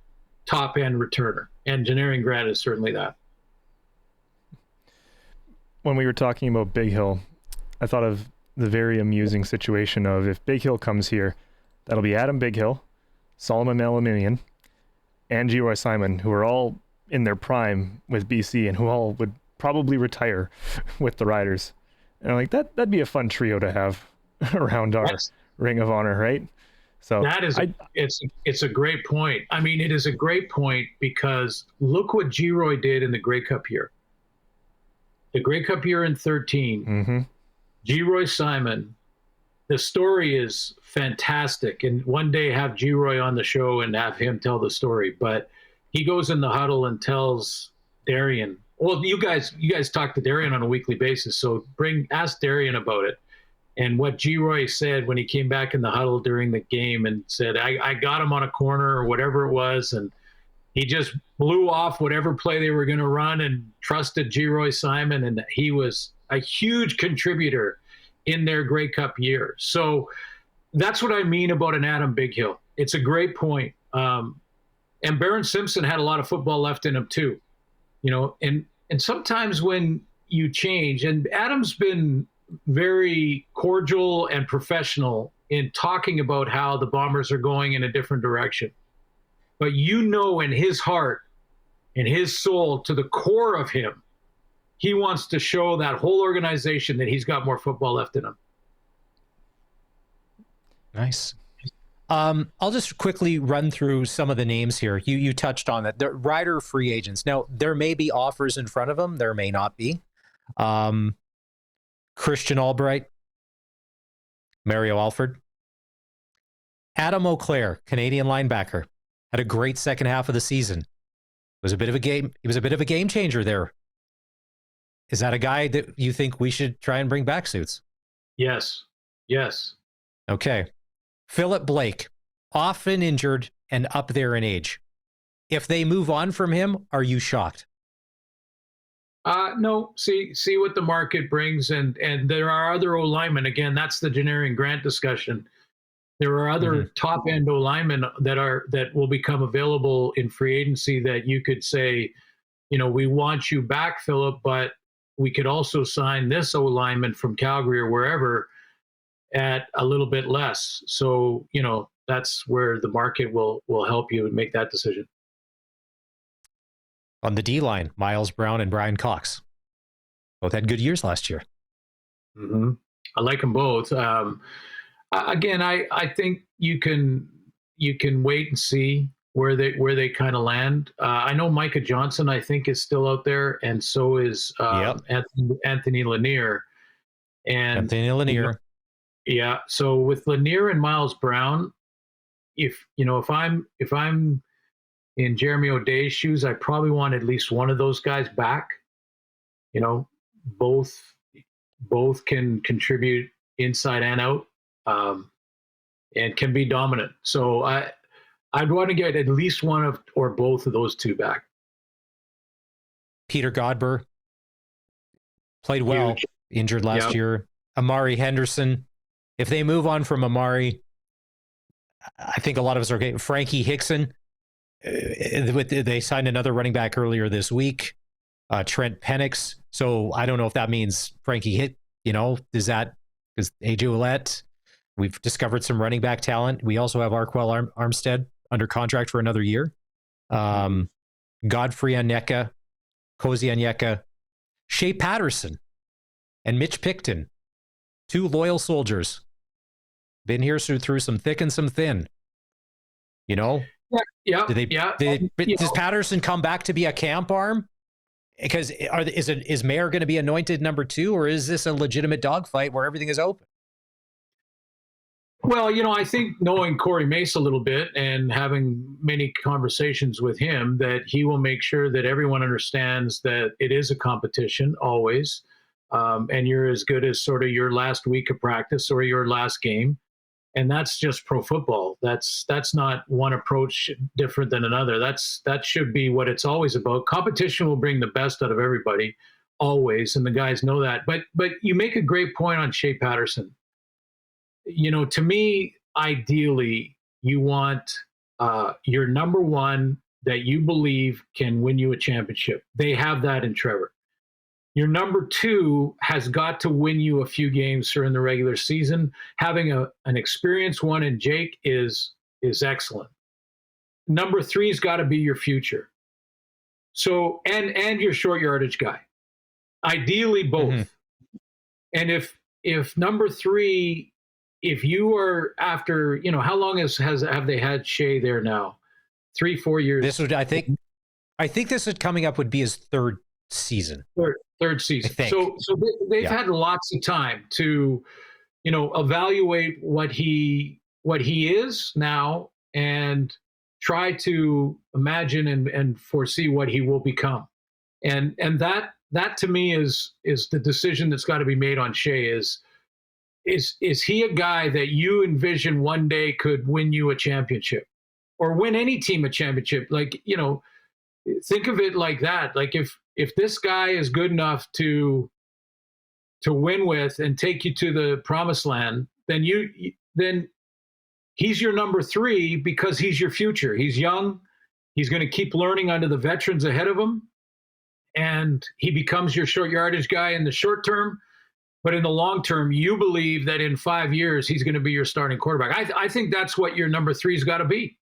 top-end returner. And Janarin Grant is certainly that. When we were talking about Big Hill, I thought of the very amusing situation of if Big Hill comes here, that'll be Adam Big Hill, Solomon Elimimian, and G-Roy Simon, who are all in their prime with BC and who all would probably retire with the Riders. And I'm like, that'd be a fun trio to have around our Ring of Honor, right? So that is, it's a great point. I mean, it is a great point because look what G-Roy did in the Grey Cup year. The Grey Cup year in 13, G-Roy Simon, the story is fantastic. And one day have G-Roy on the show and have him tell the story. But he goes in the huddle and tells Darian, well, you guys talk to Darian on a weekly basis, so ask Darian about it. And what G-Roy said when he came back in the huddle during the game and said, I got him on a corner or whatever it was, and he just blew off whatever play they were going to run and trusted G-Roy Simon, and he was a huge contributor in their Grey Cup year. So that's what I mean about an Adam Big Hill. It's a great point. And Barron Simpson had a lot of football left in him too. You know, and sometimes when you change, and Adam's been very cordial and professional in talking about how the Bombers are going in a different direction. But you know, in his heart, in his soul, to the core of him, he wants to show that whole organization that he's got more football left in him. Nice. I'll just quickly run through some of the names here. You touched on that. The Rider free agents. Now, there may be offers in front of them. There may not be. Christian Albright, Mario Alford, Adam O'Clair, Canadian linebacker, had a great second half of the season. It was a bit of a game. He was a bit of a game changer there. Is that a guy that you think we should try and bring back, Suits? Yes. Yes. Okay. Philip Blake, often injured and up there in age. If they move on from him, are you shocked? No. See what the market brings, and there are other O-linemen. Again, that's the Janarin Grant discussion. There are other top-end O-linemen that will become available in free agency that you could say, you know, we want you back, Philip, but we could also sign this O-lineman from Calgary or wherever at a little bit less. So, you know, that's where the market will help you make that decision. On the D-line, Miles Brown and Brian Cox. Both had good years last year. I like them both. Again, I think you can wait and see where they kind of land. I know Micah Johnson, I think, is still out there, and so is Anthony Lanier. And Anthony Lanier. Yeah. So with Lanier and Miles Brown, if I'm in Jeremy O'Day's shoes, I probably want at least one of those guys back. You know, both can contribute inside and out, and can be dominant. So I'd want to get at least one or both of those two back. Peter Godber played well, injured last year. Amari Henderson. If they move on from Amari, I think a lot of us are getting Frankie Hickson. They signed another running back earlier this week, Trent Penix. So I don't know if that means Frankie hit, is that because AJ Ouellette? We've discovered some running back talent. We also have Arquel Armstead under contract for another year. Godfrey Onyeka, Cozy Onyeka, Shea Patterson, and Mitch Picton. Two loyal soldiers. Been here through some thick and some thin. Yeah. Does Patterson come back to be a camp arm? Because is Mayer going to be anointed number 2, or is this a legitimate dogfight where everything is open? Well, I think knowing Corey Mace a little bit and having many conversations with him, that he will make sure that everyone understands that it is a competition always. And you're as good as sort of your last week of practice or your last game. And that's just pro football. That's not one approach different than another. That should be what it's always about. Competition will bring the best out of everybody, always, and the guys know that. But you make a great point on Shea Patterson. To me, ideally, you want your number one that you believe can win you a championship. They have that in Trevor. Your number two has got to win you a few games during the regular season. Having an experienced one in Jake is excellent. Number three's got to be your future. So and your short yardage guy. Ideally both. Mm-hmm. And if number three, if you are after, how long have they had Shea there now? 3-4 years. This would, I think this is coming up would be his third season. Third season. So they've had lots of time to, evaluate what he is now and try to imagine and foresee what he will become. And that to me is the decision that's got to be made on Shea is he a guy that you envision one day could win you a championship or win any team a championship? Like, think of it like that. Like if this guy is good enough to win with and take you to the promised land, then he's your number three because he's your future. He's young. He's going to keep learning under the veterans ahead of him. And he becomes your short yardage guy in the short term. But in the long term, you believe that in 5 years, he's going to be your starting quarterback. I think that's what your number three's got to be.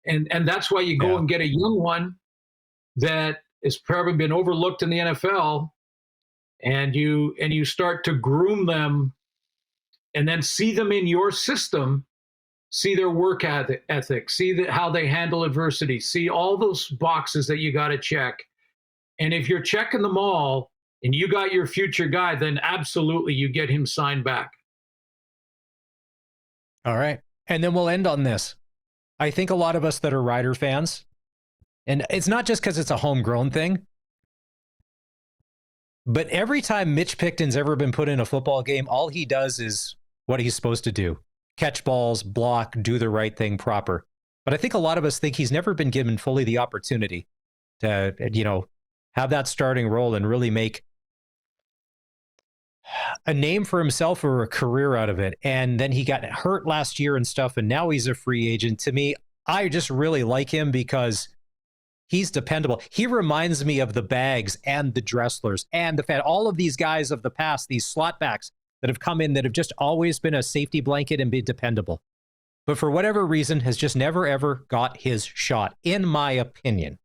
And that's why you go and get a young one that has probably been overlooked in the NFL, and you start to groom them and then see them in your system, see their work ethic, see how they handle adversity, see all those boxes that you got to check. And if you're checking them all and you got your future guy, then absolutely you get him signed back. All right. And then we'll end on this. I think a lot of us that are Rider fans, and it's not just because it's a homegrown thing, but every time Mitch Picton's ever been put in a football game, all he does is what he's supposed to do. Catch balls, block, do the right thing proper. But I think a lot of us think he's never been given fully the opportunity to, have that starting role and really make a name for himself or a career out of it. And then he got hurt last year and stuff, and now he's a free agent. To me, I just really like him because he's dependable. He reminds me of the Bags and the Dresslers and all of these guys of the past, these slot backs that have come in that have just always been a safety blanket and been dependable. But for whatever reason, has just never, ever got his shot, in my opinion.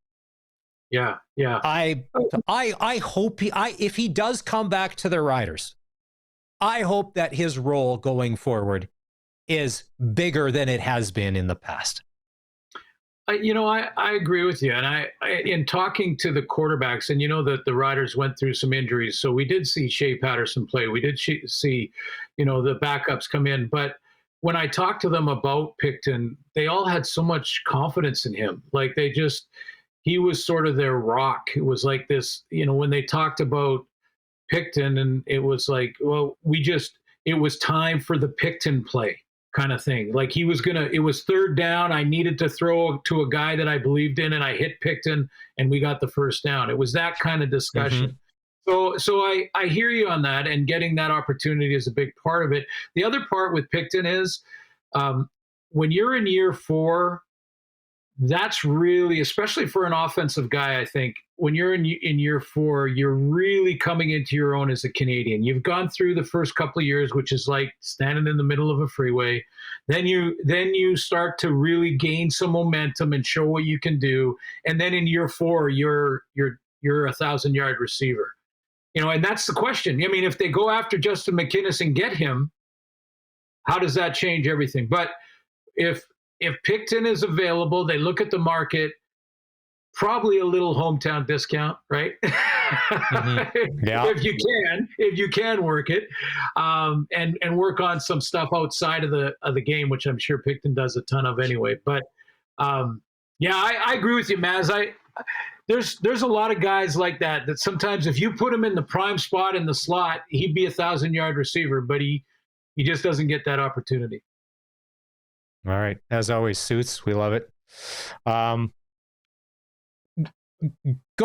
Yeah. I hope if he does come back to the Riders, I hope that his role going forward is bigger than it has been in the past. I agree with you. And I in talking to the quarterbacks, and that the Riders went through some injuries. So we did see Shea Patterson play. We did see, the backups come in. But when I talked to them about Picton, they all had so much confidence in him. Like he was sort of their rock. It was like this, when they talked about Picton, and it was like, well, it was time for the Picton play kind of thing. Like it was third down. I needed to throw to a guy that I believed in, and I hit Picton and we got the first down. It was that kind of discussion. Mm-hmm. So I hear you on that, and getting that opportunity is a big part of it. The other part with Picton is when you're in year 4, that's really, especially for an offensive guy, I think, when you're in year 4, you're really coming into your own as a Canadian. You've gone through the first couple of years, which is like standing in the middle of a freeway. Then you start to really gain some momentum and show what you can do. And then in year 4, you're a 1,000-yard receiver. And that's the question. I mean, if they go after Justin McInnis and get him, how does that change everything? But if Picton is available, they look at the market, probably a little hometown discount, right? Mm-hmm. Yeah. if you can work it, and work on some stuff outside of the game, which I'm sure Picton does a ton of anyway. But I agree with you, Maz. There's a lot of guys like that sometimes if you put him in the prime spot in the slot, he'd be a 1,000-yard receiver, but he just doesn't get that opportunity. All right. As always, Suits, we love it. Go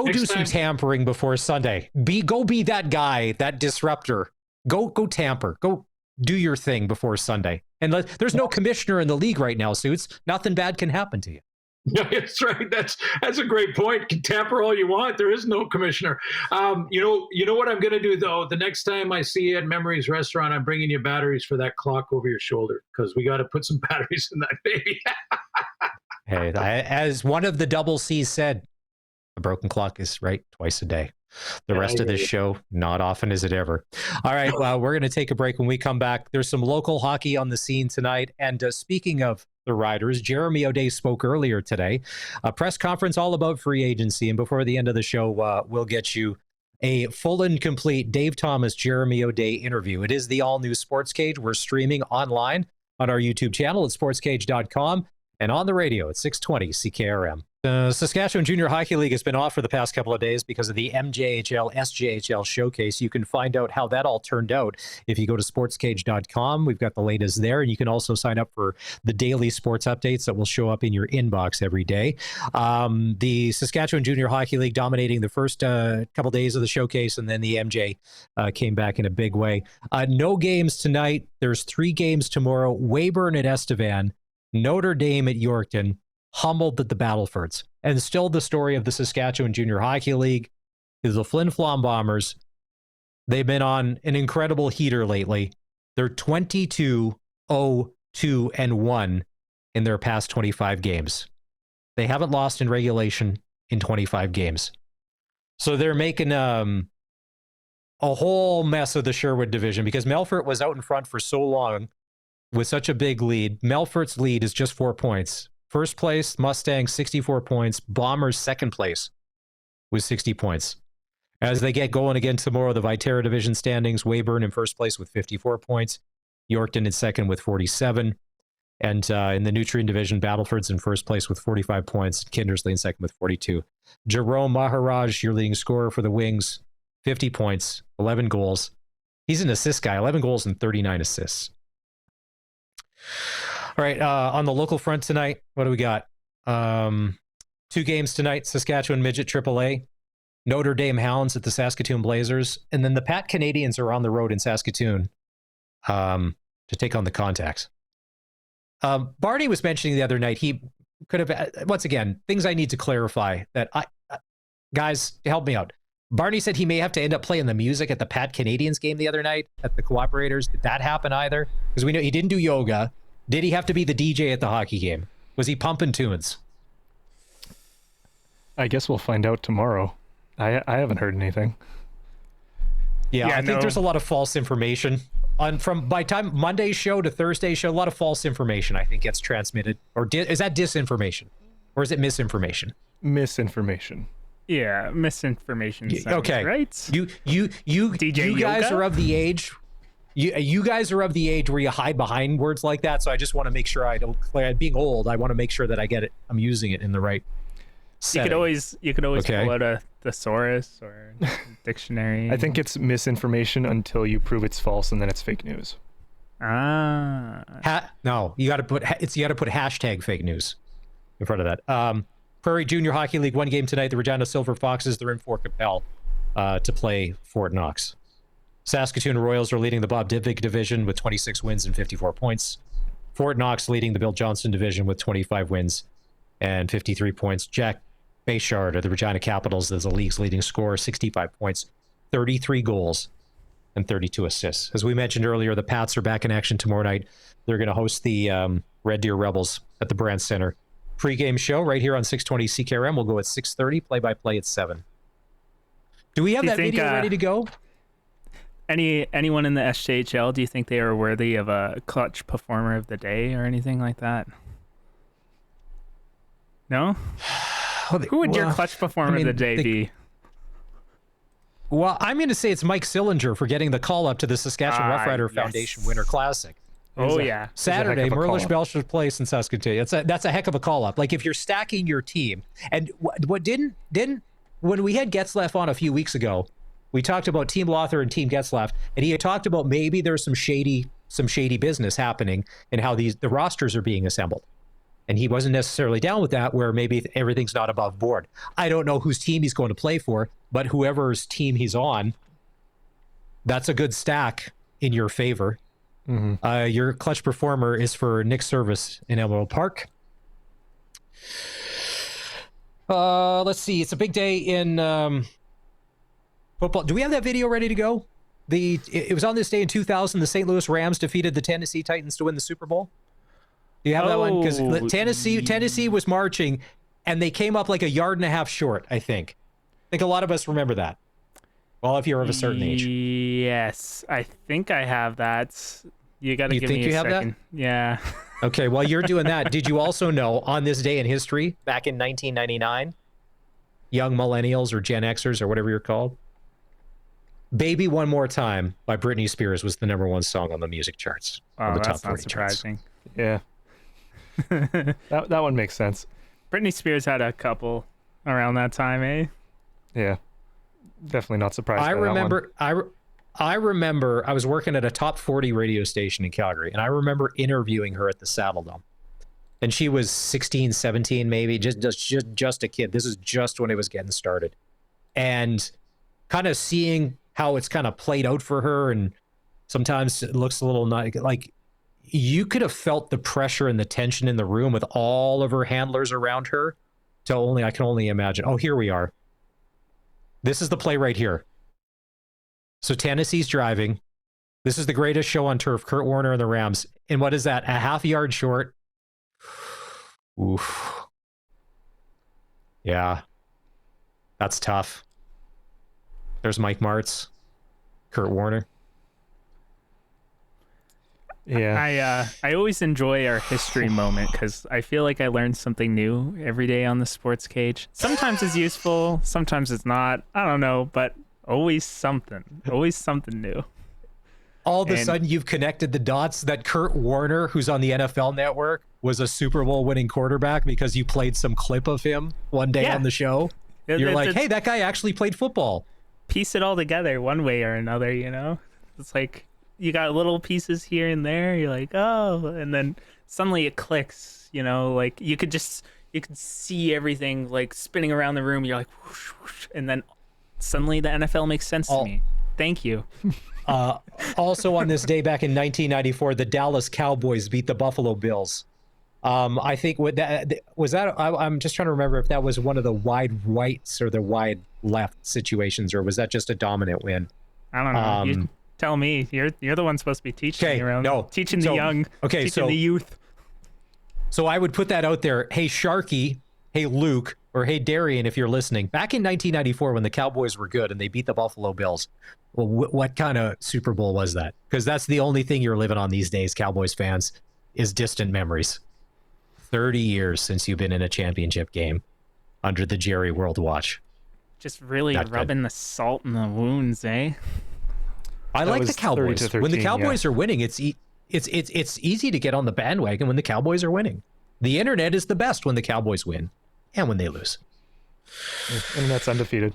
Next do some time. tampering before Sunday. Go be that guy, that disruptor. Go tamper. Go do your thing before Sunday. And there's no commissioner in the league right now, Suits. Nothing bad can happen to you. Yeah, that's right. That's a great point. You can tamper all you want. There is no commissioner. You know what I'm going to do though. The next time I see you at Memories Restaurant, I'm bringing you batteries for that clock over your shoulder because we got to put some batteries in that baby. Hey, as one of the double C's said, a broken clock is right twice a day. The rest of this show, not often is it ever. All right, well, we're going to take a break. When we come back, there's some local hockey on the scene tonight. And speaking of the Riders, Jeremy O'Day spoke earlier today. A press conference all about free agency. And before the end of the show, we'll get you a full and complete Dave Thomas, Jeremy O'Day interview. It is the all-new Sports Cage. We're streaming online on our YouTube channel at sportscage.com and on the radio at 620 CKRM. The Saskatchewan Junior Hockey League has been off for the past couple of days because of the MJHL SJHL showcase. You can find out how that all turned out if you go to sportscage.com. We've got the latest there, and you can also sign up for the daily sports updates that will show up in your inbox every day. The Saskatchewan Junior Hockey League dominating the first couple days of the showcase, and then the MJ came back in a big way. No games tonight. There's 3 games tomorrow. Weyburn at Estevan, Notre Dame at Yorkton, Humboldt at the Battlefords. And still the story of the Saskatchewan Junior Hockey League is the Flin Flon Bombers. They've been on an incredible heater lately. They're 22-0-2-1 in their past 25 games. They haven't lost in regulation in 25 games. So they're making a whole mess of the Sherwood division because Melfort was out in front for so long with such a big lead. Melfort's lead is just 4 points. First place, Mustangs, 64 points. Bombers, second place with 60 points. As they get going again tomorrow, the Viterra division standings, Weyburn in first place with 54 points. Yorkton in second with 47. And in the Nutrien division, Battleford's in first place with 45 points. Kindersley in second with 42. Jerome Maharaj, your leading scorer for the Wings, 50 points, 11 goals. He's an assist guy, 11 goals and 39 assists. All right, on the local front tonight, what do we got? 2 games tonight, Saskatchewan Midget AAA, Notre Dame Hounds at the Saskatoon Blazers, and then the Pat Canadians are on the road in Saskatoon to take on the Contacts. Barney was mentioning the other night, he could have, once again, things I need to clarify that guys, help me out. Barney said he may have to end up playing the music at the Pat Canadians game the other night at the Cooperators. Did that happen either? Because we know he didn't do yoga. Did he have to be the DJ at the hockey game? Was he pumping tunes? I guess we'll find out tomorrow. I haven't heard anything. Yeah, I think there's a lot of false information. By time Monday's show to Thursday's show, a lot of false information I think gets transmitted. Or is that disinformation? Or is it misinformation? Misinformation. Yeah, misinformation. Okay, right? You guys are of the age. You guys are of the age where you hide behind words like that. So I just want to make sure I don't. Being old, I want to make sure that I get it. I'm using it in the right setting. You could always pull out a thesaurus or a dictionary. I think it's misinformation until you prove it's false, and then it's fake news. No, you got to put hashtag fake news in front of that. Prairie Junior Hockey League, 1 game tonight. The Regina Silver Foxes, they're in Fort Capel to play Fort Knox. Saskatoon Royals are leading the Bob Dybvig division with 26 wins and 54 points. Fort Knox leading the Bill Johnston division with 25 wins and 53 points. Jack Bayshard of the Regina Capitals is the league's leading scorer, 65 points, 33 goals, and 32 assists. As we mentioned earlier, the Pats are back in action tomorrow night. They're going to host the Red Deer Rebels at the Brandt Center. Pre-game show right here on 620 CKRM. We'll go at 6:30, play-by-play at 7. Do we have that video ready to go? Anyone in the SJHL, do you think they are worthy of a clutch performer of the day or anything like that? No? Who would your clutch performer of the day be? Well, I'm going to say it's Mike Sillinger for getting the call up to the Saskatchewan Rough Rider Foundation Winter Classic. Saturday, Merlish Belcher Place in Saskatoon. That's a heck of a call up. Like if you're stacking your team, and what didn't when we had Getzlaff on a few weeks ago, we talked about Team Lothar and Team Getzlaff, and he had talked about maybe there's some shady some shady business happening in how the rosters are being assembled. And he wasn't necessarily down with that, where maybe everything's not above board. I don't know whose team he's going to play for, but whoever's team he's on, that's a good stack in your favor. Mm-hmm. Your clutch performer is for Nick Service in Emerald Park. Let's see. It's a big day in football. Do we have that video ready to go? It was on this day in 2000. The St. Louis Rams defeated the Tennessee Titans to win the Super Bowl. Do you have that one? Because Tennessee was marching, and they came up like 1.5 yards short, I think. I think a lot of us remember that. Well, if you're of a certain age. Yes, I think I have that. You got to give me a second. That? Yeah. Okay, while you're doing that, did you also know on this day in history, back in 1999, young millennials or Gen Xers or whatever you're called, Baby One More Time by Britney Spears was the #1 song on the music charts. Oh, the that's top not surprising. Charts. Yeah. that one makes sense. Britney Spears had a couple around that time, eh? Yeah. Definitely not surprised. I remember I was working at a top 40 radio station in Calgary, and I remember interviewing her at the Saddle Dome. And she was 16, 17, maybe, just a kid. This is just when it was getting started. And kind of seeing how it's kind of played out for her, and sometimes it looks a little like you could have felt the pressure and the tension in the room with all of her handlers around her. I can only imagine. Oh, here we are. This is the play right here. So Tennessee's driving. This is the greatest show on turf, Kurt Warner and the Rams. And what is that? 1/2 yard short. Oof. Yeah. That's tough. There's Mike Martz, Kurt Warner. Yeah. I always enjoy our history moment because I feel like I learn something new every day on the Sports Cage. Sometimes it's useful, sometimes it's not. I don't know, but always something new. All of a sudden you've connected the dots that Kurt Warner, who's on the NFL Network, was a Super Bowl winning quarterback because you played some clip of him one day on the show. You're like, hey, that guy actually played football. Piece it all together one way or another, you know? It's like you got little pieces here and there. You're like, oh, and then suddenly it clicks, you know, like you could see everything like spinning around the room. You're like, whoosh, whoosh, and then suddenly the NFL makes sense to me. Thank you. Also on this day back in 1994, the Dallas Cowboys beat the Buffalo Bills. I think I'm just trying to remember if that was one of the wide rights or the wide left situations, or was that just a dominant win? I don't know. You tell me. You're the one supposed to be teaching me around. No, teaching the young. Okay, teaching the youth. So I would put that out there. Hey, Sharky. Hey, Luke. Or hey, Darian, if you're listening. Back in 1994, when the Cowboys were good and they beat the Buffalo Bills, well, what kind of Super Bowl was that? Because that's the only thing you're living on these days, Cowboys fans, is distant memories. 30 years since you've been in a championship game under the Jerry World Watch. Just really rubbing the salt in the wounds, eh? I like the Cowboys. 13, when the Cowboys are winning, it's easy to get on the bandwagon when the Cowboys are winning. The internet is the best when the Cowboys win and when they lose. Internet's undefeated.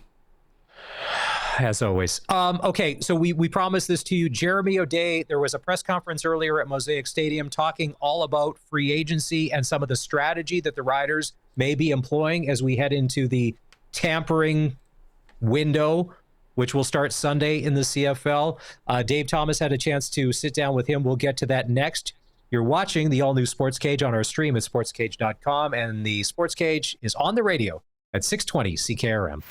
As always. Okay, so we promised this to you. Jeremy O'Day, there was a press conference earlier at Mosaic Stadium talking all about free agency and some of the strategy that the Riders may be employing as we head into the tampering window, which will start Sunday in the CFL. Dave Thomas had a chance to sit down with him. We'll get to that next. You're watching the all-new Sports Cage on our stream at sportscage.com, and the Sports Cage is on the radio at 620 CKRM.